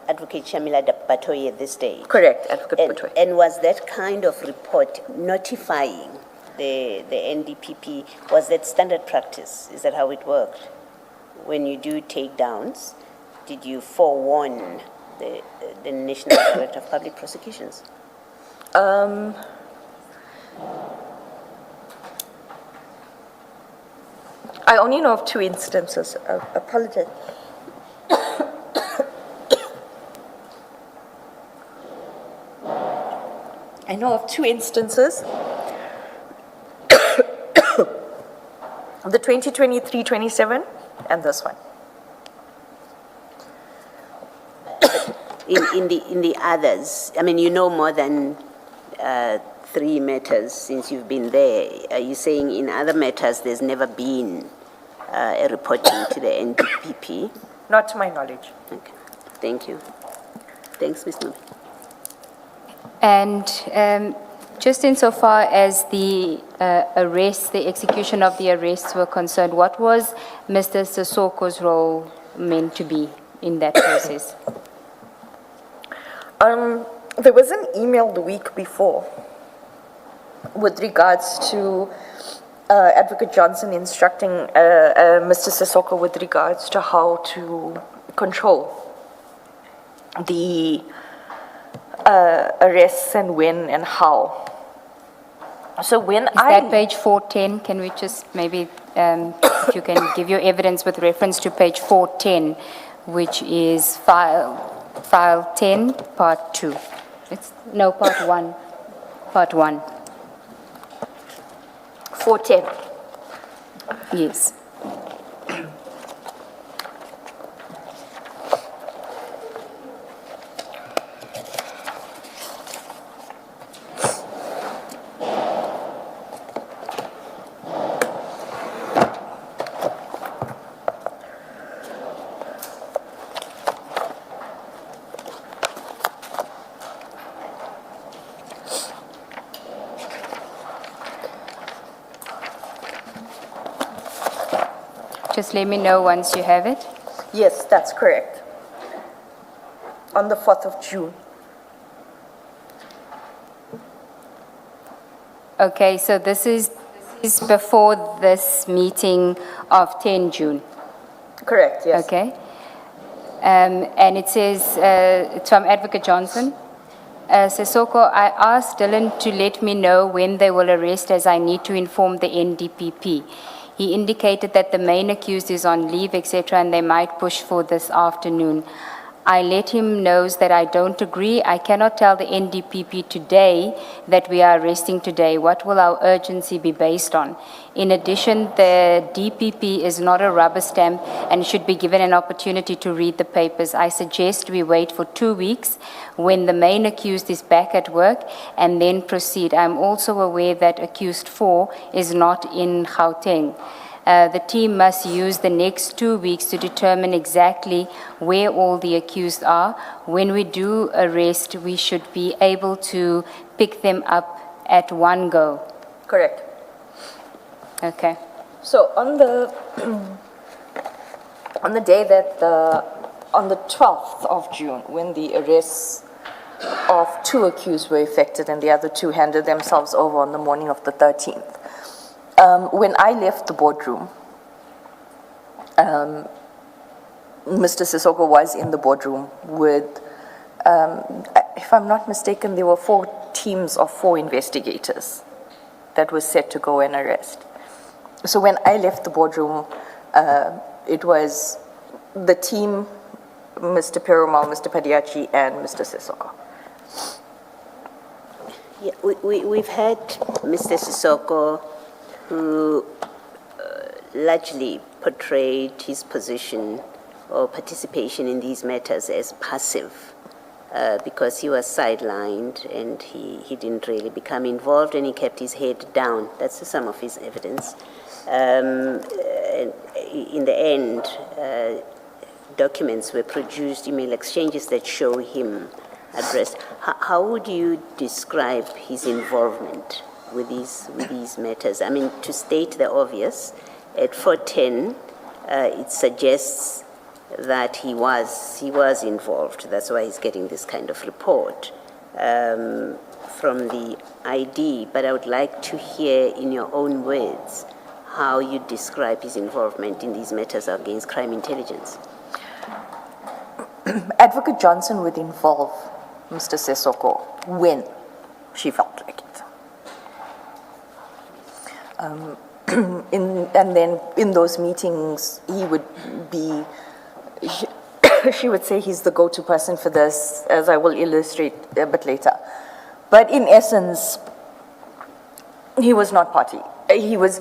Advocate Shamila Batoyi at this stage? Correct, Advocate Batoyi. And was that kind of report notifying the NDPP, was that standard practice? Is that how it worked? When you do takedowns, did you forewarn the National Director of Public Prosecutions? I only know of 2 instances. Apologize. I know of 2 instances. The 2023-27 and this one. In the others, I mean, you know more than 3 matters since you've been there. Are you saying in other matters there's never been a reporting to the NDPP? Not to my knowledge. Okay, thank you. Thanks, Ms. Nube. And just insofar as the arrests, the execution of the arrests were concerned, what was Mr. Sissoko's role meant to be in that process? There was an email the week before with regards to Advocate Johnson instructing Mr. Sissoko with regards to how to control the arrests and when and how. So when Is that page 410? Can we just maybe, if you can give your evidence with reference to page 410, which is file 10, part 2. No, part 1. Part 1. 410. Yes. Just let me know once you have it. Yes, that's correct. On the 4th of June. Okay, so this is before this meeting of 10 June. Correct, yes. Okay. And it says, it's from Advocate Johnson. Sissoko, I asked Dylan to let me know when they will arrest as I need to inform the NDPP. He indicated that the main accused is on leave, etc., and they might push for this afternoon. I let him know that I don't agree. I cannot tell the NDPP today that we are arresting today. What will our urgency be based on? In addition, the DPP is not a rubber stamp and should be given an opportunity to read the papers. I suggest we wait for 2 weeks when the main accused is back at work and then proceed. I'm also aware that accused 4 is not in Gauteng. The team must use the next 2 weeks to determine exactly where all the accused are. When we do arrest, we should be able to pick them up at one go. Correct. Okay. So on the on the day that on the 12th of June, when the arrests of 2 accused were effected and the other 2 handed themselves over on the morning of the 13th, when I left the boardroom, Mr. Sissoko was in the boardroom with, if I'm not mistaken, there were 4 teams of 4 investigators that was set to go and arrest. So when I left the boardroom, it was the team, Mr. Perumal, Mr. Padiachi, and Mr. Sissoko. Yeah, we've had Mr. Sissoko, who largely portrayed his position or participation in these matters as passive because he was sidelined and he didn't really become involved and he kept his head down. That's the sum of his evidence. In the end, documents were produced, email exchanges that show him addressed. How would you describe his involvement with these matters? I mean, to state the obvious, at 410, it suggests that he was involved. That's why he's getting this kind of report from the ID. But I would like to hear in your own words how you describe his involvement in these matters against crime intelligence. Advocate Johnson would involve Mr. Sissoko when she felt like it. And then in those meetings, he would be, she would say he's the go-to person for this, as I will illustrate a bit later. But in essence, he was not party. He was,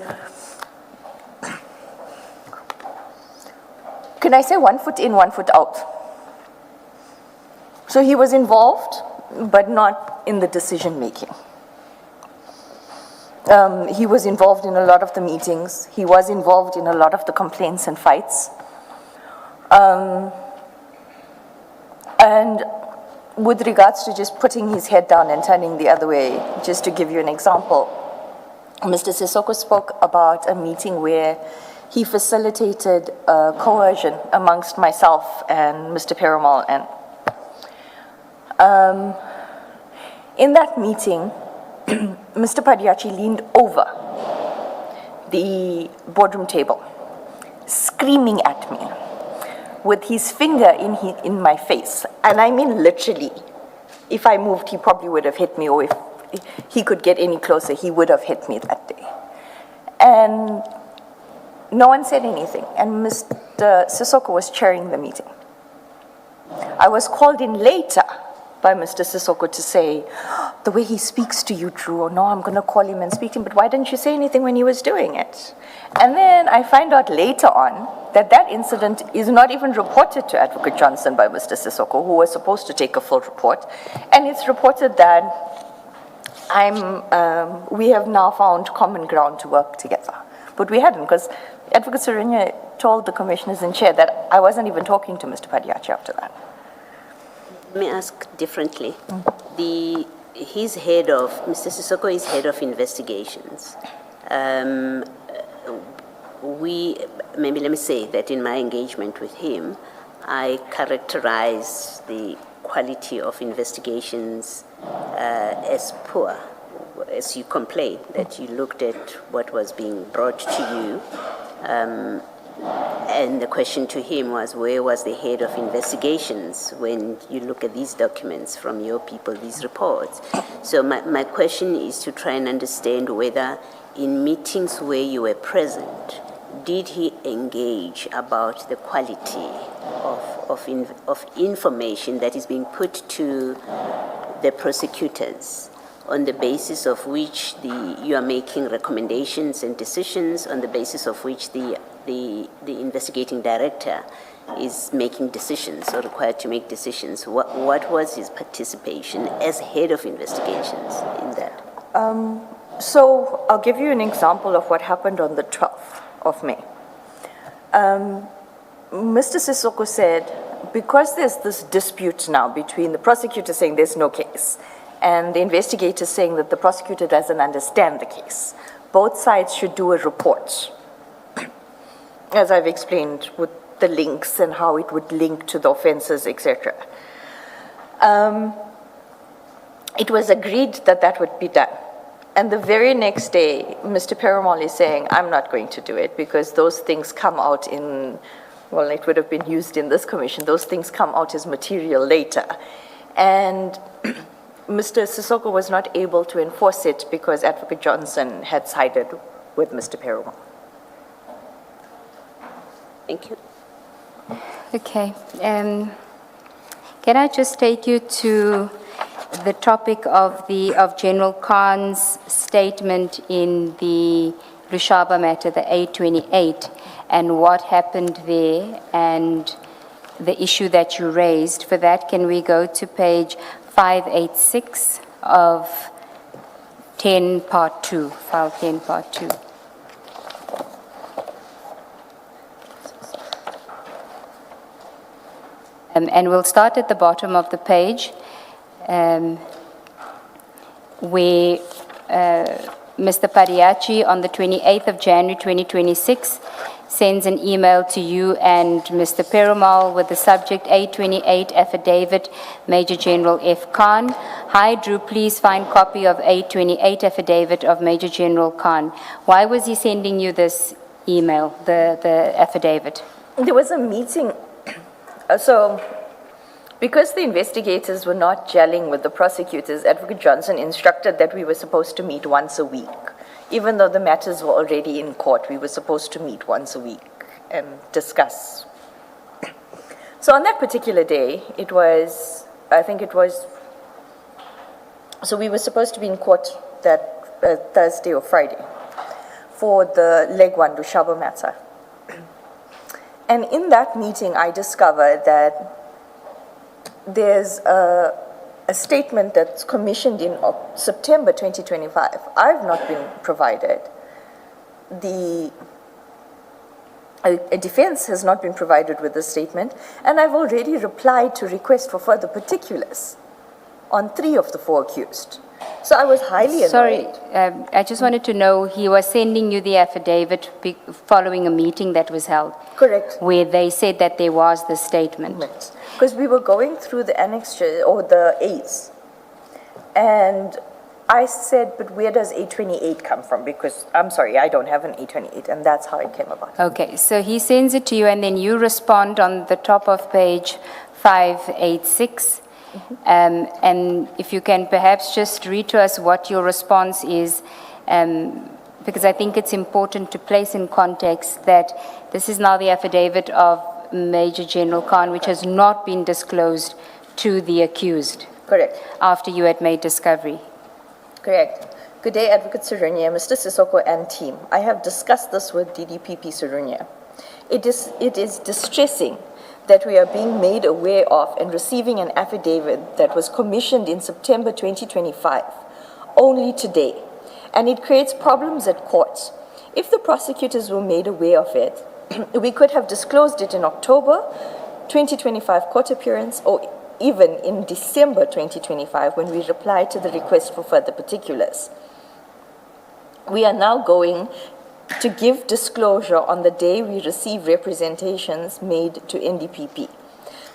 can I say 1 foot in, 1 foot out? So he was involved, but not in the decision-making. He was involved in a lot of the meetings. He was involved in a lot of the complaints and fights. And with regards to just putting his head down and turning the other way, just to give you an example, Mr. Sissoko spoke about a meeting where he facilitated coercion amongst myself and Mr. Perumal. And In that meeting, Mr. Padiachi leaned over the boardroom table, screaming at me with his finger in my face. And I mean literally, if I moved, he probably would have hit me, or if he could get any closer, he would have hit me that day. And no one said anything, and Mr. Sissoko was chairing the meeting. I was called in later by Mr. Sissoko to say, the way he speaks to you, Drew, or no, I'm going to call him and speak to him, but why didn't you say anything when he was doing it? And then I find out later on that that incident is not even reported to Advocate Johnson by Mr. Sissoko, who was supposed to take a full report, and it's reported that we have now found common ground to work together. But we hadn't, because Advocate Surinya told the commissioners in chair that I wasn't even talking to Mr. Padiachi after that. Let me ask differently. Mr. Sissoko is head of investigations. Maybe let me say that in my engagement with him, I characterize the quality of investigations as poor, as you complain, that you looked at what was being brought to you. And the question to him was, where was the head of investigations when you look at these documents from your people, these reports? So my question is to try and understand whether in meetings where you were present, did he engage about the quality of information that is being put to the prosecutors, on the basis of which you are making recommendations and decisions, on the basis of which the investigating director is making decisions or required to make decisions? What was his participation as head of investigations in that? So I'll give you an example of what happened on the 12th of May. Mr. Sissoko said, because there's this dispute now between the prosecutor saying there's no case and the investigator saying that the prosecutor doesn't understand the case, both sides should do a report, as I've explained, with the links and how it would link to the offenses, etc. It was agreed that that would be done. And the very next day, Mr. Perumal is saying, I'm not going to do it because those things come out in, well, it would have been used in this commission. Those things come out as material later. And Mr. Sissoko was not able to enforce it because Advocate Johnson had sided with Mr. Perumal. Thank you. Okay. Can I just take you to the topic of General Khan's statement in the Lushaba matter, the A28, and what happened there and the issue that you raised? For that, can we go to page 586 of 10 part 2, file 10 part 2. And we'll start at the bottom of the page, where Mr. Padiachi on the 28th of January 2026 sends an email to you and Mr. Perumal with the subject A28 affidavit, Major General F. Khan. Hi, Drew, please find copy of A28 affidavit of Major General Khan. Why was he sending you this email, the affidavit? There was a meeting. So, because the investigators were not gelling with the prosecutors, Advocate Johnson instructed that we were supposed to meet once a week. Even though the matters were already in court, we were supposed to meet once a week and discuss. So on that particular day, so we were supposed to be in court that Thursday or Friday for the leg one, Lushaba matter. And in that meeting, I discovered that there's a statement that's commissioned in September 2025. I've not been provided. A defense has not been provided with the statement, and I've already replied to request for further particulars on 3 of the 4 accused. So I was highly annoyed. Sorry, I just wanted to know, he was sending you the affidavit following a meeting that was held? Correct. Where they said that there was the statement? Because we were going through the annexure or the A's, And I said, but where does A28 come from? Because, I'm sorry, I don't have an A28, and that's how it came about. Okay, so he sends it to you, and then you respond on the top of page 586. And if you can perhaps just read to us what your response is, because I think it's important to place in context that this is now the affidavit of Major General Khan, which has not been disclosed to the accused. Correct. After you had made discovery. Correct. Good day, Advocate Sarunia, Mr. Sissoko and team. I have discussed this with DDPP Sarunia. It is distressing that we are being made aware of and receiving an affidavit that was commissioned in September 2025, only today, and it creates problems at court. If the prosecutors were made aware of it, we could have disclosed it in October 2025 court appearance, or even in December 2025 when we replied to the request for further particulars. We are now going to give disclosure on the day we receive representations made to NDPP.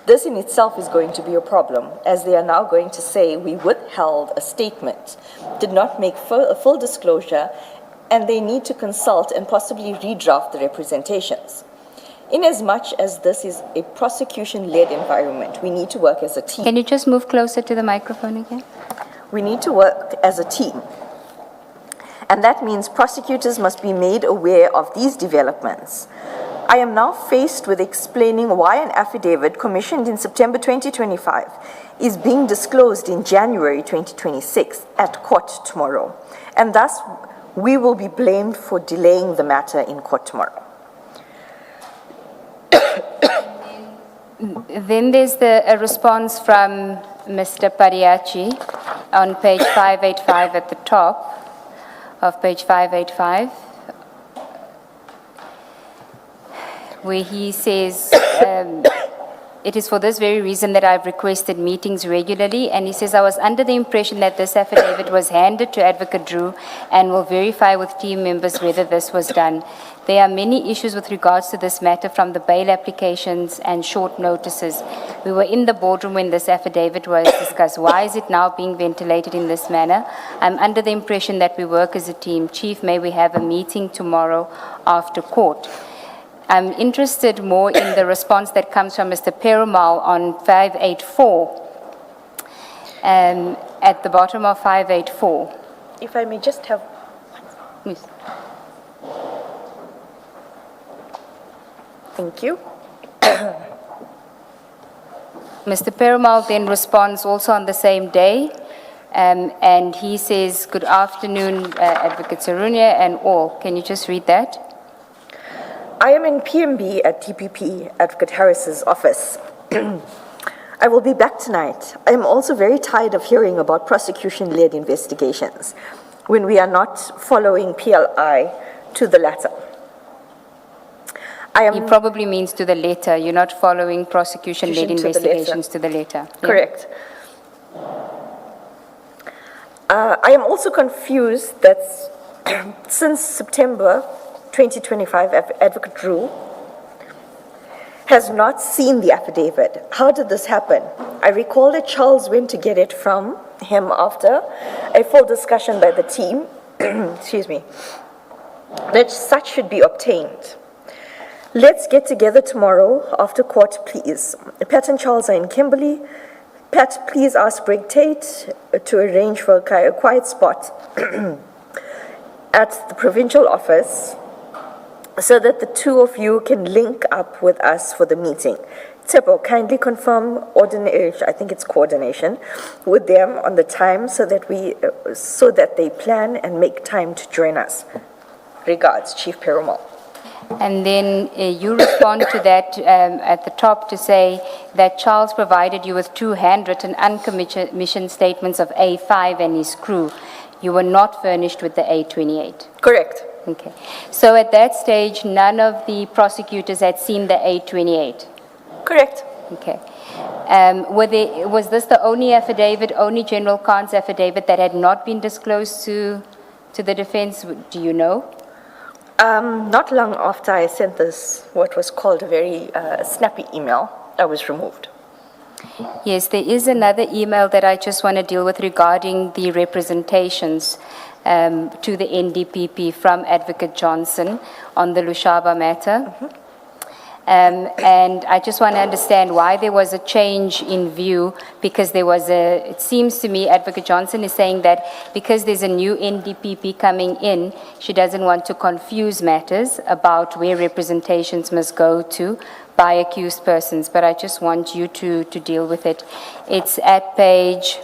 This in itself is going to be a problem, as they are now going to say we withheld a statement, did not make a full disclosure, and they need to consult and possibly redraft the representations. Inasmuch as this is a prosecution-led environment, we need to work as a team. Can you just move closer to the microphone again? We need to work as a team. And that means prosecutors must be made aware of these developments. I am now faced with explaining why an affidavit commissioned in September 2025 is being disclosed in January 2026 at court tomorrow. And thus, we will be blamed for delaying the matter in court tomorrow. Then there's a response from Mr. Pariachi on page 585 at the top of page 585, where he says, it is for this very reason that I've requested meetings regularly, and he says, I was under the impression that this affidavit was handed to Advocate Drew and will verify with team members whether this was done. There are many issues with regards to this matter, from the bail applications and short notices. We were in the boardroom when this affidavit was discussed. Why is it now being ventilated in this manner? I'm under the impression that we work as a team. Chief, may we have a meeting tomorrow after court? I'm interested more in the response that comes from Mr. Perumal on 584, at the bottom of 584. If I may just have... Yes. Thank you. Mr. Perumal then responds also on the same day, and he says, good afternoon, Advocate Sarunia and all. Can you just read that? I am in PMB at DPP, Advocate Harris's office. I will be back tonight. I am also very tired of hearing about prosecution-led investigations when we are not following PLI to the letter. He probably means to the letter. You're not following prosecution-led investigations to the letter. Yeah. Correct. I am also confused that since September 2025, Advocate Drew has not seen the affidavit. How did this happen? I recall that Charles went to get it from him after a full discussion by the team, excuse me, that such should be obtained. Let's get together tomorrow after court, please. Pat and Charles are in Kimberley. Pat, please ask Greg Tate to arrange for a quiet spot at the provincial office so that the two of you can link up with us for the meeting. Tebo, kindly confirm I think it's coordination with them on the time so that they plan and make time to join us. Regards, Chief Perumal. And then you respond to that at the top to say that Charles provided you with 2 handwritten uncommissioned statements of A5 and his crew. You were not furnished with the A28. Correct. Okay. So at that stage, none of the prosecutors had seen the A28? Correct. Okay. Was this the only affidavit, only General Khan's affidavit that had not been disclosed to the defense? Do you know? Not long after I sent this, what was called a very snappy email, I was removed. Yes, there is another email that I just want to deal with regarding the representations to the NDPP from Advocate Johnson on the Lushaba matter. And I just want to understand why there was a change in view, because there was it seems to me Advocate Johnson is saying that because there's a new NDPP coming in, she doesn't want to confuse matters about where representations must go to by accused persons, but I just want you to deal with it. It's at page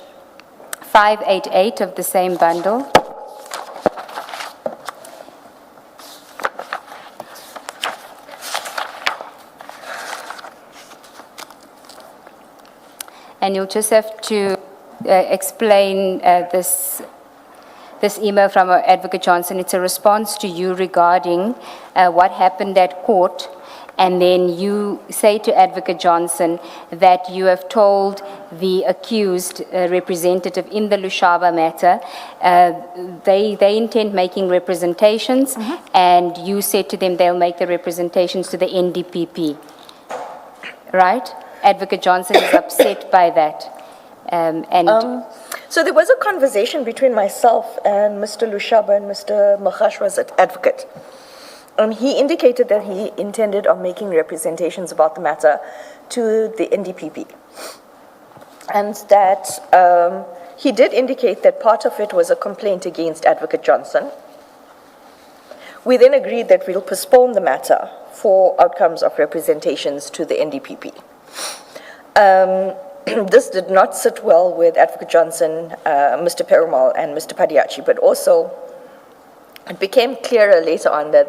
588 of the same bundle. And you'll just have to explain this email from Advocate Johnson. It's a response to you regarding what happened at court, and then you say to Advocate Johnson that you have told the accused representative in the Lushaba matter, they intend making representations, and you said to them they'll make the representations to the NDPP, right? Advocate Johnson is upset by that. So there was a conversation between myself and Mr. Lushaba and Mr. Makhashwa's advocate. He indicated that he intended on making representations about the matter to the NDPP. And that he did indicate that part of it was a complaint against Advocate Johnson. We then agreed that we'll postpone the matter for outcomes of representations to the NDPP. This did not sit well with Advocate Johnson, Mr. Perumal, and Mr. Padiachi, but also it became clearer later on that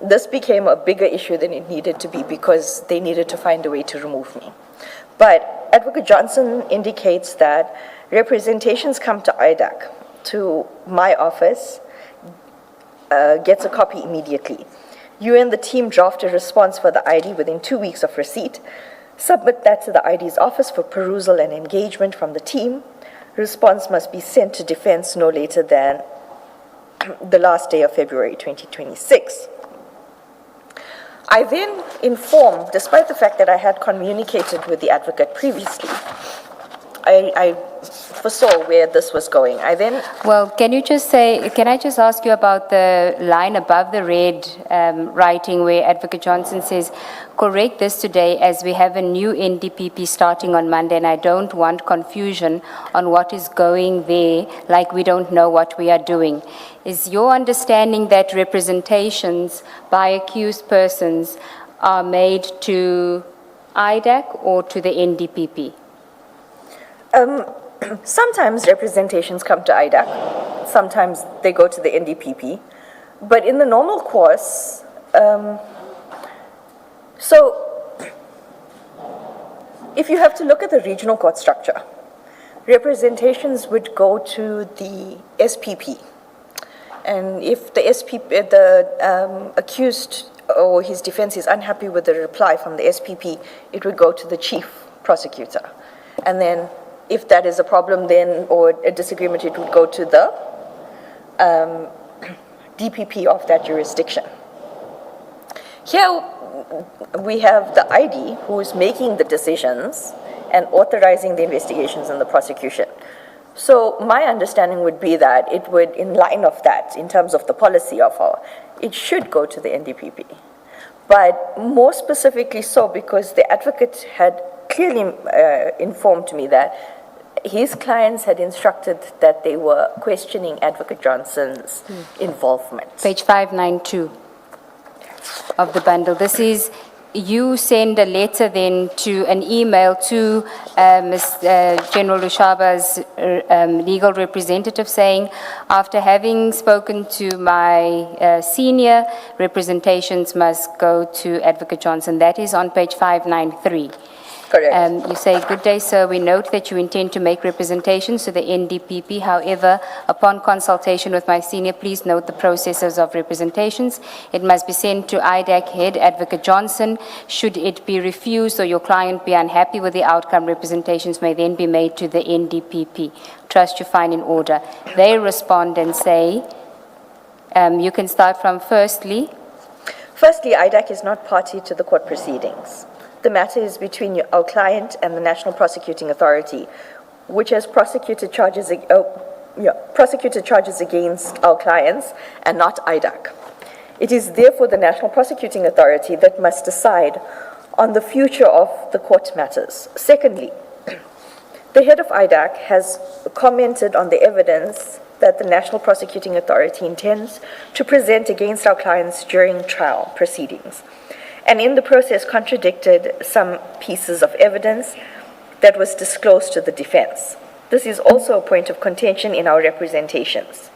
this became a bigger issue than it needed to be because they needed to find a way to remove me. But Advocate Johnson indicates that representations come to IDAC, to my office, gets a copy immediately. You and the team draft a response for the ID within 2 weeks of receipt. Submit that to the ID's office for perusal and engagement from the team. Response must be sent to defense no later than the last day of February 2026. I then informed, despite the fact that I had communicated with the advocate previously, I foresaw where this was going. Well, can I just ask you about the line above the red writing where Advocate Johnson says, correct this today as we have a new NDPP starting on Monday, and I don't want confusion on what is going there, like we don't know what we are doing. Is your understanding that representations by accused persons are made to IDAC or to the NDPP? Sometimes representations come to IDAC, sometimes they go to the NDPP, but in the normal course, so if you have to look at the regional court structure, representations would go to the SPP, and if the accused or his defense is unhappy with the reply from the SPP, it would go to the chief prosecutor, and then if that is a problem then, or a disagreement, it would go to the DPP of that jurisdiction. Here we have the ID who is making the decisions and authorizing the investigations and the prosecution. So my understanding would be that it would, in line of that, in terms of the policy of it should go to the NDPP. But more specifically so because the advocate had clearly informed me that his clients had instructed that they were questioning Advocate Johnson's involvement. Page 592 of the bundle. This is, you send a letter then to an email to General Lushaba's legal representative saying, after having spoken to my senior, representations must go to Advocate Johnson. That is on page 593. Correct. You say, good day, sir. We note that you intend to make representations to the NDPP. However, upon consultation with my senior, please note the processes of representations. It must be sent to IDAC head Advocate Johnson. Should it be refused or your client be unhappy with the outcome, representations may then be made to the NDPP. Trust you find in order. They respond and say, you can start from firstly. Firstly, IDAC is not party to the court proceedings. The matter is between our client and the National Prosecuting Authority, which has prosecuted charges against our clients and not IDAC. It is therefore the National Prosecuting Authority that must decide on the future of the court matters. Secondly, the head of IDAC has commented on the evidence that the National Prosecuting Authority intends to present against our clients during trial proceedings, and in the process contradicted some pieces of evidence that was disclosed to the defense. This is also a point of contention in our representations.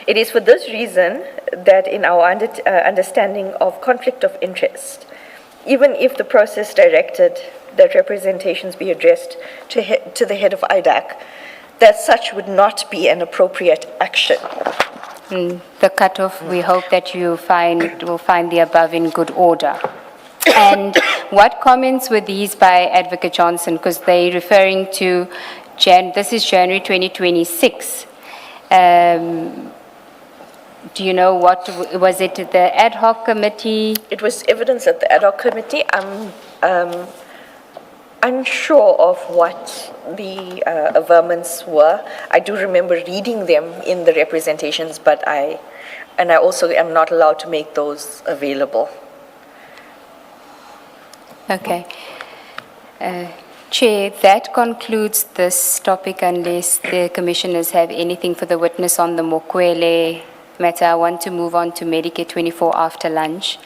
It is for this reason that in our understanding of conflict of interest, even if the process directed that representations be addressed to the head of IDAC, that such would not be an appropriate action. The cutoff, we hope that you will find the above in good order. And what comments were these by Advocate Johnson? Because they're referring to, this is January 2026. Do you know what, was it the ad hoc committee? It was evidence at the ad hoc committee. I'm unsure of what the averments were. I do remember reading them in the representations, but I also am not allowed to make those available. Okay. Chair, that concludes this topic unless the commissioners have anything for the witness on the Mokwele matter. I want to move on to Medicare 24 after lunch.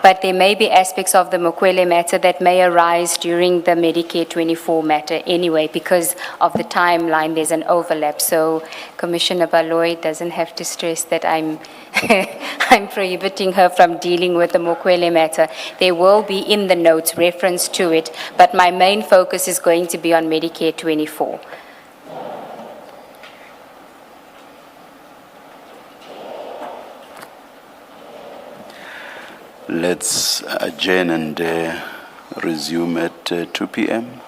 But there may be aspects of the Mokwele matter that may arise during the Medicare 24 matter anyway, because of the timeline, there's an overlap. So Commissioner Baloy doesn't have to stress that I'm I'm prohibiting her from dealing with the Mokwele matter. There will be in the notes reference to it, but my main focus is going to be on Medicare 24. Let's adjourn and resume at 2 p.m.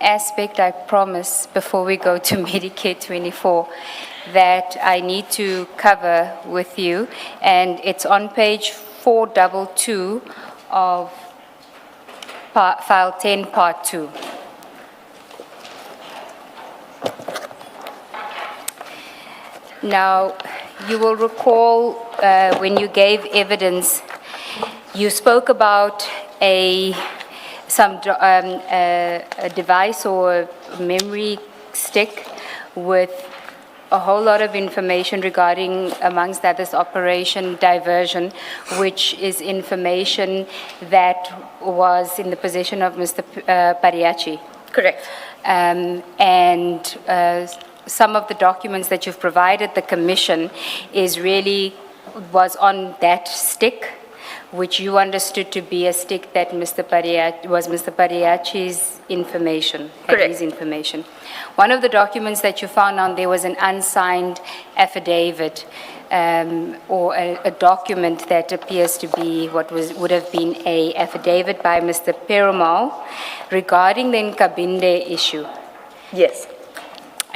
aspect, I promise, before we go to Medicare 24, that I need to cover with you, and it's on page 422 of file 10, part 2. Now, you will recall when you gave evidence, you spoke about a device or a memory stick with a whole lot of information regarding, amongst others, Operation Diversion, which is information that was in the possession of Mr. Pariachi. Correct. Some of the documents that you've provided the commission was on that stick, which you understood to be a stick that was Mr. Pariachi's information, his information. One of the documents that you found on there was an unsigned affidavit, or a document that appears to be would have been a affidavit by Mr. Perumal regarding the Nkabinde issue. Yes.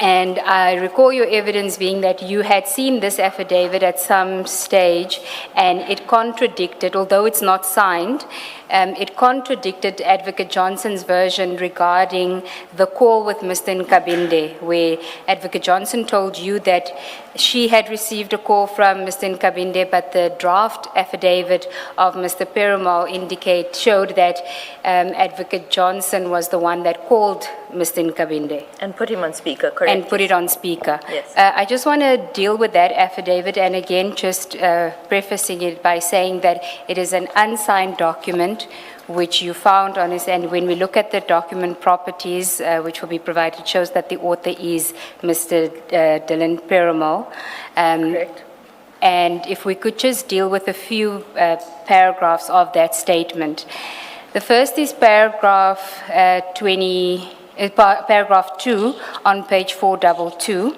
And I recall your evidence being that you had seen this affidavit at some stage, and it contradicted, although it's not signed, it contradicted Advocate Johnson's version regarding the call with Mr. Nkabinde, where Advocate Johnson told you that she had received a call from Mr. Nkabinde, but the draft affidavit of Mr. Perumal showed that Advocate Johnson was the one that called Mr. Nkabinde. And put him on speaker, correct? And put it on speaker. Yes. I just want to deal with that affidavit, and again, just prefacing it by saying that it is an unsigned document which you found on his, and when we look at the document properties, which will be provided, shows that the author is Mr. Dylan Perumal. Correct. And if we could just deal with a few paragraphs of that statement. The first is paragraph 2 on page 422,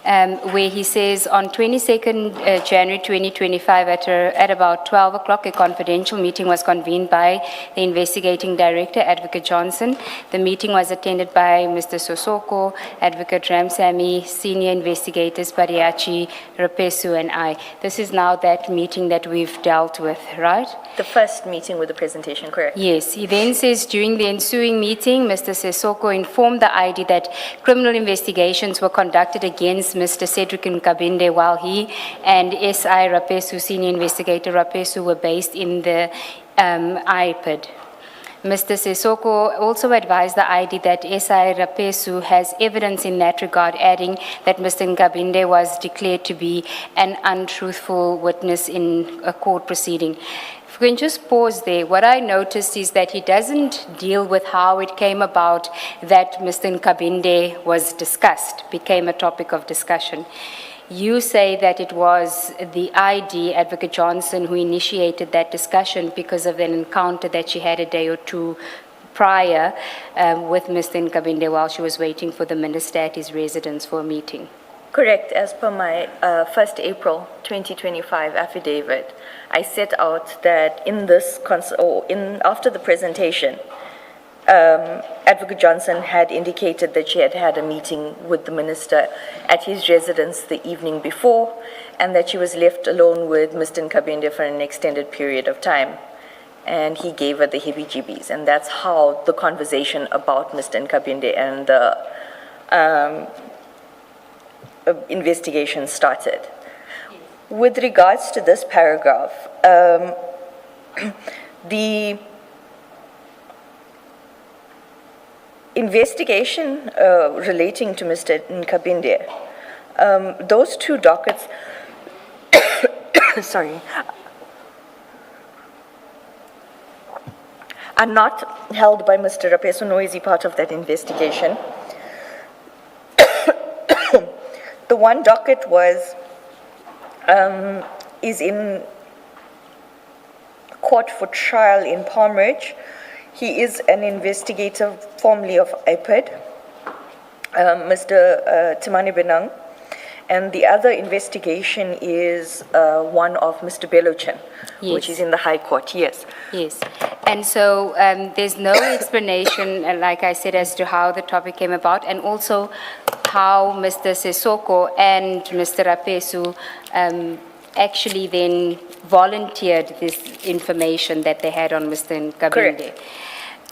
where he says, on 22nd January 2025, at about 12 o'clock, a confidential meeting was convened by the investigating director, Advocate Johnson. The meeting was attended by Mr. Sosoko, Advocate Ramsamy, senior investigators, Pariachi, Rapesu, and I. This is now that meeting that we've dealt with, right? The first meeting with the presentation, correct? Yes. He then says, during the ensuing meeting, Mr. Sosoko informed the ID that criminal investigations were conducted against Mr. Cedric Nkabinde while he and SI Rapesu, senior investigator Rapesu, were based in the IPID. Mr. Sesoko also advised the ID that SI Rapesu has evidence in that regard, adding that Mr. Nkabinde was declared to be an untruthful witness in a court proceeding. If we can just pause there, what I noticed is that he doesn't deal with how it came about that Mr. Nkabinde was discussed, became a topic of discussion. You say that it was the ID, Advocate Johnson, who initiated that discussion because of an encounter that she had a day or two prior with Mr. Nkabinde while she was waiting for the minister at his residence for a meeting. Correct. As per my 1st April 2025 affidavit, I set out that in this, after the presentation, Advocate Johnson had indicated that she had had a meeting with the minister at his residence the evening before, and that she was left alone with Mr. Nkabinde for an extended period of time. And he gave her the heebie-jeebies, and that's how the conversation about Mr. Nkabinde and the investigation started. With regards to this paragraph, the investigation relating to Mr. Nkabinde, those two dockets, sorry, are not held by Mr. Rapesu, nor is he part of that investigation. The one docket is in court for trial in Palm Ridge. He is an investigator formerly of IPID, Mr. Timani Benang, and the other investigation is one of Mr. Belochan, yes, which is in the High Court, yes. Yes. And so there's no explanation, like I said, as to how the topic came about, and also how Mr. Sissoko and Mr. Rapesu actually then volunteered this information that they had on Mr. Nkabinde. Correct.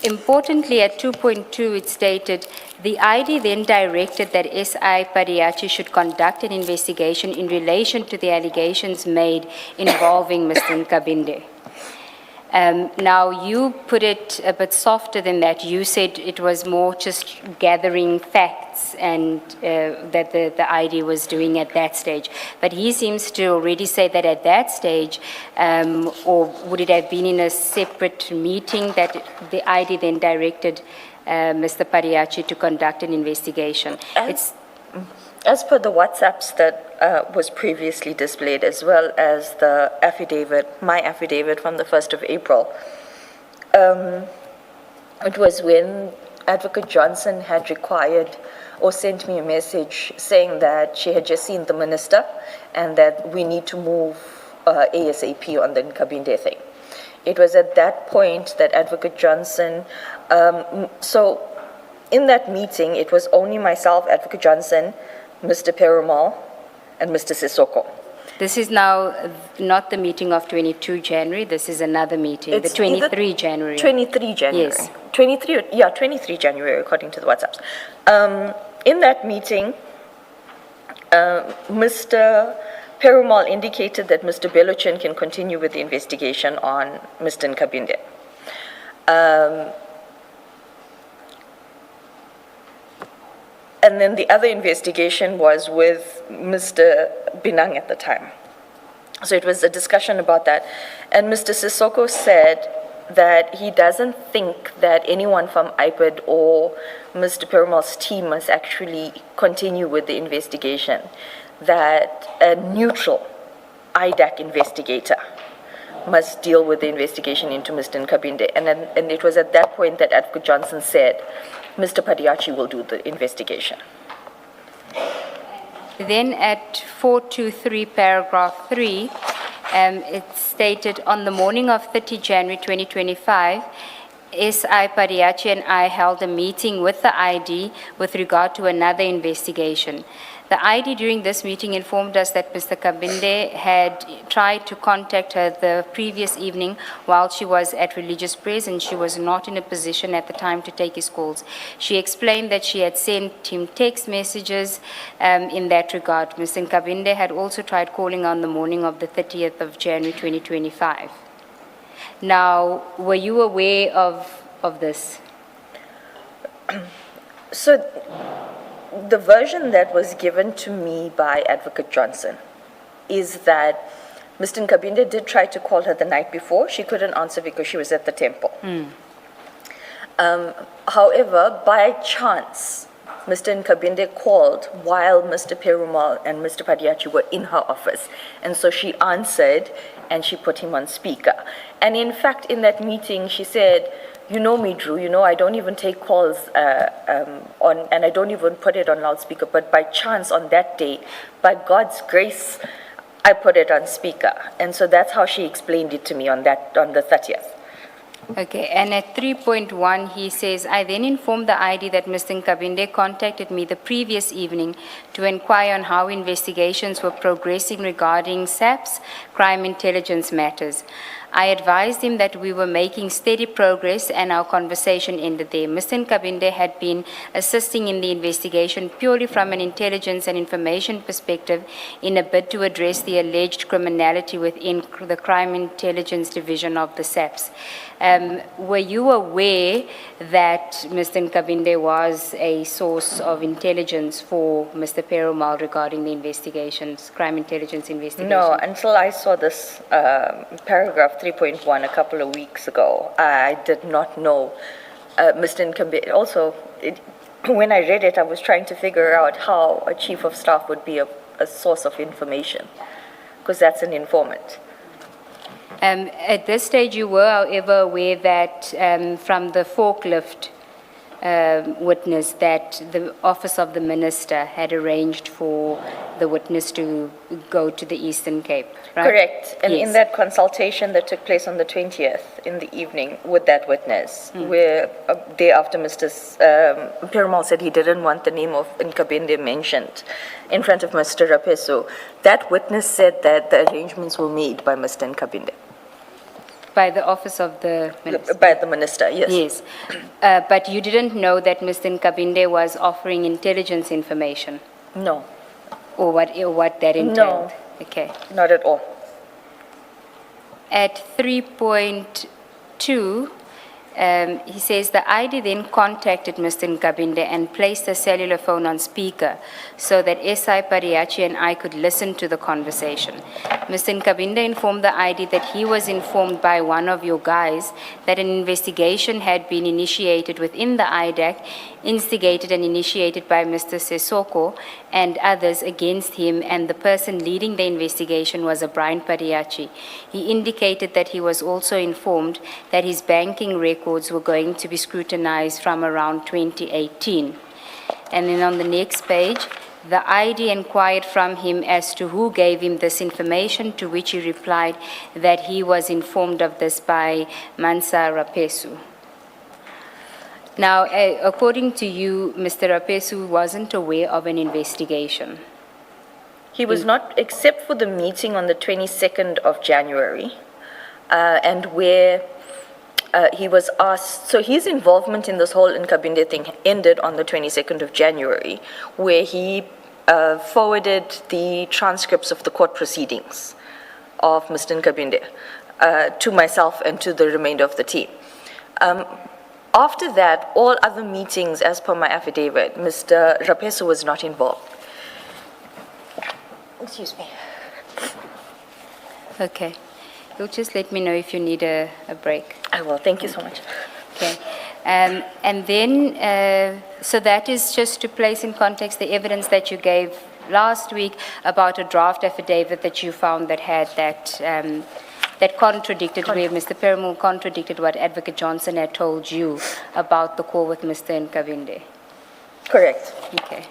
Importantly, at 2.2, it stated, the ID then directed that SI Pariachi should conduct an investigation in relation to the allegations made involving Mr. Nkabinde. Now, you put it a bit softer than that. You said it was more just gathering facts and that the ID was doing at that stage. But he seems to already say that at that stage, or would it have been in a separate meeting that the ID then directed Mr. Pariachi to conduct an investigation? As per the WhatsApps that was previously displayed, as well as the affidavit, my affidavit from the 1st of April, it was when Advocate Johnson had required or sent me a message saying that she had just seen the minister and that we need to move ASAP on the Nkabinde thing. It was at that point that Advocate Johnson, so in that meeting, it was only myself, Advocate Johnson, Mr. Perumal, and Mr. Sissoko. This is now not the meeting of 22 January, this is another meeting, It's the 23 January. 23 January. Yes. 23 January, according to the WhatsApps. In that meeting, Mr. Perumal indicated that Mr. Belochin can continue with the investigation on Mr. Nkabinde. And then the other investigation was with Mr. Binang at the time. So it was a discussion about that. And Mr. Sissoko said that he doesn't think that anyone from IPID or Mr. Perumal's team must actually continue with the investigation, that a neutral IDAC investigator must deal with the investigation into Mr. Nkabinde. And it was at that point that Advocate Johnson said, Mr. Padiachi will do the investigation. Then at 423 paragraph 3, it stated, on the morning of 30 January 2025, SI Padiachi and I held a meeting with the ID with regard to another investigation. The ID during this meeting informed us that Mr. Nkabinde had tried to contact her the previous evening while she was at religious prayers and she was not in a position at the time to take his calls. She explained that she had sent him text messages in that regard. Mr. Nkabinde had also tried calling on the morning of the 30th of January 2025. Now, were you aware of this? So, the version that was given to me by Advocate Johnson is that Mr. Nkabinde did try to call her the night before. She couldn't answer because she was at the temple. However, by chance, Mr. Nkabinde called while Mr. Perumal and Mr. Padiachi were in her office. And so she answered and she put him on speaker. And in fact, in that meeting, she said, you know me, Drew, you know, I don't even take calls and I don't even put it on loudspeaker, but by chance on that day, by God's grace, I put it on speaker. And so that's how she explained it to me on the 30th. Okay, and at 3.1, he says, I then informed the ID that Mr. Nkabinde contacted me the previous evening to inquire on how investigations were progressing regarding SAP's crime intelligence matters. I advised him that we were making steady progress and our conversation ended there. Mr. Nkabinde had been assisting in the investigation purely from an intelligence and information perspective in a bid to address the alleged criminality within the Crime Intelligence Division of the SAPS. Were you aware that Mr. Nkabinde was a source of intelligence for Mr. Perumal regarding the investigations, crime intelligence investigations? No, until I saw this paragraph 3.1 a couple of weeks ago. I did not know Mr. Nkabinde. Also, when I read it, I was trying to figure out how a chief of staff would be a source of information, because that's an informant. At this stage, you were, however, aware that from the forklift witness that the office of the minister had arranged for the witness to go to the Eastern Cape, right? Correct. And in Yes. that consultation that took place on the 20th in the evening with that witness, where a day after Mr. Perumal said he didn't want the name of Nkabinde mentioned in front of Mr. Rapesu, that witness said that the arrangements were made by Mr. Nkabinde, By the office of the minister. by the minister, yes. Yes. But you didn't know that Mr. Nkabinde was offering intelligence information, No, or what that entailed? Okay. not at all. At 3.2, he says the ID then contacted Mr. Nkabinde and placed the cellular phone on speaker so that SI Pariachi and I could listen to the conversation. Mr. Nkabinde informed the ID that he was informed by one of your guys that an investigation had been initiated within the IDAC, instigated and initiated by Mr. Sesoko and others against him, and the person leading the investigation was a Brian Pariachi. He indicated that he was also informed that his banking records were going to be scrutinized from around 2018. And then on the next page, the ID inquired from him as to who gave him this information, to which he replied that he was informed of this by Mansa Rapesu. Now, according to you, Mr. Rapesu wasn't aware of an investigation. He was not, except for the meeting on the 22nd of January, and where he was asked, so his involvement in this whole Nkabinde thing ended on the 22nd of January, where he forwarded the transcripts of the court proceedings of Mr. Nkabinde to myself and to the remainder of the team. After that, all other meetings, as per my affidavit, Mr. Rapesu was not involved. Excuse me. Okay. You'll just let me know if you need a break. I will. Thank you so much. Okay. And then, so that is just to place in context the evidence that you gave last week about a draft affidavit that you found that had that, that contradicted, where Mr. Perumal contradicted what Advocate Johnson had told you about the call with Mr. Nkabinde. Correct. Okay.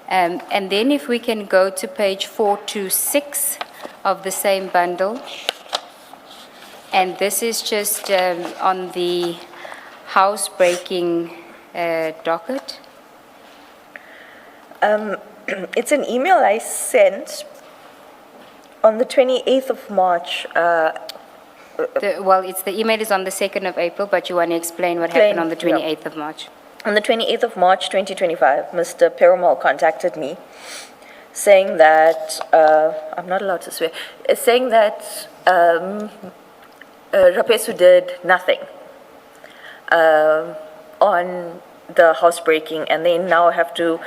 And then if we can go to page 426 of the same bundle. And this is just on the housebreaking docket. It's an email I sent on the 28th of March. Well, the email is on the 2nd of April, but you want to explain what happened on the 28th of March. On the 28th of March 2025, Mr. Perumal contacted me saying that, I'm not allowed to swear, saying that Rapesu did nothing on the housebreaking, and they now have to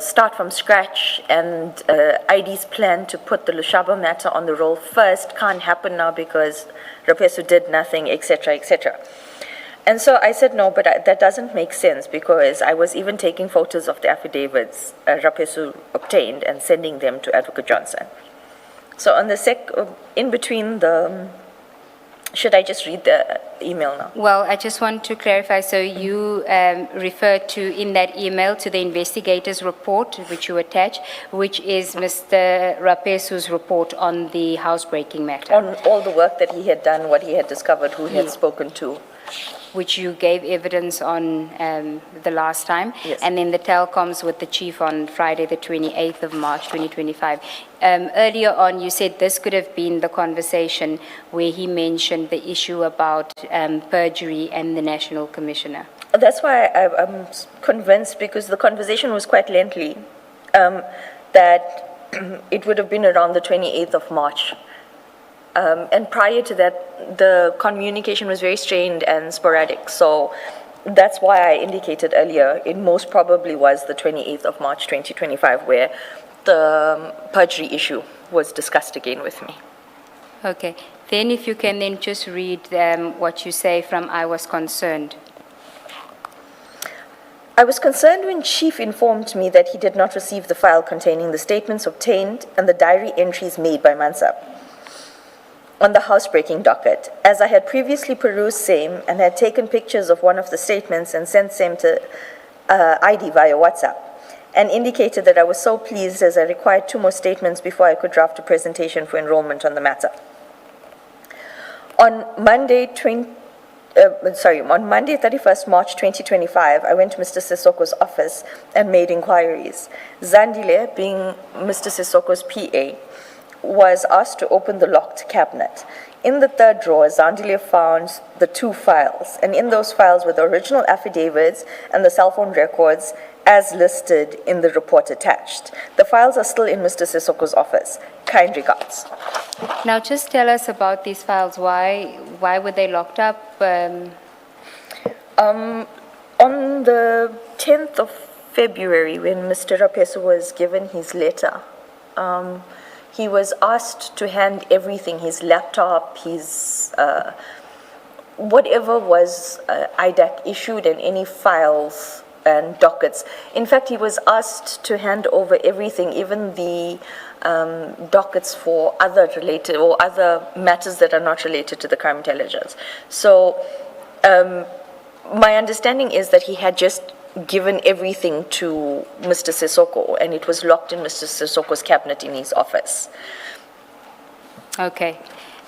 start from scratch, and ID's plan to put the Lushaba matter on the roll first can't happen now because Rapesu did nothing, etc., etc. And so I said, no, but that doesn't make sense, because I was even taking photos of the affidavits Rapesu obtained and sending them to Advocate Johnson. So on the in between the, should I just read the email now? Well, I just want to clarify. So you referred to, in that email, to the investigator's report, which you attach, which is Mr. Rapesu's report on the housebreaking matter. On all the work that he had done, what he had discovered, who he had spoken to. Which you gave evidence on the last time. Yes. And then the telecoms with the chief on Friday, the 28th of March, 2025. Earlier on, you said this could have been the conversation where he mentioned the issue about perjury and the National Commissioner. That's why I'm convinced, because the conversation was quite lengthy, that it would have been around the 28th of March. And prior to that, the communication was very strained and sporadic. So that's why I indicated earlier, it most probably was the 28th of March, 2025, where the perjury issue was discussed again with me. Okay. Then if you can then just read what you say from I was concerned. I was concerned when Chief informed me that he did not receive the file containing the statements obtained and the diary entries made by Mansa. on the housebreaking docket, as I had previously perused same and had taken pictures of one of the statements and sent same to ID via WhatsApp, and indicated that I was so pleased as I required 2 more statements before I could draft a presentation for enrollment on the matter. On Monday, 31st March 2025, I went to Mr. Sissoko's office and made inquiries. Zandile, being Mr. Sissoko's PA, was asked to open the locked cabinet. In the 3rd drawer, Zandile found the 2 files, and in those files were the original affidavits and the cell phone records as listed in the report attached. The files are still in Mr. Sissoko's office. Kind regards. Now, just tell us about these files. Why were they locked up? On the 10th of February, when Mr. Rapesu was given his letter, he was asked to hand everything, his laptop, his whatever was IDAC issued, and any files and dockets. In fact, he was asked to hand over everything, even the dockets for other related or other matters that are not related to the crime intelligence. So my understanding is that he had just given everything to Mr. Sissoko, and it was locked in Mr. Sissoko's cabinet in his office. Okay.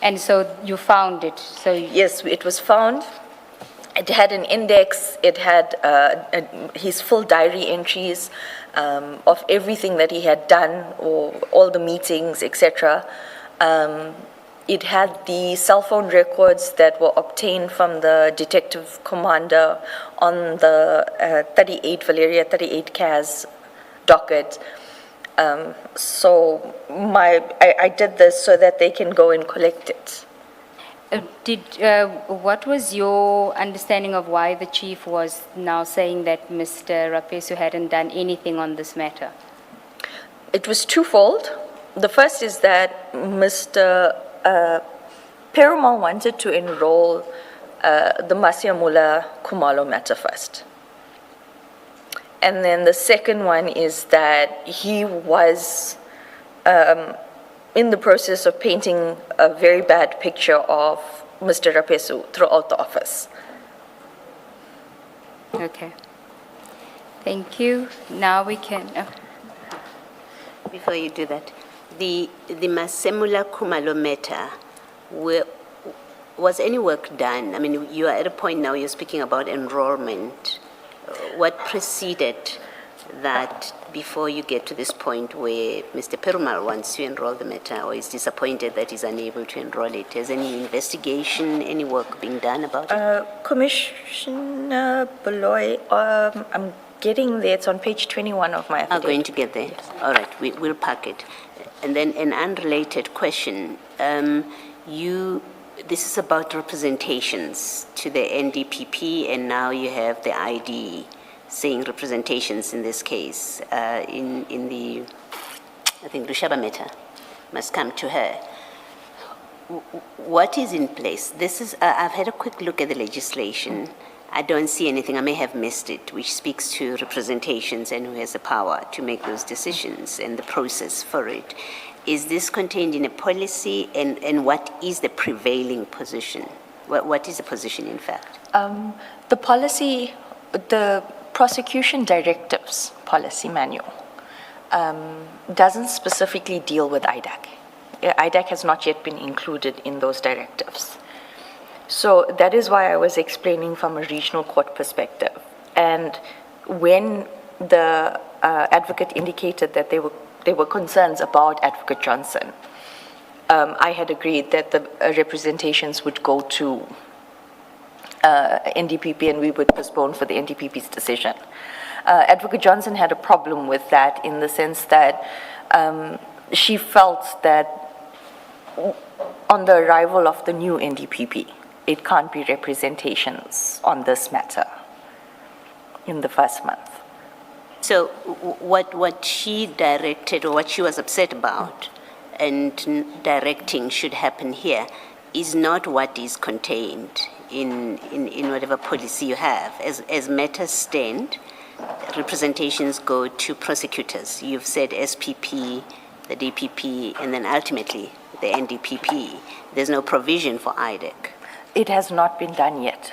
And so you found it. So Yes, it was found. It had an index, it had his full diary entries of everything that he had done, or all the meetings, etc. It had the cell phone records that were obtained from the detective commander on the 38 Valeria 38 CAS docket. So I did this so that they can go and collect it. what was your understanding of why the chief was now saying that Mr. Rapesu hadn't done anything on this matter? It was twofold. The first is that Mr. Perumal wanted to enroll the Masiamula Kumalo matter first. And then the second one is that he was in the process of painting a very bad picture of Mr. Rapesu throughout the office. Okay. Thank you. Now we can... Before you do that, the Masemula Kumalo matter, was any work done? I mean, you are at a point now, you're speaking about enrollment. What preceded that before you get to this point where Mr. Perumal wants to enroll the matter or is disappointed that he's unable to enroll it? Has any investigation, any work being done about it? Commissioner Beloy, I'm getting there. It's on page 21 of my affidavit. I'm going to get there. All right, we'll pack it. And then an unrelated question. This is about representations to the NDPP, and now you have the ID saying representations in this case. In the, I think, Rushaba matter must come to her. What is in place? This is, I've had a quick look at the legislation. I don't see anything, I may have missed it, which speaks to representations and who has the power to make those decisions and the process for it. Is this contained in a policy, and what is the prevailing position? What is the position, in fact? The policy, the prosecution directives policy manual doesn't specifically deal with IDAC. IDAC has not yet been included in those directives. So that is why I was explaining from a regional court perspective. And when the advocate indicated that there were concerns about Advocate Johnson, I had agreed that the representations would go to NDPP, and we would postpone for the NDPP's decision. Advocate Johnson had a problem with that in the sense that she felt that on the arrival of the new NDPP, it can't be representations on this matter in the first month. So what she directed, or what she was upset about and directing should happen here, is not what is contained in whatever policy you have. As matters stand, representations go to prosecutors. You've said SPP, the DPP, and then ultimately the NDPP, there's no provision for IDEC. It has not been done yet.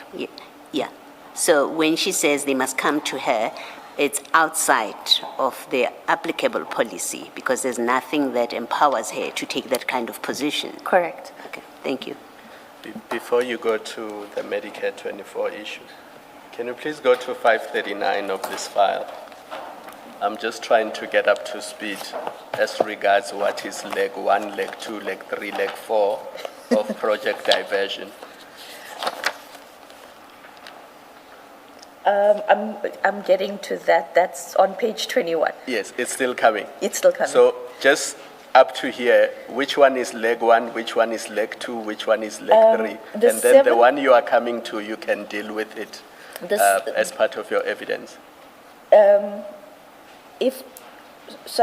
Yeah. So when she says they must come to her, it's outside of the applicable policy because there's nothing that empowers her to take that kind of position. Correct. Okay, thank you. Before you go to the Medicare 24 issue, can you please go to 539 of this file? I'm just trying to get up to speed as regards what is leg 1, leg 2, leg 3, leg 4 of project diversion. I'm getting to that. That's on page 21. Yes, it's still coming. It's still coming. So just up to here, which one is leg 1, which one is leg 2, which one is leg 3? And then the one you are coming to, you can deal with it as part of your evidence. So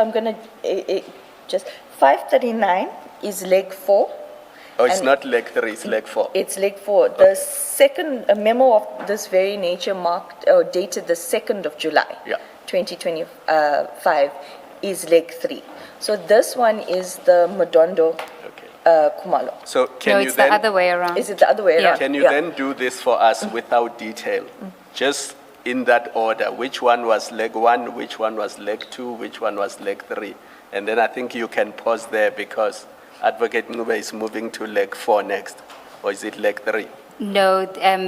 I'm going to just 539 is leg 4. Oh, it's not leg 3, it's leg 4. It's leg 4. The second memo of this very nature marked or dated the 2nd of July, 2025, is leg 3. So this one is the Madondo Kumalo. So can No, you it's then, the other way around. Is it the other way around? can you then do this for us without detail? Just in that order, which one was leg 1, which one was leg 2, which one was leg 3? And then I think you can pause there because Advocate Ngube is moving to leg 4 next. Or is it leg 3? No,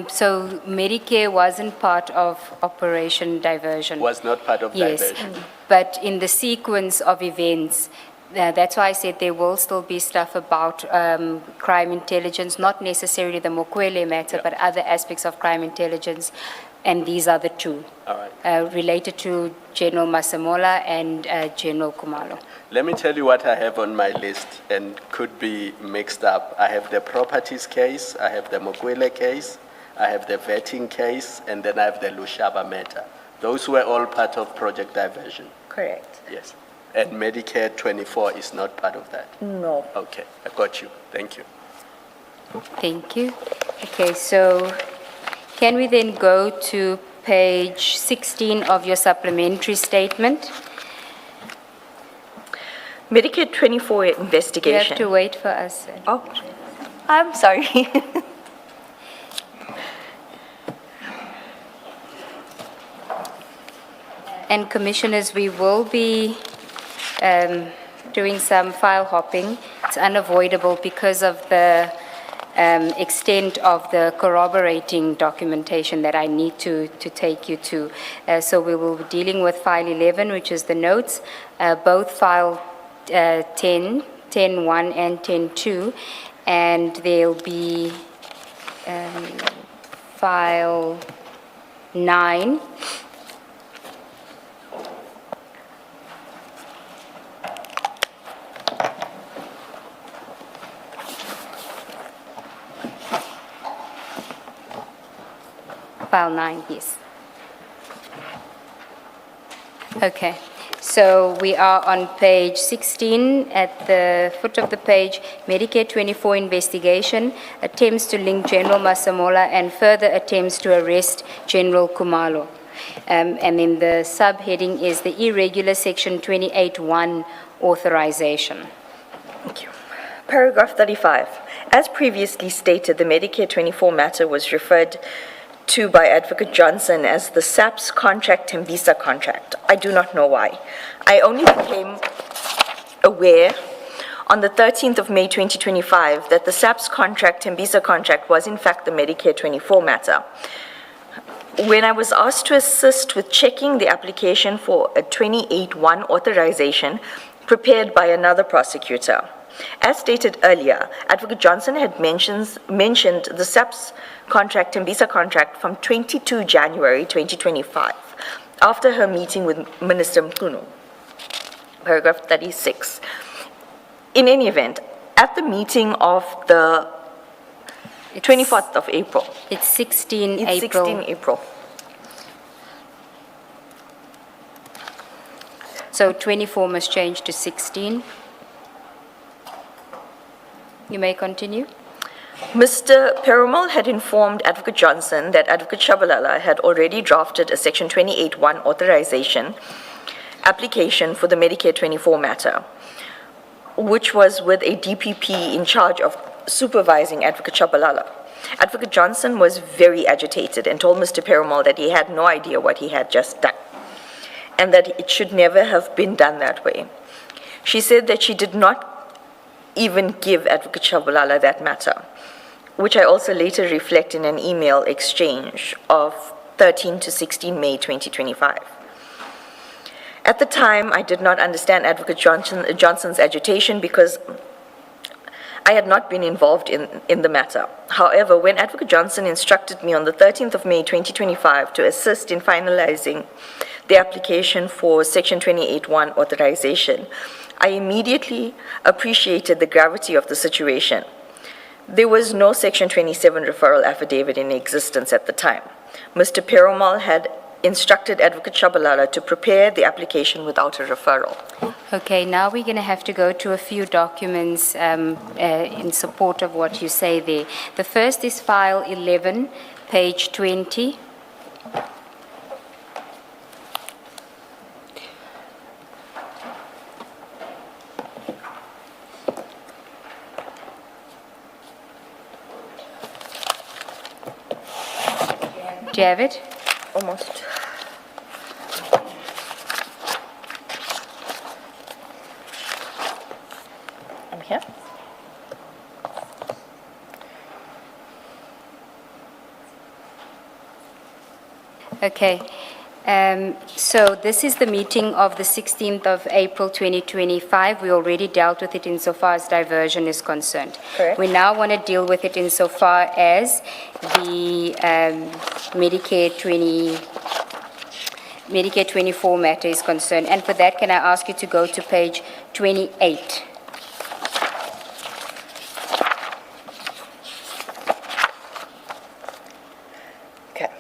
so Medicare wasn't part of Operation Diversion. Was not part of Yes, diversion. but in the sequence of events, that's why I said there will still be stuff about crime intelligence, not necessarily the Mokwele matter, but other aspects of crime intelligence, and these are the two. All right. Related to General Masemola and General Kumalo. Let me tell you what I have on my list and could be mixed up. I have the properties case, I have the Mokwele case, I have the vetting case, and then I have the Lushaba matter. Those were all part of Project Diversion. Correct. Yes. And Medicare 24 is not part of that. No. Okay, I got you. Thank you. Thank you. Okay, so can we then go to page 16 of your supplementary statement? Medicare 24 You investigation. have to wait for us. Oh, I'm sorry. And commissioners, we will be doing some file hopping. It's unavoidable because of the extent of the corroborating documentation that I need to take you to. So we will be dealing with file 11, which is the notes, both file 10, 10.1 and 10.2, and there'll be file 9. File 9, yes. Okay, so we are on page 16 at the foot of the page, Medicare 24 investigation, attempts to link General Masemola and further attempts to arrest General Kumalo. And then the subheading is the irregular section 28.1 authorization. Thank you. Paragraph 35. As previously stated, the Medicare 24 matter was referred to by Advocate Johnson as the SAPS contract Tembisa contract. I do not know why. I only became aware on the 13th of May 2025 that the SAPS contract Tembisa contract was in fact the Medicare 24 matter. When I was asked to assist with checking the application for a 28.1 authorization prepared by another prosecutor, as stated earlier, Advocate Johnson had mentioned the SAPS contract and visa contract from 22 January 2025 after her meeting with Minister Mkuno. Paragraph 36. In any event, at the meeting of the 24th of April. It's 16 It's April. 16 April. So 24 must change to 16. You may continue. Mr. Perumal had informed Advocate Johnson that Advocate Shabalala had already drafted a Section 28.1 authorization application for the Medicare 24 matter. which was with a DPP in charge of supervising Advocate Shabalala. Advocate Johnson was very agitated and told Mr. Perumal that he had no idea what he had just done, and that it should never have been done that way. She said that she did not even give Advocate Shabalala that matter, which I also later reflect in an email exchange of 13 to 16 May 2025. At the time, I did not understand Advocate Johnson's agitation because I had not been involved in the matter. However, when Advocate Johnson instructed me on the 13th of May 2025 to assist in finalizing the application for Section 28(1) authorization, I immediately appreciated the gravity of the situation. There was no Section 27 referral affidavit in existence at the time. Mr. Perumal had instructed Advocate Shabalala to prepare the application without a referral. Okay, now we're going to have to go to a few documents in support of what you say there. The first is file 11, page 20. Do you have it? Almost. I'm here. Okay. So this is the meeting of the 16th of April 2025. We already dealt with it insofar as diversion is concerned. Correct. We now want to deal with it insofar as the Medicare 24 matter is concerned. And for that, can I ask you to go to page 28? Okay.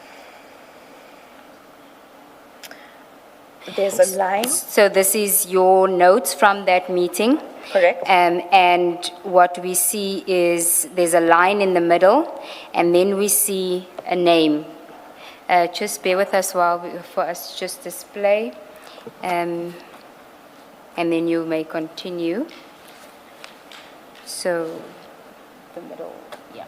There's a line. So this is your notes from that meeting. Correct. And what we see is there's a line in the middle, and then we see a name. Just bear with us for us just display, and then you may continue. So the middle, yeah.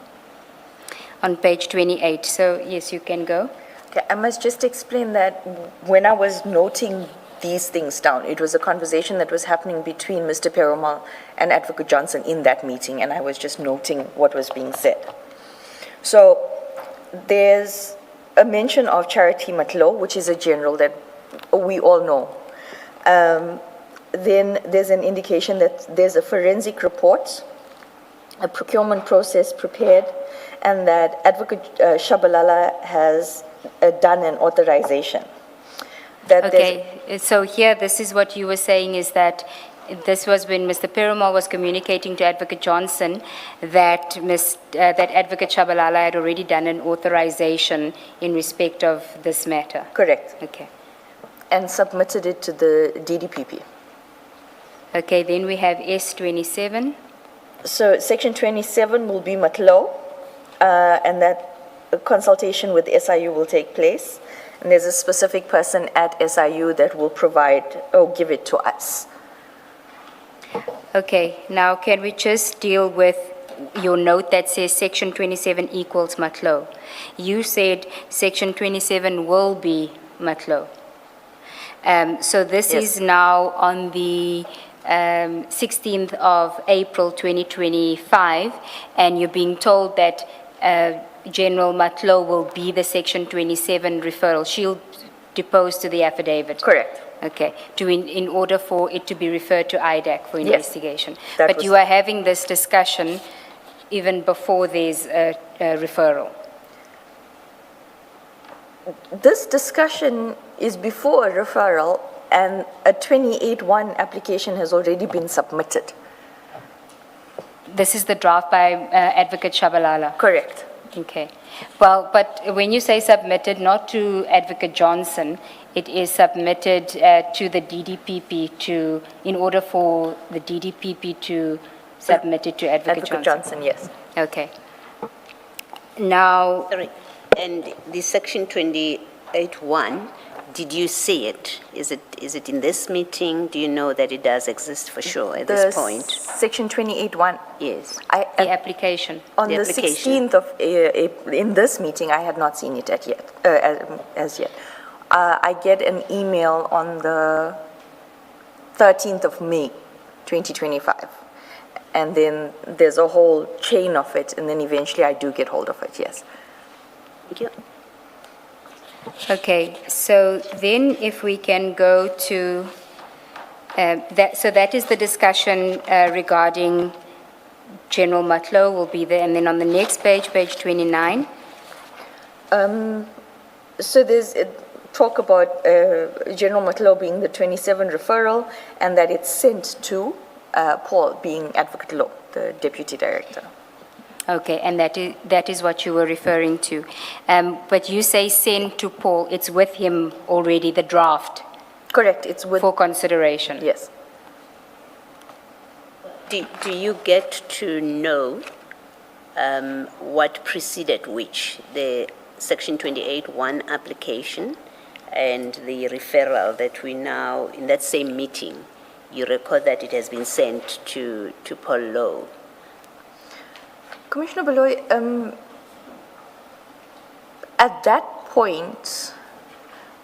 On page 28. So yes, you can go. Okay, I must just explain that when I was noting these things down, it was a conversation that was happening between Mr. Perumal and Advocate Johnson in that meeting, and I was just noting what was being said. So there's a mention of Charity Matlo, which is a general that we all know. Then there's an indication that there's a forensic report, a procurement process prepared, and that Advocate Shabalala has done an authorization. That Okay, so here, this is what you were saying is that this was when Mr. Perumal was communicating to Advocate Johnson that that Advocate Shabalala had already done an authorization in respect of this matter. Correct. Okay. And submitted it to the DDPP. Okay, then we have S27. So Section 27 will be Matlo, and that consultation with SIU will take place. And there's a specific person at SIU that will provide or give it to us. Okay, now can we just deal with your note that says Section 27 equals Matlo? You said Section 27 will be Matlo. So this Yes. is now on the 16th of April 2025, and you're being told that General Matlo will be the Section 27 referral. She'll depose to the affidavit. Correct. Okay, in order for it to be referred to IDAC for Yes, investigation. that But was- you are having this discussion even before there's a referral. This discussion is before a referral, and a 28(1) application has already been submitted. This is the draft by Advocate Shabalala. Correct. Okay. Well, but when you say submitted, not to Advocate Johnson, it is submitted to the DDPP in order for the DDPP to submit it to Advocate Johnson. Yes. Okay. Now, Sorry, and the Section 28(1), did you see it? Is it in this meeting? Do you know that it does exist for sure at this point? Section 28(1). Yes. The application. On The the application. 16th of, in this meeting, I had not seen it as yet. I get an email on the 13th of May, 2025. And then there's a whole chain of it, and then eventually I do get hold of it, yes. Thank you. Okay, so then if we can go to, so that is the discussion regarding General Matlo will be there, and then on the next page, page 29. So there's talk about General Matlo being the 27 referral, and that it's sent to Paul, being Advocate Law, the Deputy Director. Okay, and that is what you were referring to. But you say send to Paul, it's with him already, the draft, Correct, it's with, for consideration? yes. Do you get to know what preceded which, the Section 28(1) application and the referral that we now, in that same meeting, you record that it has been sent to Paul Lowe? Commissioner Baloy, at that point,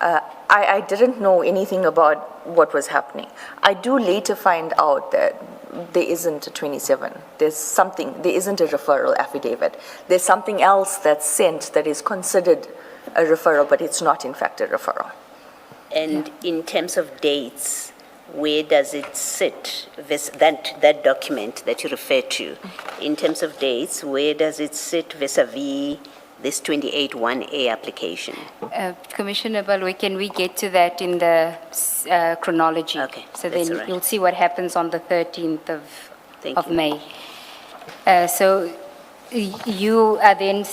I didn't know anything about what was happening. I do later find out that there isn't a 27. There isn't a referral affidavit. There's something else that's sent that is considered a referral, but it's not in fact a referral. And in terms of dates, where does it sit, that document that you refer to? In terms of dates, where does it sit vis-a-vis this 28(1)A application? Commissioner Baloy, can we get to that in the chronology? Okay, So that's then all right. you'll see what happens on the 13th Thank of you. May. So you are then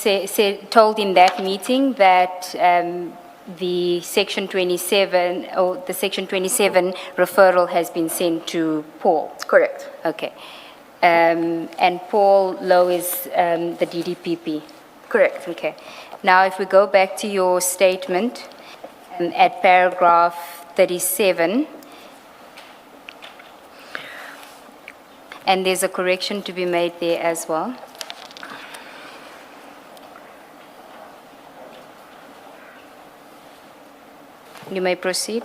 told in that meeting that the Section 27, or the Section 27 referral has been sent to Paul? Correct. Okay. And Paul Lowe is the DDPP? Correct. Okay. Now, if we go back to your statement at paragraph 37, and there's a correction to be made there as well. You may proceed.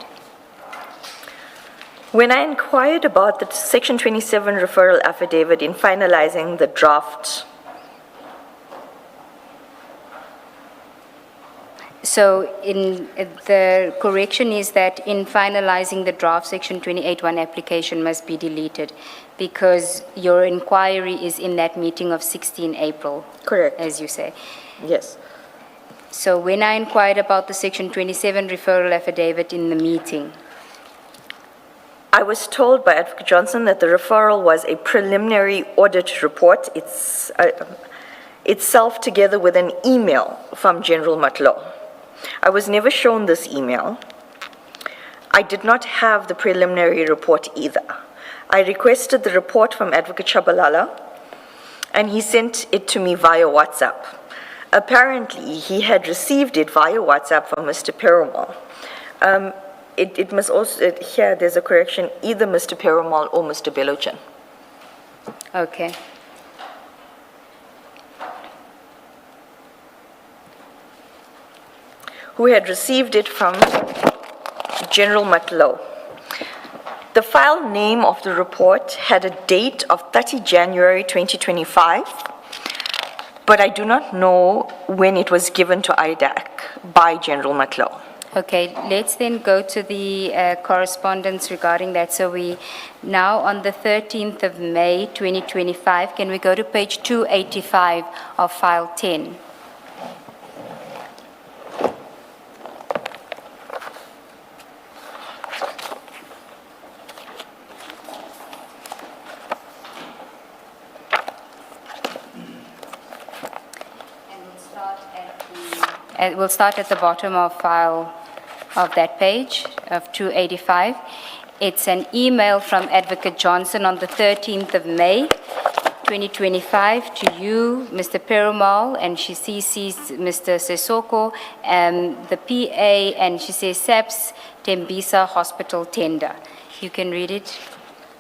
When I inquired about the Section 27 referral affidavit in finalizing the draft, So in the correction is that in finalizing the draft, Section 28(1) application must be deleted because your inquiry is in that meeting of 16 April, correct, as you say. yes. So when I inquired about the Section 27 referral affidavit in the meeting, I was told by Advocate Johnson that the referral was a preliminary audit report, itself together with an email from General Matlo. I was never shown this email. I did not have the preliminary report either. I requested the report from Advocate Shabalala, and he sent it to me via WhatsApp. Apparently, he had received it via WhatsApp from Mr. Perumal. It must also, here there's a correction, either Mr. Perumal or Mr. Belochan. okay. Who had received it from General Matlo. The file name of the report had a date of 30 January 2025, but I do not know when it was given to IDAC by General Matlo. Okay, let's then go to the correspondence regarding that. So we now on the 13th of May 2025, can we go to page 285 of file 10? We'll start at the bottom of file of that page of 285. It's an email from Advocate Johnson on the 13th of May 2025 to you, Mr. Perumal, and she CCs Mr. Sesoko, the PA, and she says SAPS Tembisa Hospital tender. You can read it.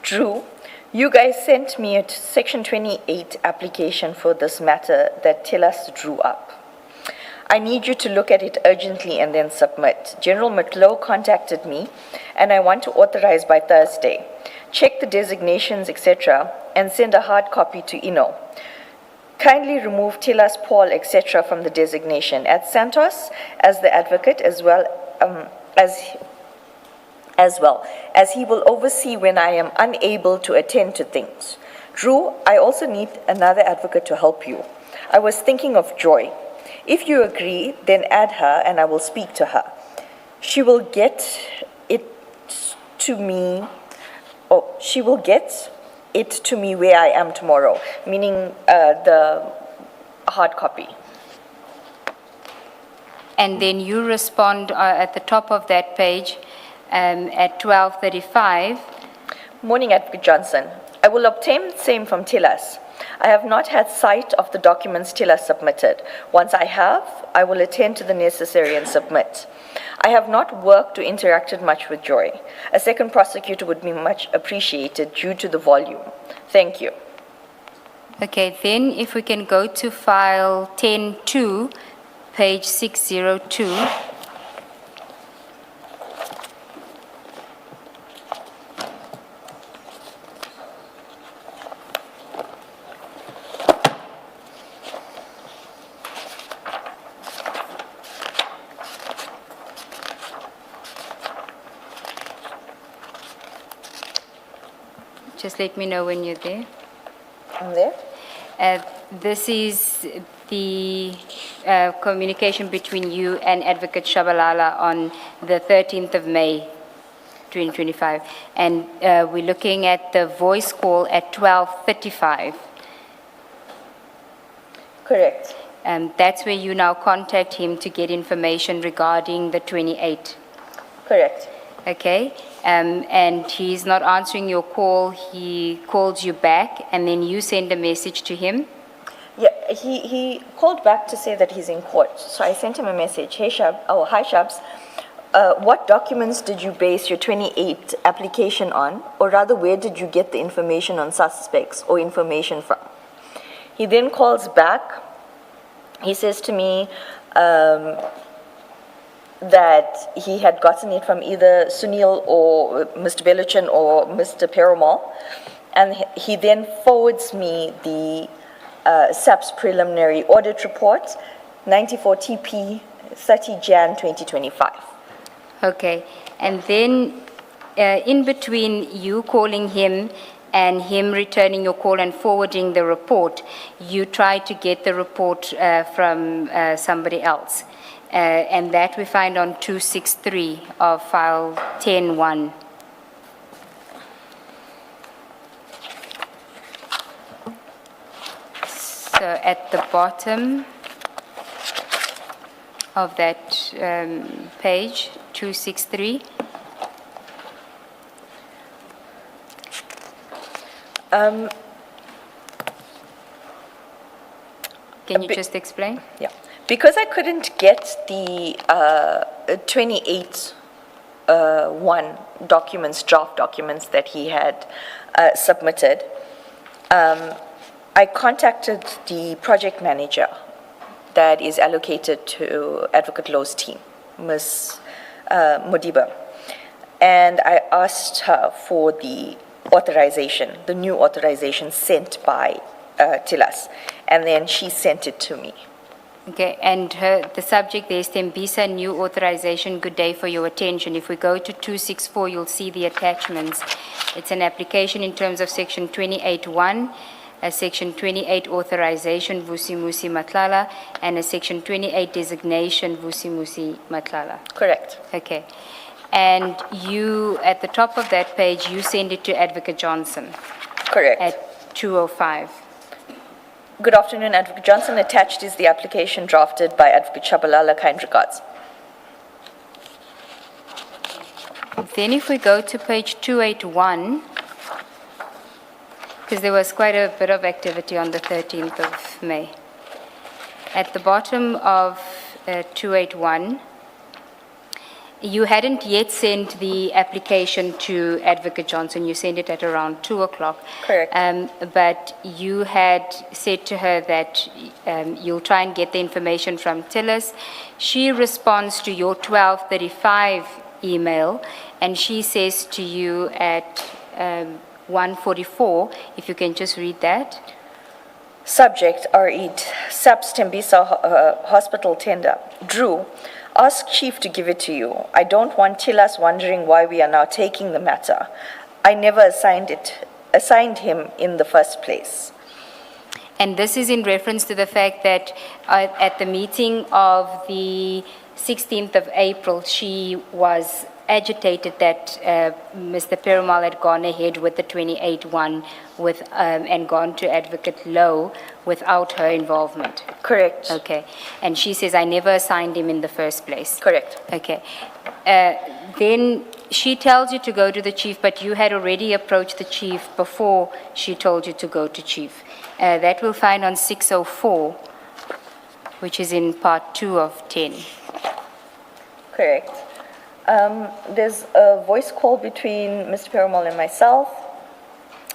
Drew, you guys sent me a Section 28 application for this matter that Tilas drew up. I need you to look at it urgently and then submit. General McLeod contacted me, and I want to authorize by Thursday. Check the designations, etc., and send a hard copy to Ino. Kindly remove Tilas, Paul, etc. from the designation. Add Santos as the advocate as well as he will oversee when I am unable to attend to things. Drew, I also need another advocate to help you. I was thinking of Joy. If you agree, then add her and I will speak to her. She will get it to me, where I am tomorrow, meaning the hard copy. And then you respond at the top of that page at 12:35. Morning, Advocate Johnson. I will obtain same from Tilas. I have not had sight of the documents Tilas submitted. Once I have, I will attend to the necessary and submit. I have not worked or interacted much with Joy. A second prosecutor would be much appreciated due to the volume. Thank you. Okay, then if we can go to file 10-2, page 602. Just let me know when you're there. I'm there. This is the communication between you and Advocate Shabalala on the 13th of May, 2025. And we're looking at the voice call at 12:35. Correct. That's where you now contact him to get information regarding the 28. Correct. Okay, and he's not answering your call, he calls you back, and then you send a message to him? Yeah, he called back to say that he's in court. So I sent him a message. Hey, hi, Shabs. What documents did you base your 28 application on? Or rather, where did you get the information on suspects or information from? He then calls back. He says to me, that he had gotten it from either Sunil or Mr. Beluchin or Mr. Perumal. And he then forwards me the SAPS preliminary audit report, 94 TP, 30 Jan 2025. Okay, and then in between you calling him and him returning your call and forwarding the report, you try to get the report from somebody else. And that we find on 263 of file 10-1. So at the bottom of that page, 263. Can you just explain? Yeah. Because I couldn't get the 28 draft documents that he had submitted, I contacted the project manager that is allocated to Advocate Low's team, Ms. Modiba, and I asked her for the authorization, the new authorization sent by Tilas, and then she sent it to me. Okay, and the subject there is Tembisa, new authorization. Good day for your attention. If we go to 264, you'll see the attachments. It's an application in terms of section 28.1, a section 28 authorization, Vusimusi Matlala, and a section 28 designation, Vusimusi Matlala. Correct. Okay. And you, at the top of that page, you send it to Advocate Johnson. Correct. At 2:05. Good afternoon, Advocate Johnson. Attached is the application drafted by Advocate Shabalala. Kind regards. Then if we go to page 281, because there was quite a bit of activity on the 13th of May. At the bottom of 281, you hadn't yet sent the application to Advocate Johnson. You sent it at around 2 o'clock. Correct. But you had said to her that you'll try and get the information from Tillis. She responds to your 12:35 email, and she says to you at 1:44, if you can just read that. Subject, R.E.D. SAPS Tembisa Hospital Tender. Drew, ask Chief to give it to you. I don't want Tillis wondering why we are now taking the matter. I never assigned him in the first place. And this is in reference to the fact that at the meeting of the 16th of April, she was agitated that Mr. Perumal had gone ahead with the 28-1 and gone to Advocate Lowe without her involvement. Correct. Okay. And she says, I never assigned him in the first place. Correct. Okay. Then she tells you to go to the chief, but you had already approached the chief before she told you to go to chief. That we'll find on 604, which is in part 2 of 10. Correct. There's a voice call between Mr. Perumal and myself,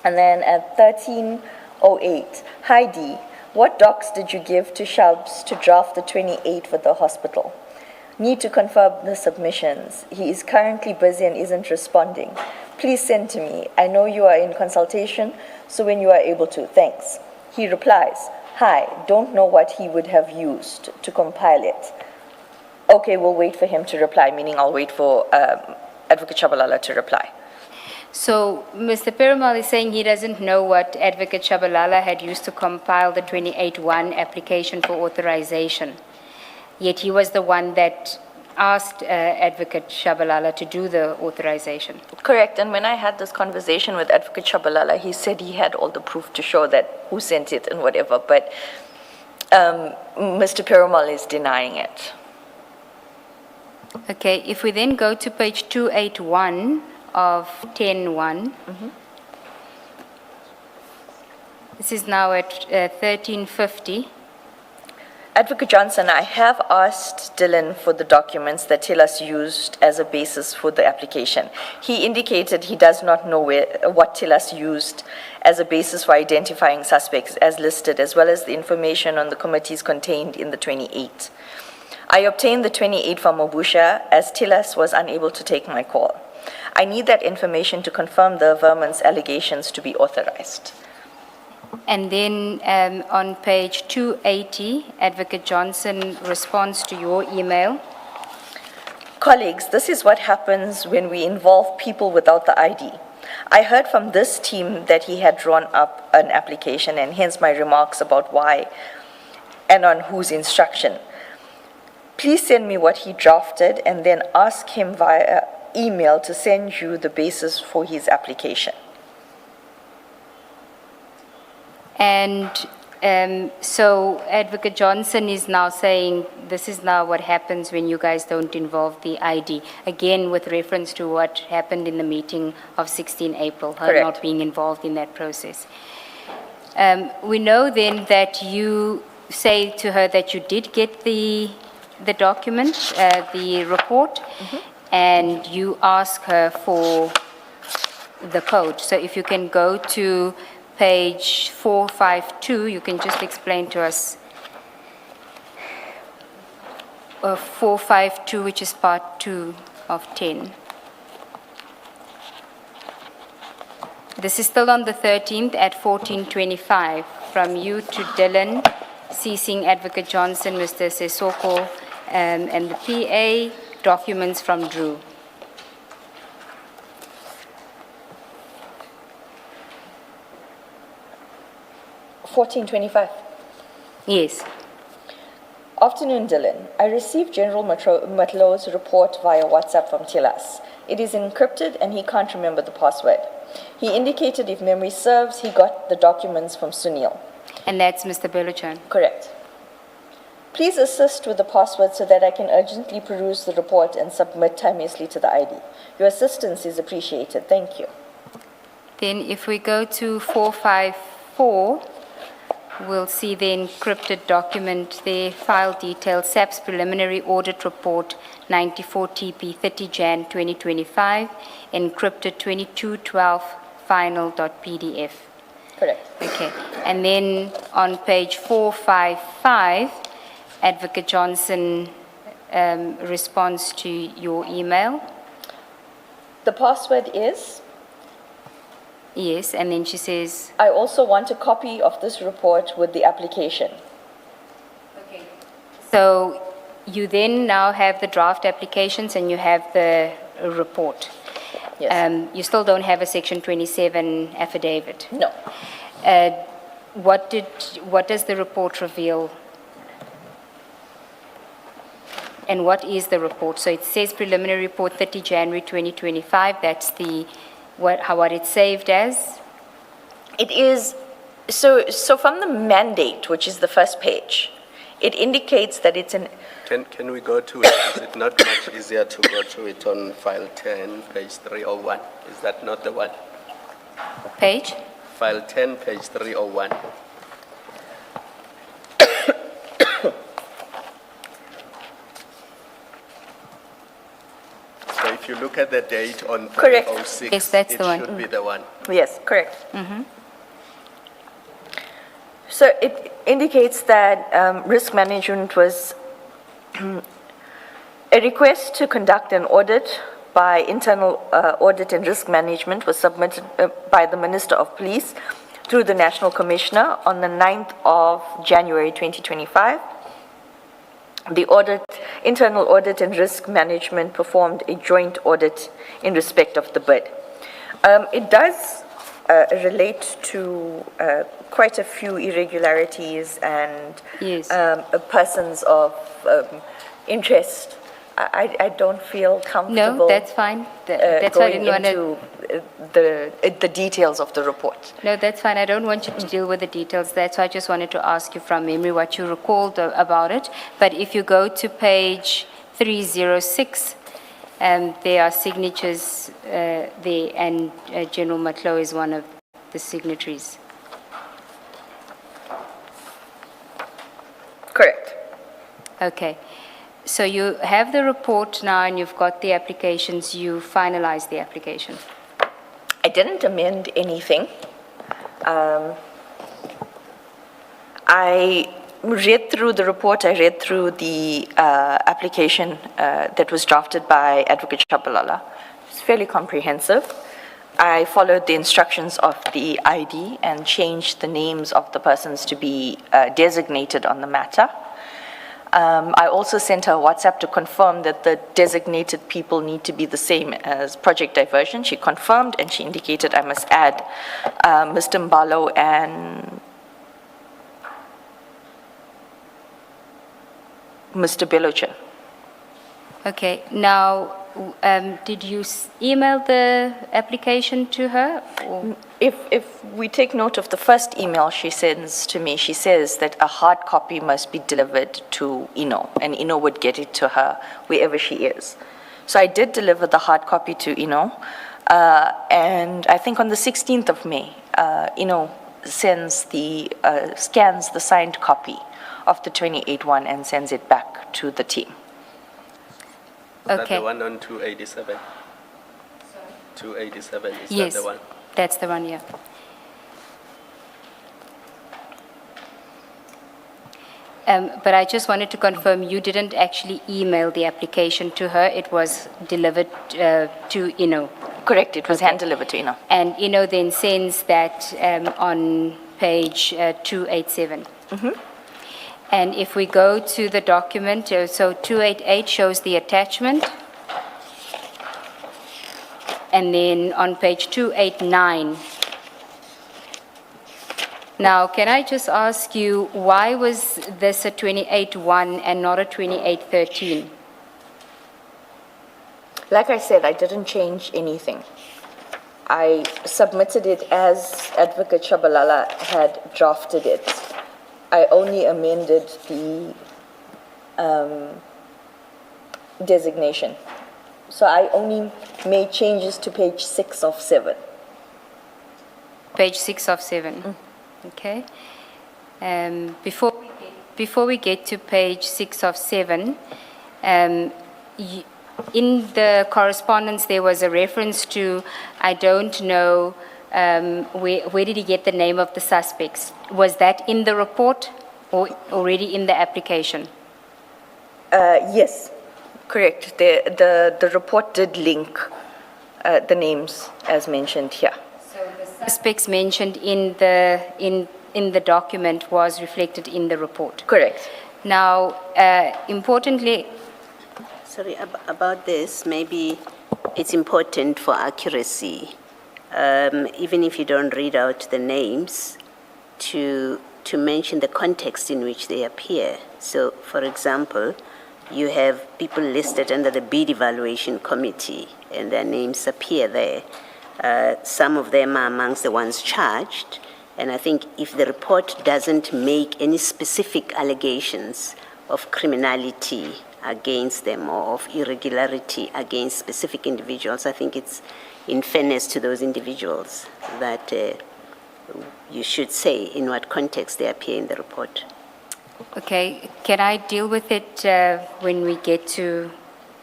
and then at 13:08, hi Dee, what docs did you give to Shabs to draft the 28 for the hospital? Need to confirm the submissions. He is currently busy and isn't responding. Please send to me. I know you are in consultation, so when you are able to, thanks. He replies, hi, don't know what he would have used to compile it. Okay, we'll wait for him to reply, meaning I'll wait for Advocate Shabalala to reply. So Mr. Perumal is saying he doesn't know what Advocate Shabalala had used to compile the 28-1 application for authorization. Yet he was the one that asked Advocate Shabalala to do the authorization. Correct, and when I had this conversation with Advocate Shabalala, he said he had all the proof to show that who sent it and whatever, but Mr. Perumal is denying it. Okay, if we then go to page 281 of 10.1, this is now at 1350. Advocate Johnson, I have asked Dylan for the documents that Tillis used as a basis for the application. He indicated he does not know what Tillis used as a basis for identifying suspects as listed, as well as the information on the committees contained in the 28. I obtained the 28 from Obusha as Tillis was unable to take my call. I need that information to confirm the Vermon's allegations to be authorized. And then on page 280, Advocate Johnson responds to your email. Colleagues, this is what happens when we involve people without the ID. I heard from this team that he had drawn up an application, and hence my remarks about why and on whose instruction. Please send me what he drafted and then ask him via email to send you the basis for his application. And so Advocate Johnson is now saying this is now what happens when you guys don't involve the ID. Again, with reference to what happened in the meeting of 16 April, her Correct. not being involved in that process. We know then that you say to her that you did get the document, the report, and you ask her for the code. So if you can go to page 452, you can just explain to us 452, which is part 2 of 10. This is still on the 13th at 14:25. From you to Dylan, ceasing Advocate Johnson, Mr. Sesoko, and the PA, documents from Drew. $14.25. Yes. Afternoon, Dylan. I received General Matlow's report via WhatsApp from Tillis. It is encrypted and he can't remember the password. He indicated if memory serves, he got the documents from Sunil. And that's Mr. Beluchan. Correct. Please assist with the password so that I can urgently peruse the report and submit timeously to the ID. Your assistance is appreciated. Thank you. Then if we go to 454, we'll see the encrypted document there, file details, SAP's preliminary audit report, 94 TP, 30 Jan 2025, encrypted 2212 final.pdf. Correct. Okay, and then on page 455, Advocate Johnson responds to your email. The password is, Yes, and then she says, I also want a copy of this report with the application. so you then now have the draft applications and you have the report. Yes. You still don't have a Section 27 affidavit. No. What does the report reveal? And what is the report? So it says preliminary report 30 January 2025. That's what it's saved as. It is, so from the mandate, which is the first page, it indicates that it's an, Can we go to it? Is it not much easier to go to it on file 10, page 301? Is that not the one? Page? File 10, page 301. So if you look at the date on Correct. 306, Yes, that's it the one. should be the one. yes, correct. So it indicates that risk management was a request to conduct an audit by internal audit and risk management was submitted by the Minister of Police through the National Commissioner on the 9th of January 2025. The internal audit and risk management performed a joint audit in respect of the bid. It does relate to quite a few irregularities and Yes. persons of interest. I don't feel comfortable. No, that's fine. That's why I going didn't want to. into the details of the report. No, that's fine. I don't want you to deal with the details. That's why I just wanted to ask you from memory what you recalled about it. But if you go to page 306, there are signatures there, and General Matlo is one of the signatories. Correct. Okay. So you have the report now and you've got the applications. You finalized the application. I didn't amend anything. I read through the report, I read through the application that was drafted by Advocate Shabalala. It's fairly comprehensive. I followed the instructions of the ID and changed the names of the persons to be designated on the matter. I also sent her a WhatsApp to confirm that the designated people need to be the same as Project Diversion. She confirmed and she indicated I must add Mr. Mbalo and Mr. Belocha. Okay. Now, did you email the application to her? Or? If we take note of the first email she sends to me, she says that a hard copy must be delivered to Ino, and Ino would get it to her wherever she is. So I did deliver the hard copy to Ino, and I think on the 16th of May, Ino sends scans the signed copy of the 28-1 and sends it back to the team. Is that Okay. the one on 287? 287, is Yes, that the one? that's the one, yeah. But I just wanted to confirm you didn't actually email the application to her. It was delivered to Ino. Correct, it was hand-delivered to Ino. And Ino then sends that on page 287. And if we go to the document, so 288 shows the attachment. And then on page 289. Now, can I just ask you, why was this a 28-1 and not a 28-13? Like I said, I didn't change anything. I submitted it as Advocate Shabalala had drafted it. I only amended the designation. So I only made changes to page 6 of 7. Page 6 of 7. Okay. Before we get to page 6 of 7, in the correspondence, there was a reference to, I don't know, where did he get the name of the suspects? Was that in the report or already in the application? Yes, correct. The report did link the names as mentioned here. So the suspects mentioned in the document was reflected in the report? Correct. Now, importantly, Sorry, about this, maybe it's important for accuracy, even if you don't read out the names, to mention the context in which they appear. So, for example, you have people listed under the bid evaluation committee, and their names appear there. Some of them are amongst the ones charged, and I think if the report doesn't make any specific allegations of criminality against them or of irregularity against specific individuals, I think it's in fairness to those individuals that you should say in what context they appear in the report. okay, can I deal with it when we get to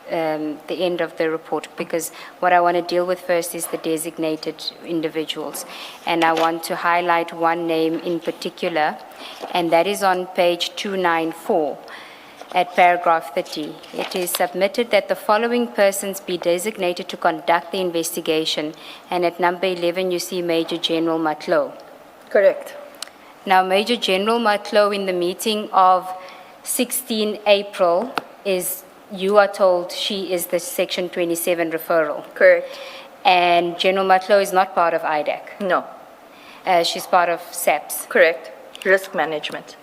the end of the report? Because what I want to deal with first is the designated individuals. And I want to highlight one name in particular, and that is on page 294 at paragraph 30. It is submitted that the following persons be designated to conduct the investigation. And at number 11, you see Major General Matlo. Correct. Now, Major General Matlo, in the meeting of 16 April, you are told she is the Section 27 referral. Correct. And General Matlo is not part of IDAC. No. She's part of SAPS. Correct. Risk management.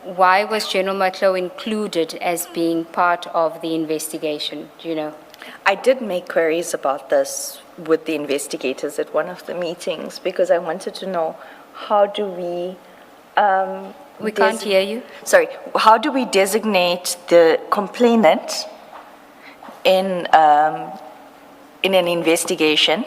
Why was General Matlo included as being part of the investigation? Do you know? I did make queries about this with the investigators at one of the meetings because I wanted to know how do we... We can't hear you. Sorry, how do we designate the complainant in an investigation?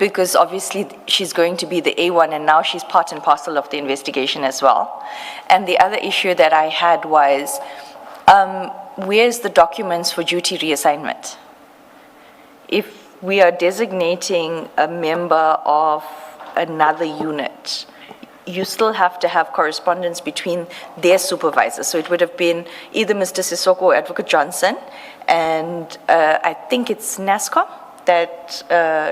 Because obviously she's going to be the A1 and now she's part and parcel of the investigation as well. And the other issue that I had was, where's the documents for duty reassignment? If we are designating a member of another unit, you still have to have correspondence between their supervisors. So it would have been either Mr. Sissoko or Advocate Johnson, and I think it's NASCOM that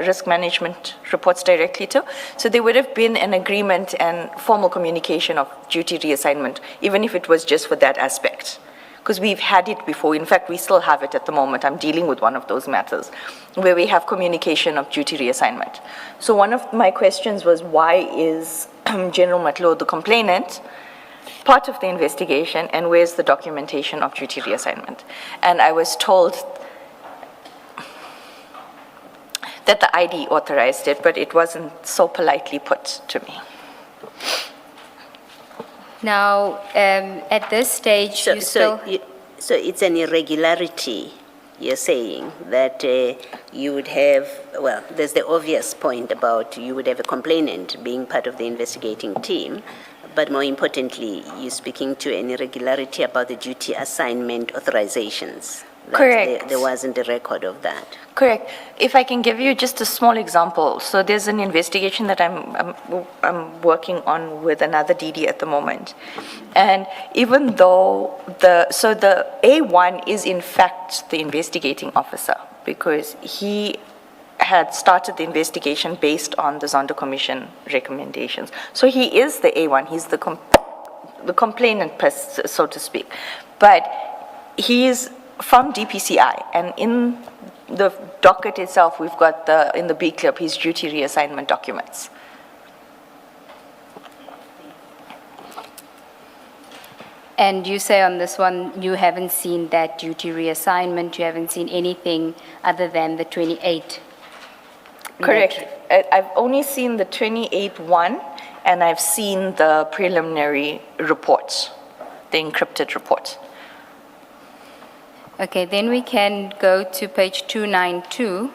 risk management reports directly to. So there would have been an agreement and formal communication of duty reassignment, even if it was just for that aspect. Because we've had it before. In fact, we still have it at the moment. I'm dealing with one of those matters where we have communication of duty reassignment. So one of my questions was, why is General Matlo the complainant part of the investigation, and where's the documentation of duty reassignment? And I was told that the ID authorized it, but it wasn't so politely put to me. Now, at this stage, you still... So it's an irregularity, you're saying, that you would have, well, there's the obvious point about you would have a complainant being part of the investigating team, but more importantly, you're speaking to an irregularity about the duty assignment authorizations. Correct. There wasn't a record of that. Correct. If I can give you just a small example. So there's an investigation that I'm working on with another DD at the moment. And even though the A1 is in fact the investigating officer, because he had started the investigation based on the Zondo Commission recommendations. So he is the A1, he's the complainant, so to speak. But he is from DPCI, and in the docket itself, we've got in the B clip, his duty reassignment documents. And you say on this one, you haven't seen that duty reassignment, you haven't seen anything other than the 28? Correct. I've only seen the 28-1, and I've seen the preliminary reports, the encrypted reports. Okay, then we can go to page 292.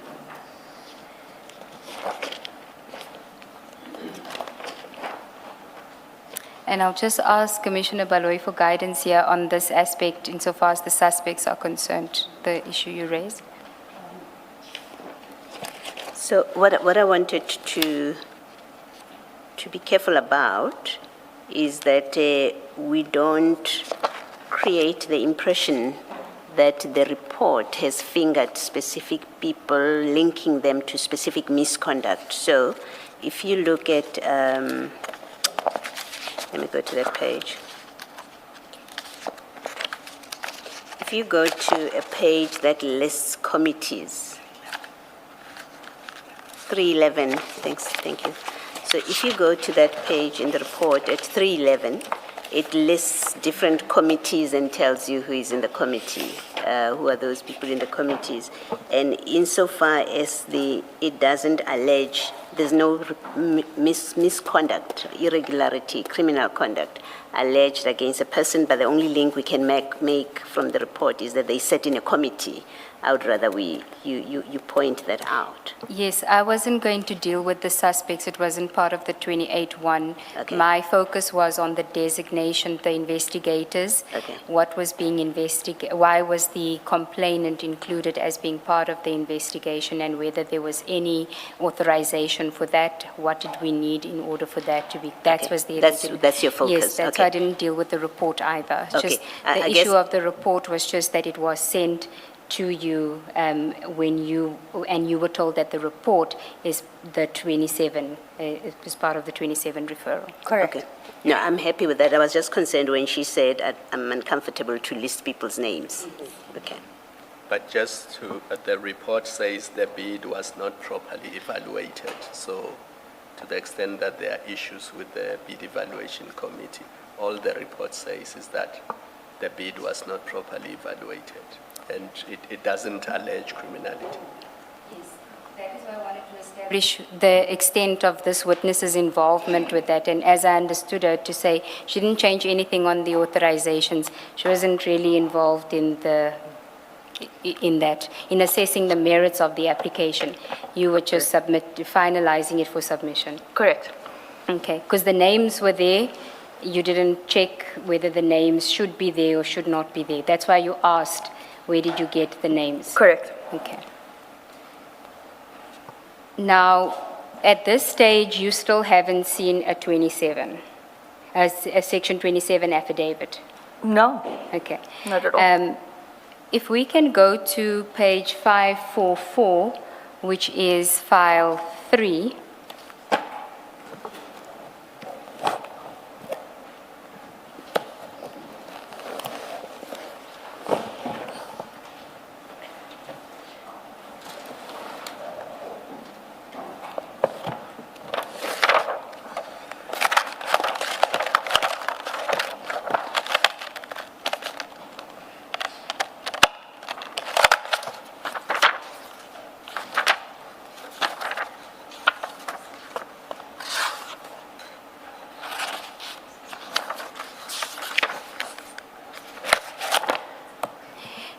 And I'll just ask Commissioner Baloyi for guidance here on this aspect insofar as the suspects are concerned, the issue you raised. So what I wanted to be careful about is that we don't create the impression that the report has fingered specific people, linking them to specific misconduct. So if you look at, let me go to that page. If you go to a page that lists committees, 311, thank you. So if you go to that page in the report at 311, it lists different committees and tells you who is in the committee, who are those people in the committees. And insofar as it doesn't allege, there's no misconduct, irregularity, criminal conduct alleged against a person, but the only link we can make from the report is that they sat in a committee. I would rather you point that out. Yes, I wasn't going to deal with the suspects. It wasn't part of the 28-1. Okay. My focus was on the designation, the investigators. Okay. What was being investigated, why was the complainant included as being part of the investigation, and whether there was any authorization for that. What did we need in order for that to be, that Okay. was the... That's your focus. Yes, that's Okay. why I didn't deal with the report either. It's Okay. just I the guess- issue of the report was just that it was sent to you when you were told that the report is the 27, it was part of the 27 referral. Correct. Okay. No, I'm happy with that. I was just concerned when she said I'm uncomfortable to list people's names. Okay. But just to, the report says the bid was not properly evaluated. So to the extent that there are issues with the bid evaluation committee, all the report says is that the bid was not properly evaluated. And it doesn't allege criminality. Yes, that is why I wanted to establish the extent of this witness's involvement with that. And as I understood her to say, she didn't change anything on the authorizations. She wasn't really involved in in assessing the merits of the application. You were just finalizing it for submission. Correct. Okay, because the names were there. You didn't check whether the names should be there or should not be there. That's why you asked, where did you get the names? Correct. Okay. Now, at this stage, you still haven't seen a 27, a Section 27 affidavit. No, Okay. not at all. If we can go to page 544, which is file 3.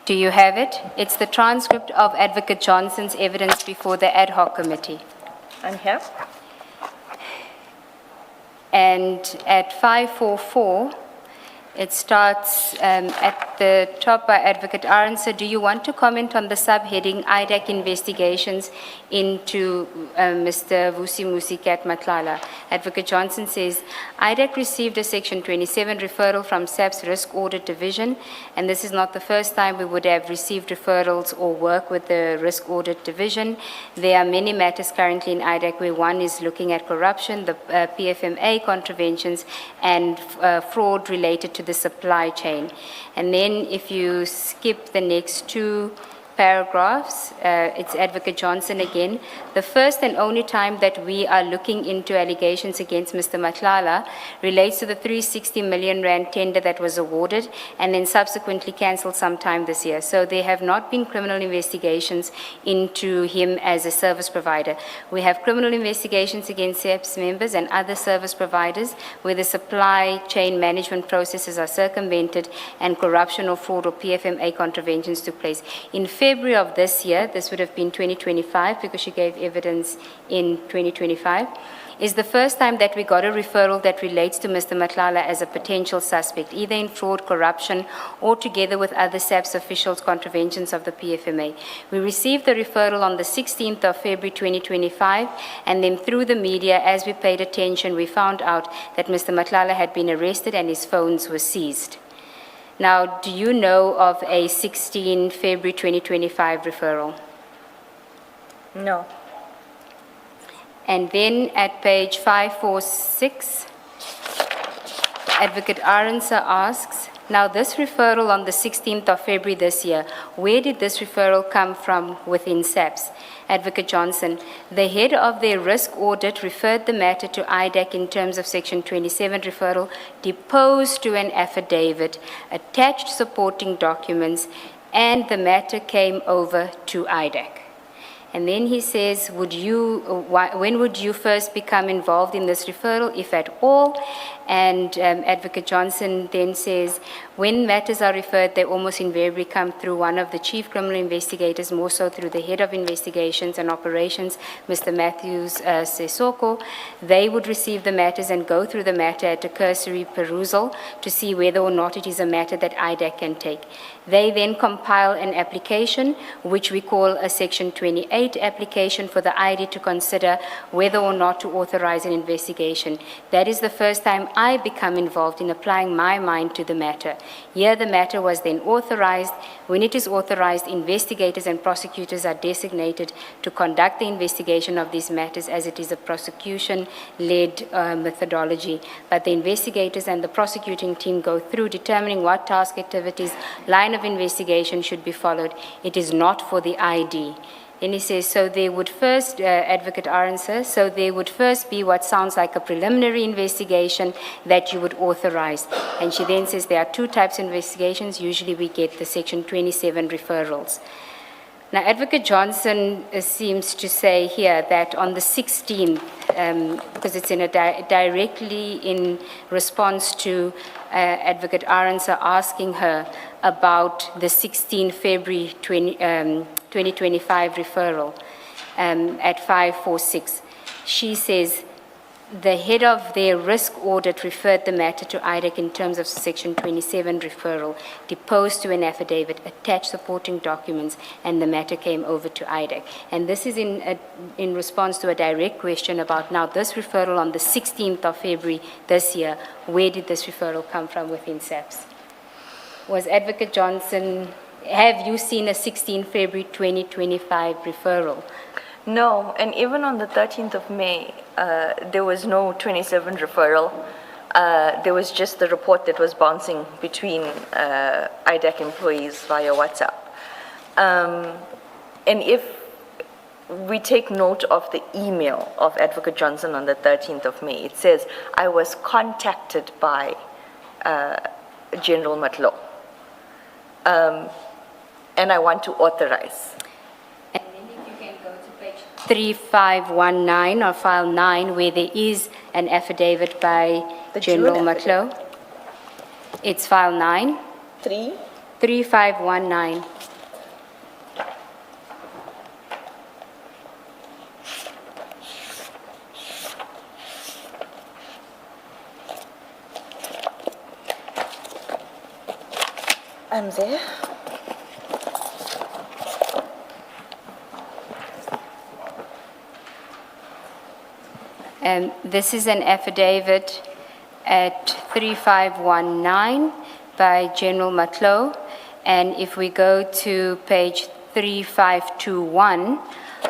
Do you have it? It's the transcript of Advocate Johnson's evidence before the ad hoc committee. And here? And at 544, it starts at the top by Advocate Aronson. Do you want to comment on the subheading IDAC investigations into Mr. Vusi Musikat Matlala? Advocate Johnson says, IDAC received a Section 27 referral from SAP's Risk Audit Division, and this is not the first time we would have received referrals or work with the Risk Audit Division. There are many matters currently in IDAC where one is looking at corruption, the PFMA contraventions, and fraud related to the supply chain. And then if you skip the next two paragraphs, it's Advocate Johnson again. The first and only time that we are looking into allegations against Mr. Matlala relates to the 360 million rand tender that was awarded and then subsequently cancelled sometime this year. So there have not been criminal investigations into him as a service provider. We have criminal investigations against SEPS members and other service providers where the supply chain management processes are circumvented and corruption or fraud or PFMA contraventions took place. In February of this year, this would have been 2025 because she gave evidence in 2025, is the first time that we got a referral that relates to Mr. Matlala as a potential suspect, either in fraud, corruption, or together with other SAPS officials' contraventions of the PFMA. We received the referral on the 16th of February 2025, and then through the media, as we paid attention, we found out that Mr. Matlala had been arrested and his phones were seized. Now, do you know of a 16 February 2025 referral? No. And then at page 546, Advocate Arendse asks, now this referral on the 16th of February this year, where did this referral come from within SAPS? Advocate Johnson, the head of their risk audit referred the matter to IDAC in terms of Section 27 referral, deposed to an affidavit, attached supporting documents, and the matter came over to IDAC. And then he says, when would you first become involved in this referral, if at all? And Advocate Johnson then says, when matters are referred, they almost invariably come through one of the chief criminal investigators, more so through the head of investigations and operations, Mr. Matthews Sesoko. They would receive the matters and go through the matter at a cursory perusal to see whether or not it is a matter that IDAC can take. They then compile an application, which we call a Section 28 application for the ID to consider whether or not to authorize an investigation. That is the first time I become involved in applying my mind to the matter. Here the matter was then authorized. When it is authorized, investigators and prosecutors are designated to conduct the investigation of these matters, as it is a prosecution-led methodology. But the investigators and the prosecuting team go through determining what task activities, line of investigation should be followed. It is not for the ID. And he says, so they would first, Advocate Arendse, so there would first be what sounds like a preliminary investigation that you would authorize. And she then says there are two types of investigations. Usually we get the Section 27 referrals. Now, Advocate Johnson seems to say here that on the 16th, because it's in directly in response to Advocate Arendse asking her about the 16 February 2025 referral at 546. She says, the head of their risk audit referred the matter to IDAC in terms of Section 27 referral, deposed to an affidavit, attached supporting documents, and the matter came over to IDAC. And this is in response to a direct question about now this referral on the 16th of February this year. Where did this referral come from within SAPS? Was Advocate Johnson, have you seen a 16 February 2025 referral? No, and even on the 13th of May, there was no 27 referral. There was just the report that was bouncing between IDAC employees via WhatsApp. And if we take note of the email of Advocate Johnson on the 13th of May, it says, I was contacted by General Matlo, and I want to authorize. 3519 or file 9, where there is an affidavit by General Matlo. It's file 9. 3519. I'm there. This is an affidavit at 3519 by General Matlo. And if we go to page 3521,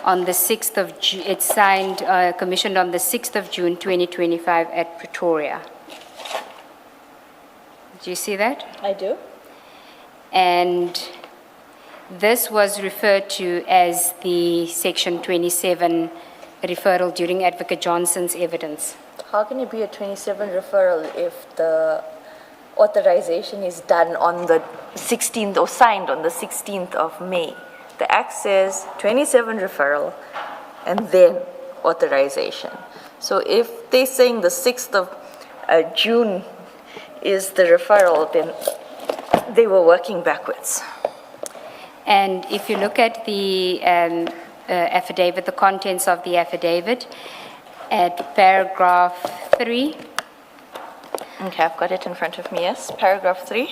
on the 6th of June, it's signed, commissioned on the 6th of June, 2025 at Pretoria. Do you see that? I do. And this was referred to as the Section 27 referral during Advocate Johnson's evidence. How can it be a 27 referral if the authorization is done on the 16th or signed on the 16th of May? The Act says 27 referral and then authorization. So if they're saying the 6th of June is the referral, then they were working backwards. And if you look at the affidavit, the contents of the affidavit, at paragraph 3, Okay, I've got it in front of me, yes. Paragraph 3.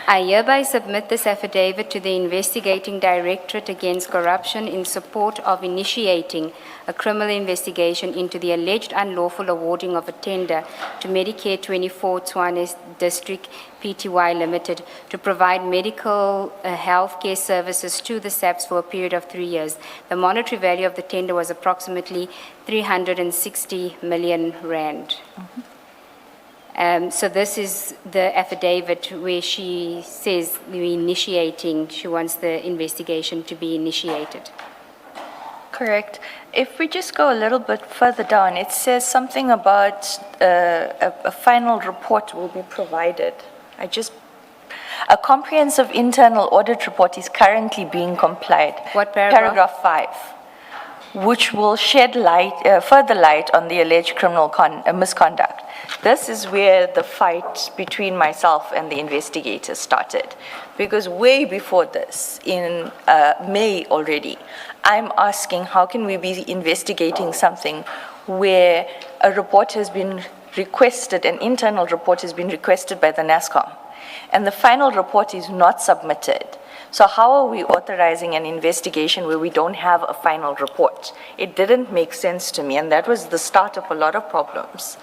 I hereby submit this affidavit to the Investigating Directorate Against Corruption in support of initiating a criminal investigation into the alleged unlawful awarding of a tender to Medicare 24 Tshwane District Pty Limited to provide medical health care services to the SAPS for a period of 3 years. The monetary value of the tender was approximately 360 million rand. So this is the affidavit where she says she wants the investigation to be initiated. Correct. If we just go a little bit further down, it says something about a final report will be provided. A comprehensive internal audit report is currently being complied. What paragraph? Paragraph 5, which will shed light, further light on the alleged criminal misconduct. This is where the fight between myself and the investigators started. Because way before this, in May already, I'm asking how can we be investigating something where a report has been requested, an internal report has been requested by the NASCOM, and the final report is not submitted. So how are we authorizing an investigation where we don't have a final report? It didn't make sense to me, and that was the start of a lot of problems.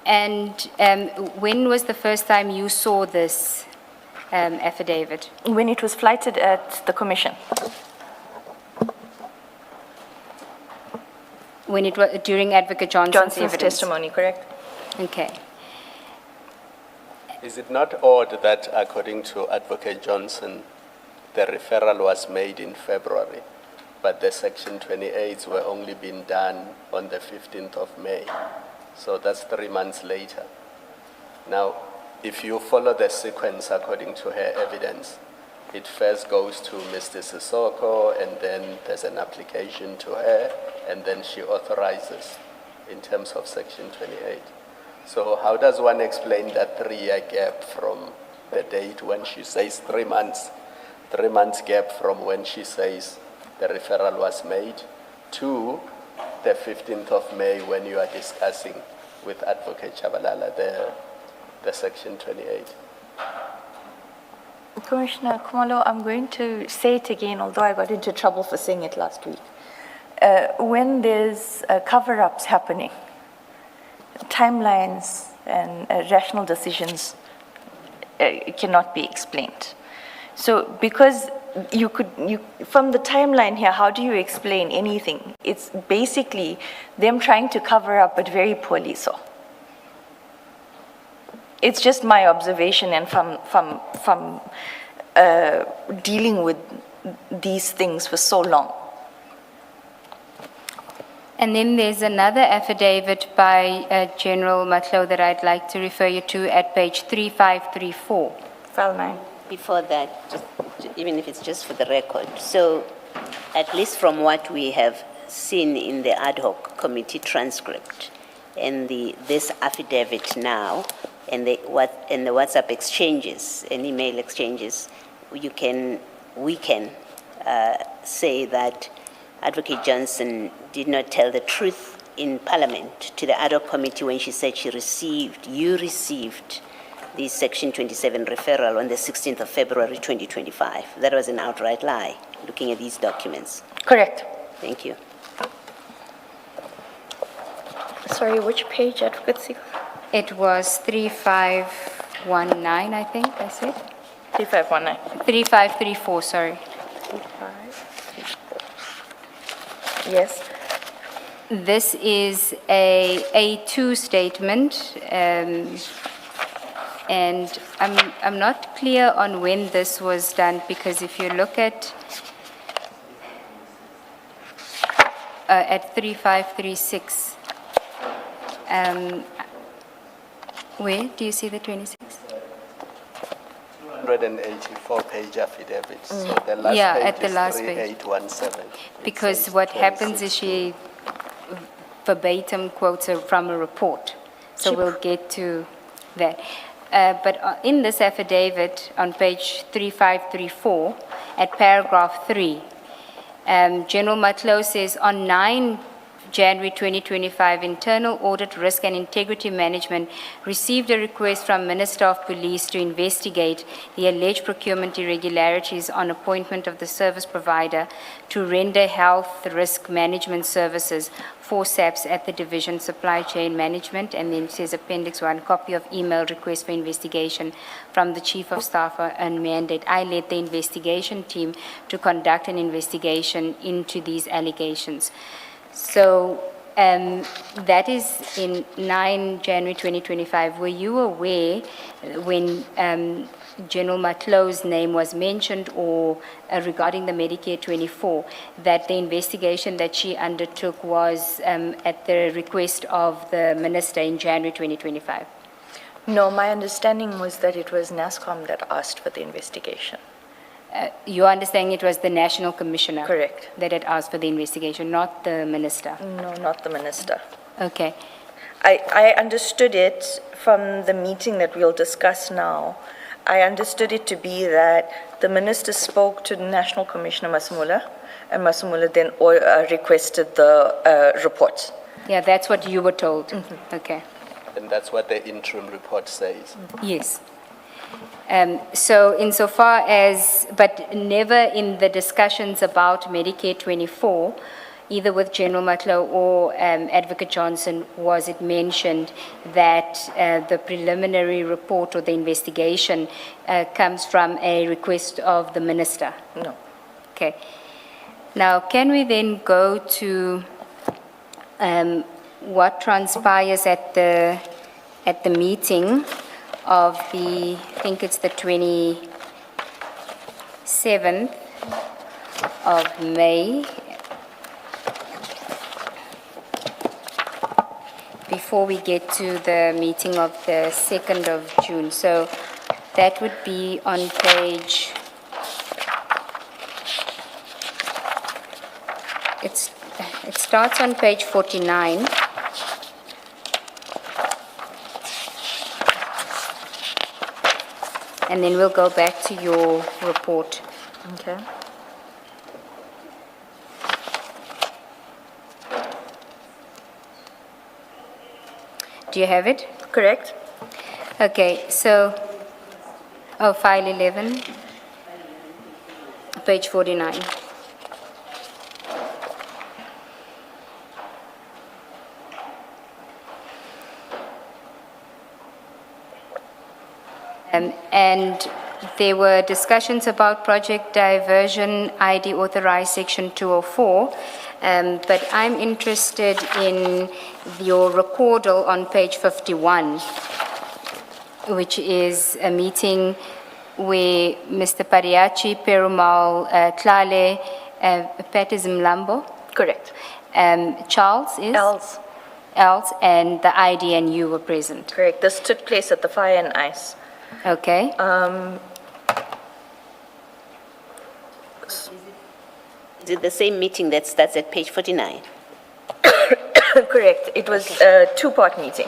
And when was the first time you saw this affidavit? When it was flighted at the commission. When it was during Advocate Johnson's evidence? Testimony, correct? Okay. Is it not odd that according to Advocate Johnson, the referral was made in February, but the Section 28s were only being done on the 15th of May? So that's 3 months later. Now, if you follow the sequence according to her evidence, it first goes to Mr. Sissoko, and then there's an application to her, and then she authorizes in terms of Section 28. So how does one explain that 3-year gap from the date when she says 3 months, 3 months gap from when she says the referral was made to the 15th of May when you are discussing with Advocate Chabalala the Section 28? Commissioner Kumalo, I'm going to say it again, although I got into trouble for saying it last week. When there's cover-ups happening, timelines and rational decisions cannot be explained. So because from the timeline here, how do you explain anything? It's basically them trying to cover up, but very poorly so. It's just my observation, and from dealing with these things for so long. And then there's another affidavit by General Matlo that I'd like to refer you to at page 3534. File 9. Before that, even if it's just for the record, so at least from what we have seen in the ad hoc committee transcript and this affidavit now, and the WhatsApp exchanges and email exchanges, we can say that Advocate Johnson did not tell the truth in Parliament to the ad hoc committee when she said you received the Section 27 referral on the 16th of February 2025. That was an outright lie, looking at these documents. Correct. Thank you. Sorry, which page, Advocate Siko? It was 3519, I think, I said. 3519. 3534, sorry. 3534. Yes. This is a A2 statement, and I'm not clear on when this was done, because if you look at 3536, where do you see the 26? 284-page affidavit. So the last Yeah, page at the is last page. 3817. Because what happens is she verbatim quotes from a report. So we'll get to that. But in this affidavit on page 3534, at paragraph 3, General Matlow says, on 9 January 2025, Internal Audit, Risk and Integrity Management received a request from Minister of Police to investigate the alleged procurement irregularities on appointment of the service provider to render health risk management services for SAPs at the Division Supply Chain Management. And then it says Appendix 1, copy of email request for investigation from the Chief of Staff on mandate. I led the investigation team to conduct an investigation into these allegations. So that is in 9 January 2025. Were you aware when General Matlow's name was mentioned or regarding the Medicare 24 that the investigation that she undertook was at the request of the minister in January 2025? No, my understanding was that it was NASCOM that asked for the investigation. Your understanding it was the National Commissioner? Correct. That had asked for the investigation, not the minister? No, not the minister. Okay. I understood it from the meeting that we'll discuss now. I understood it to be that the minister spoke to the National Commissioner Masumula, and Masumula then requested the report. Yeah, that's what you were told. Okay. And that's what the interim report says. Yes. So insofar as, but never in the discussions about Medicare 24, either with General Matlow or Advocate Johnson, was it mentioned that the preliminary report or the investigation comes from a request of the minister? No. Okay. Now, can we then go to what transpires at the meeting of the, I think it's the 27th of May, before we get to the meeting of the 2nd of June. So that would be on page, it starts on page 49. And then we'll go back to your report. Okay. Do you have it? Correct. Okay, so, file 11, page 49. And there were discussions about project diversion, ID authorized section 204, but I'm interested in your recordal on page 51, which is a meeting where Mr. Pariachi, Perumal, Tlale, Patis Mlambo. Correct. Charles is? Els, and the ID and you were present. Correct. This took place at the Fire and Ice. Okay. Is it the same meeting that starts at page 49? Correct. It was a two-part meeting.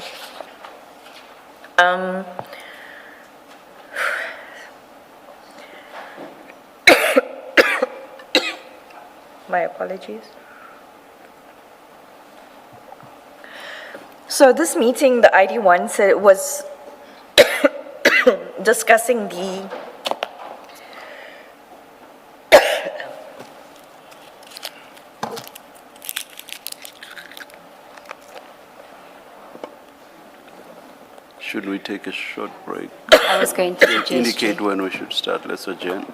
My apologies. So this meeting, the ID1 said it was discussing the Should we take a short break? I was going to suggest Indicate when we should start. Let's adjourn.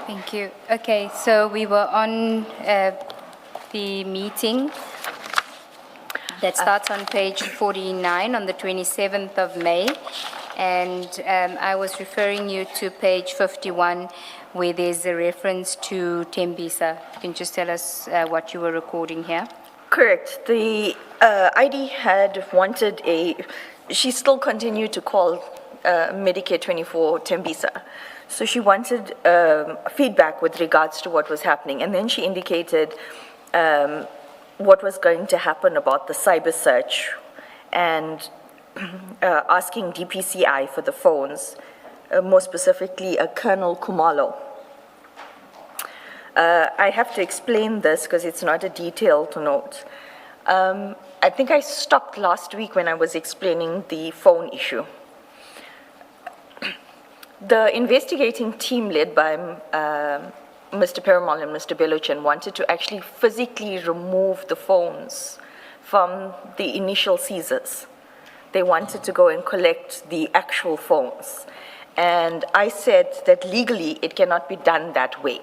Thank you. Okay, so we were on the meeting that starts on page 49 on the 27th of May. And I was referring you to page 51 where there's a reference to Tembisa. You can just tell us what you were recording here. Correct. The ID had wanted she still continued to call Medicare 24 Tembisa. So she wanted feedback with regards to what was happening. And then she indicated what was going to happen about the cyber search and asking DPCI for the phones, more specifically Colonel Kumalo. I have to explain this because it's not a detailed note. I think I stopped last week when I was explaining the phone issue. The investigating team led by Mr. Perumal and Mr. Beluchan wanted to actually physically remove the phones from the initial seizures. They wanted to go and collect the actual phones. And I said that legally it cannot be done that way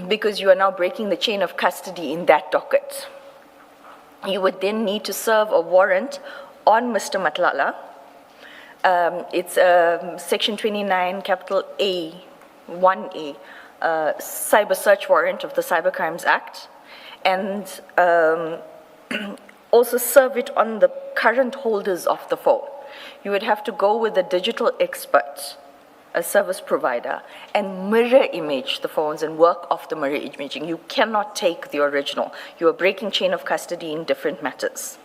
because you are now breaking the chain of custody in that docket. You would then need to serve a warrant on Mr. Matlala. It's Section 29, capital A, 1A, cyber search warrant of the Cyber Crimes Act, and also serve it on the current holders of the phone. You would have to go with a digital expert, a service provider, and mirror image the phones and work off the mirror imaging. You cannot take the original. You are breaking chain of custody in different matters.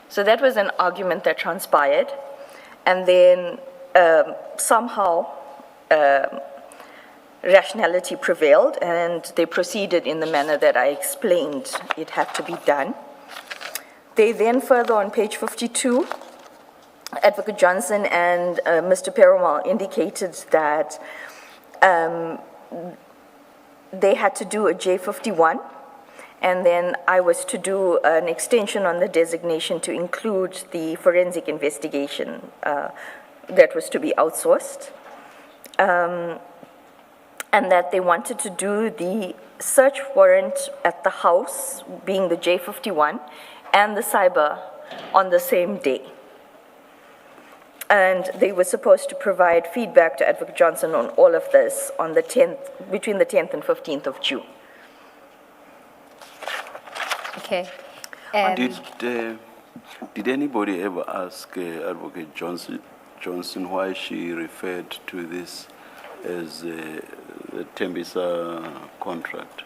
So that was an argument that transpired. And then somehow rationality prevailed, and they proceeded in the manner that I explained it had to be done. They then further on page 52, Advocate Johnson and Mr. Perumal indicated that they had to do a J51, and then I was to do an extension on the designation to include the forensic investigation that was to be outsourced. And that they wanted to do the search warrant at the house, being the J51, and the cyber on the same day. And they were supposed to provide feedback to Advocate Johnson on all of this on the 10th, between the 10th and 15th of June. Okay. Did anybody ever ask Advocate Johnson why she referred to this as the Tembisa contract?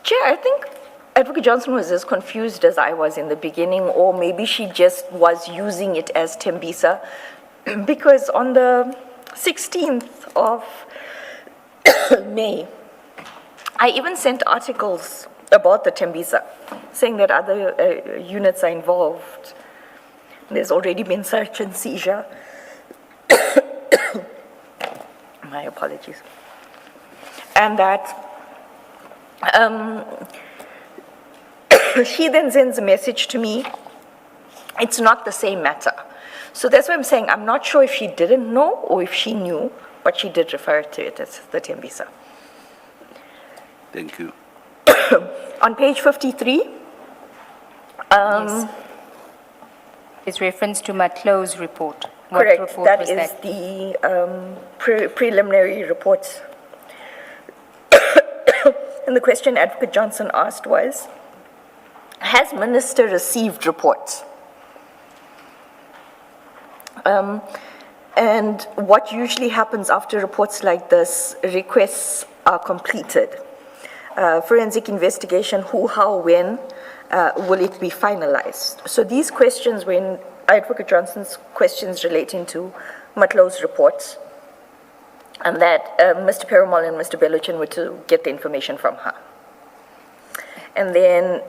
Chair, I think Advocate Johnson was as confused as I was in the beginning, or maybe she just was using it as Tembisa, because on the 16th of May, I even sent articles about the Tembisa, saying that other units are involved. There's already been search and seizure. My apologies. And that she then sends a message to me. It's not the same matter. So that's why I'm saying I'm not sure if she didn't know or if she knew, but she did refer to it as the Tembisa. Thank you. On page 53, Yes. It's reference to Matlo's report. What correct, report that was is that? the preliminary report. And the question Advocate Johnson asked was, has Minister received reports? And what usually happens after reports like this, requests are completed. Forensic investigation, who, how, when, will it be finalized? So these questions, when Advocate Johnson's questions relating to Matlo's reports, and that Mr. Perumal and Mr. Beluchan were to get the information from her. And then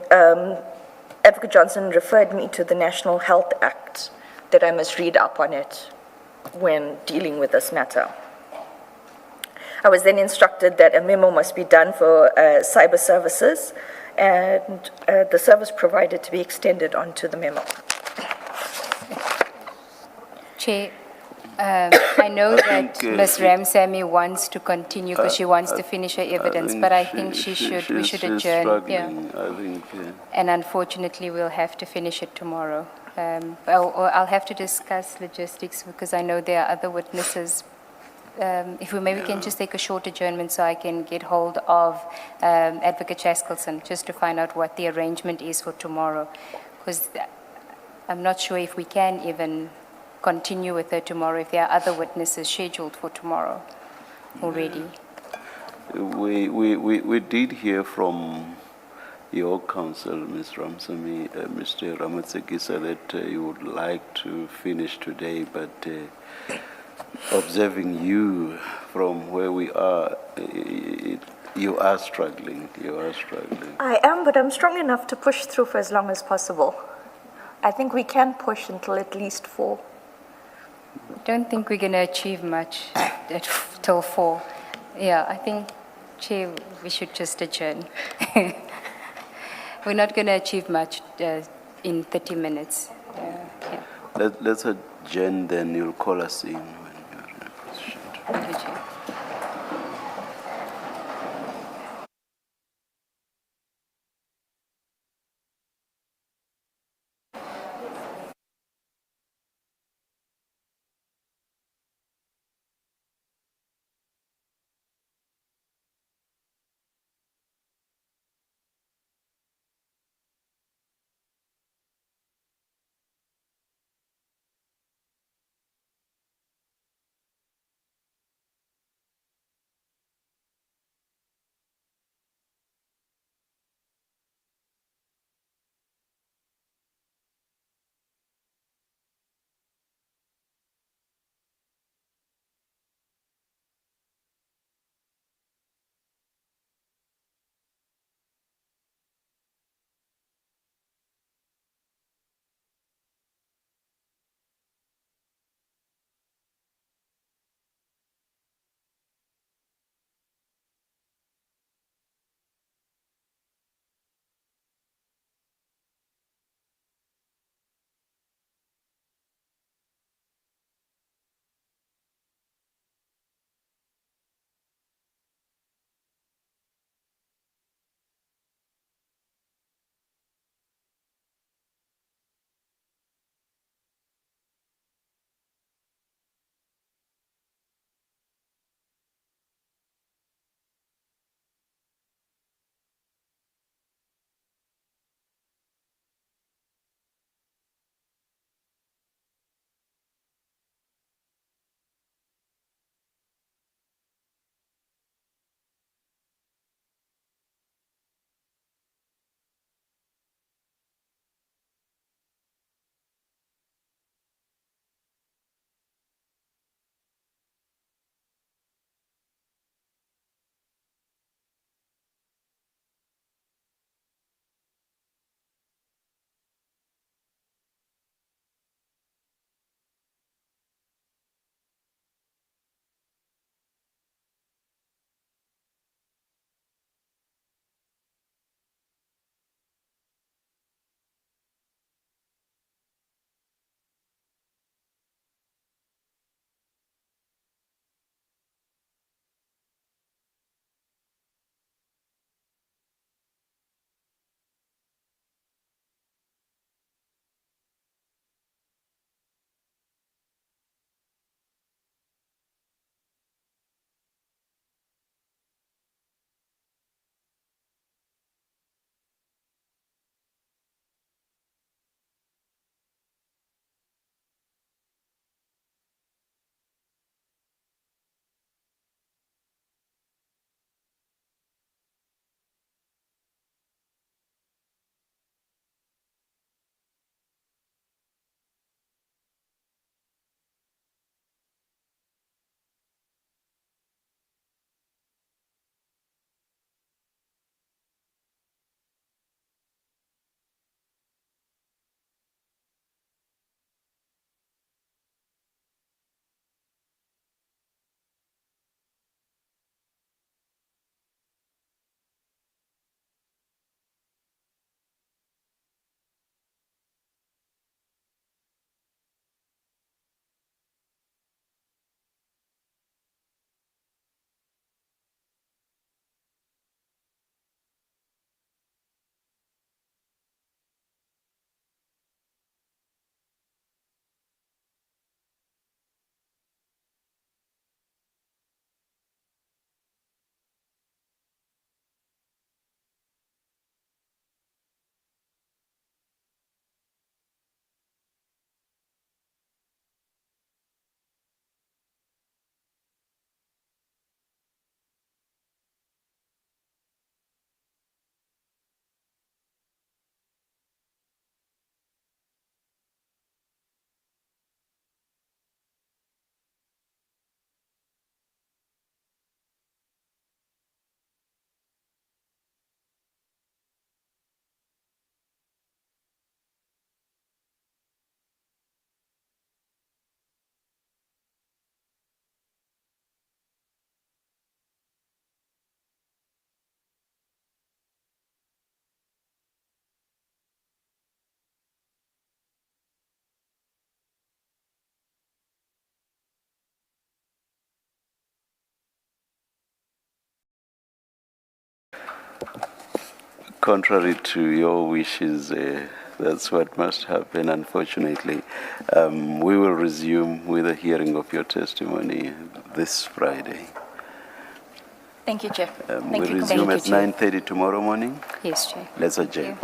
Advocate Johnson referred me to the National Health Act, that I must read up on it when dealing with this matter. I was then instructed that a memo must be done for cyber services, and the service provided to be extended onto the memo. Chair, I know that think, Ms. Ramsamy wants to continue because she wants to finish her evidence, but I think we should she's adjourn. Yeah. struggling, I think. And unfortunately, we'll have to finish it tomorrow. I'll have to discuss logistics because I know there are other witnesses. If we maybe can just take a short adjournment so I can get hold of Advocate Chaskelson just to find out what the arrangement is for tomorrow. Because I'm not sure if we can even continue with her tomorrow if there are other witnesses scheduled for tomorrow already. We did hear from your counsel, Ms. Ramsamy, Mr. Ramatsekisa, that you would like to finish today, but observing you from where we are, you are struggling. You are struggling. I am, but I'm strong enough to push through for as long as possible. I think we can push until at least 4. Don't think we're going to achieve much till 4. Yeah, I think, Chair, we should just adjourn. We're not going to achieve much in 30 minutes. Yeah. Let's adjourn, then you'll call us in when you're in a position. Thank you, Chair. Contrary to your wishes, that's what must happen, unfortunately. We will resume with the hearing of your testimony this Friday. Thank you, Chair. We resume at 9:30 tomorrow morning. Yes, Chair. Let's adjourn.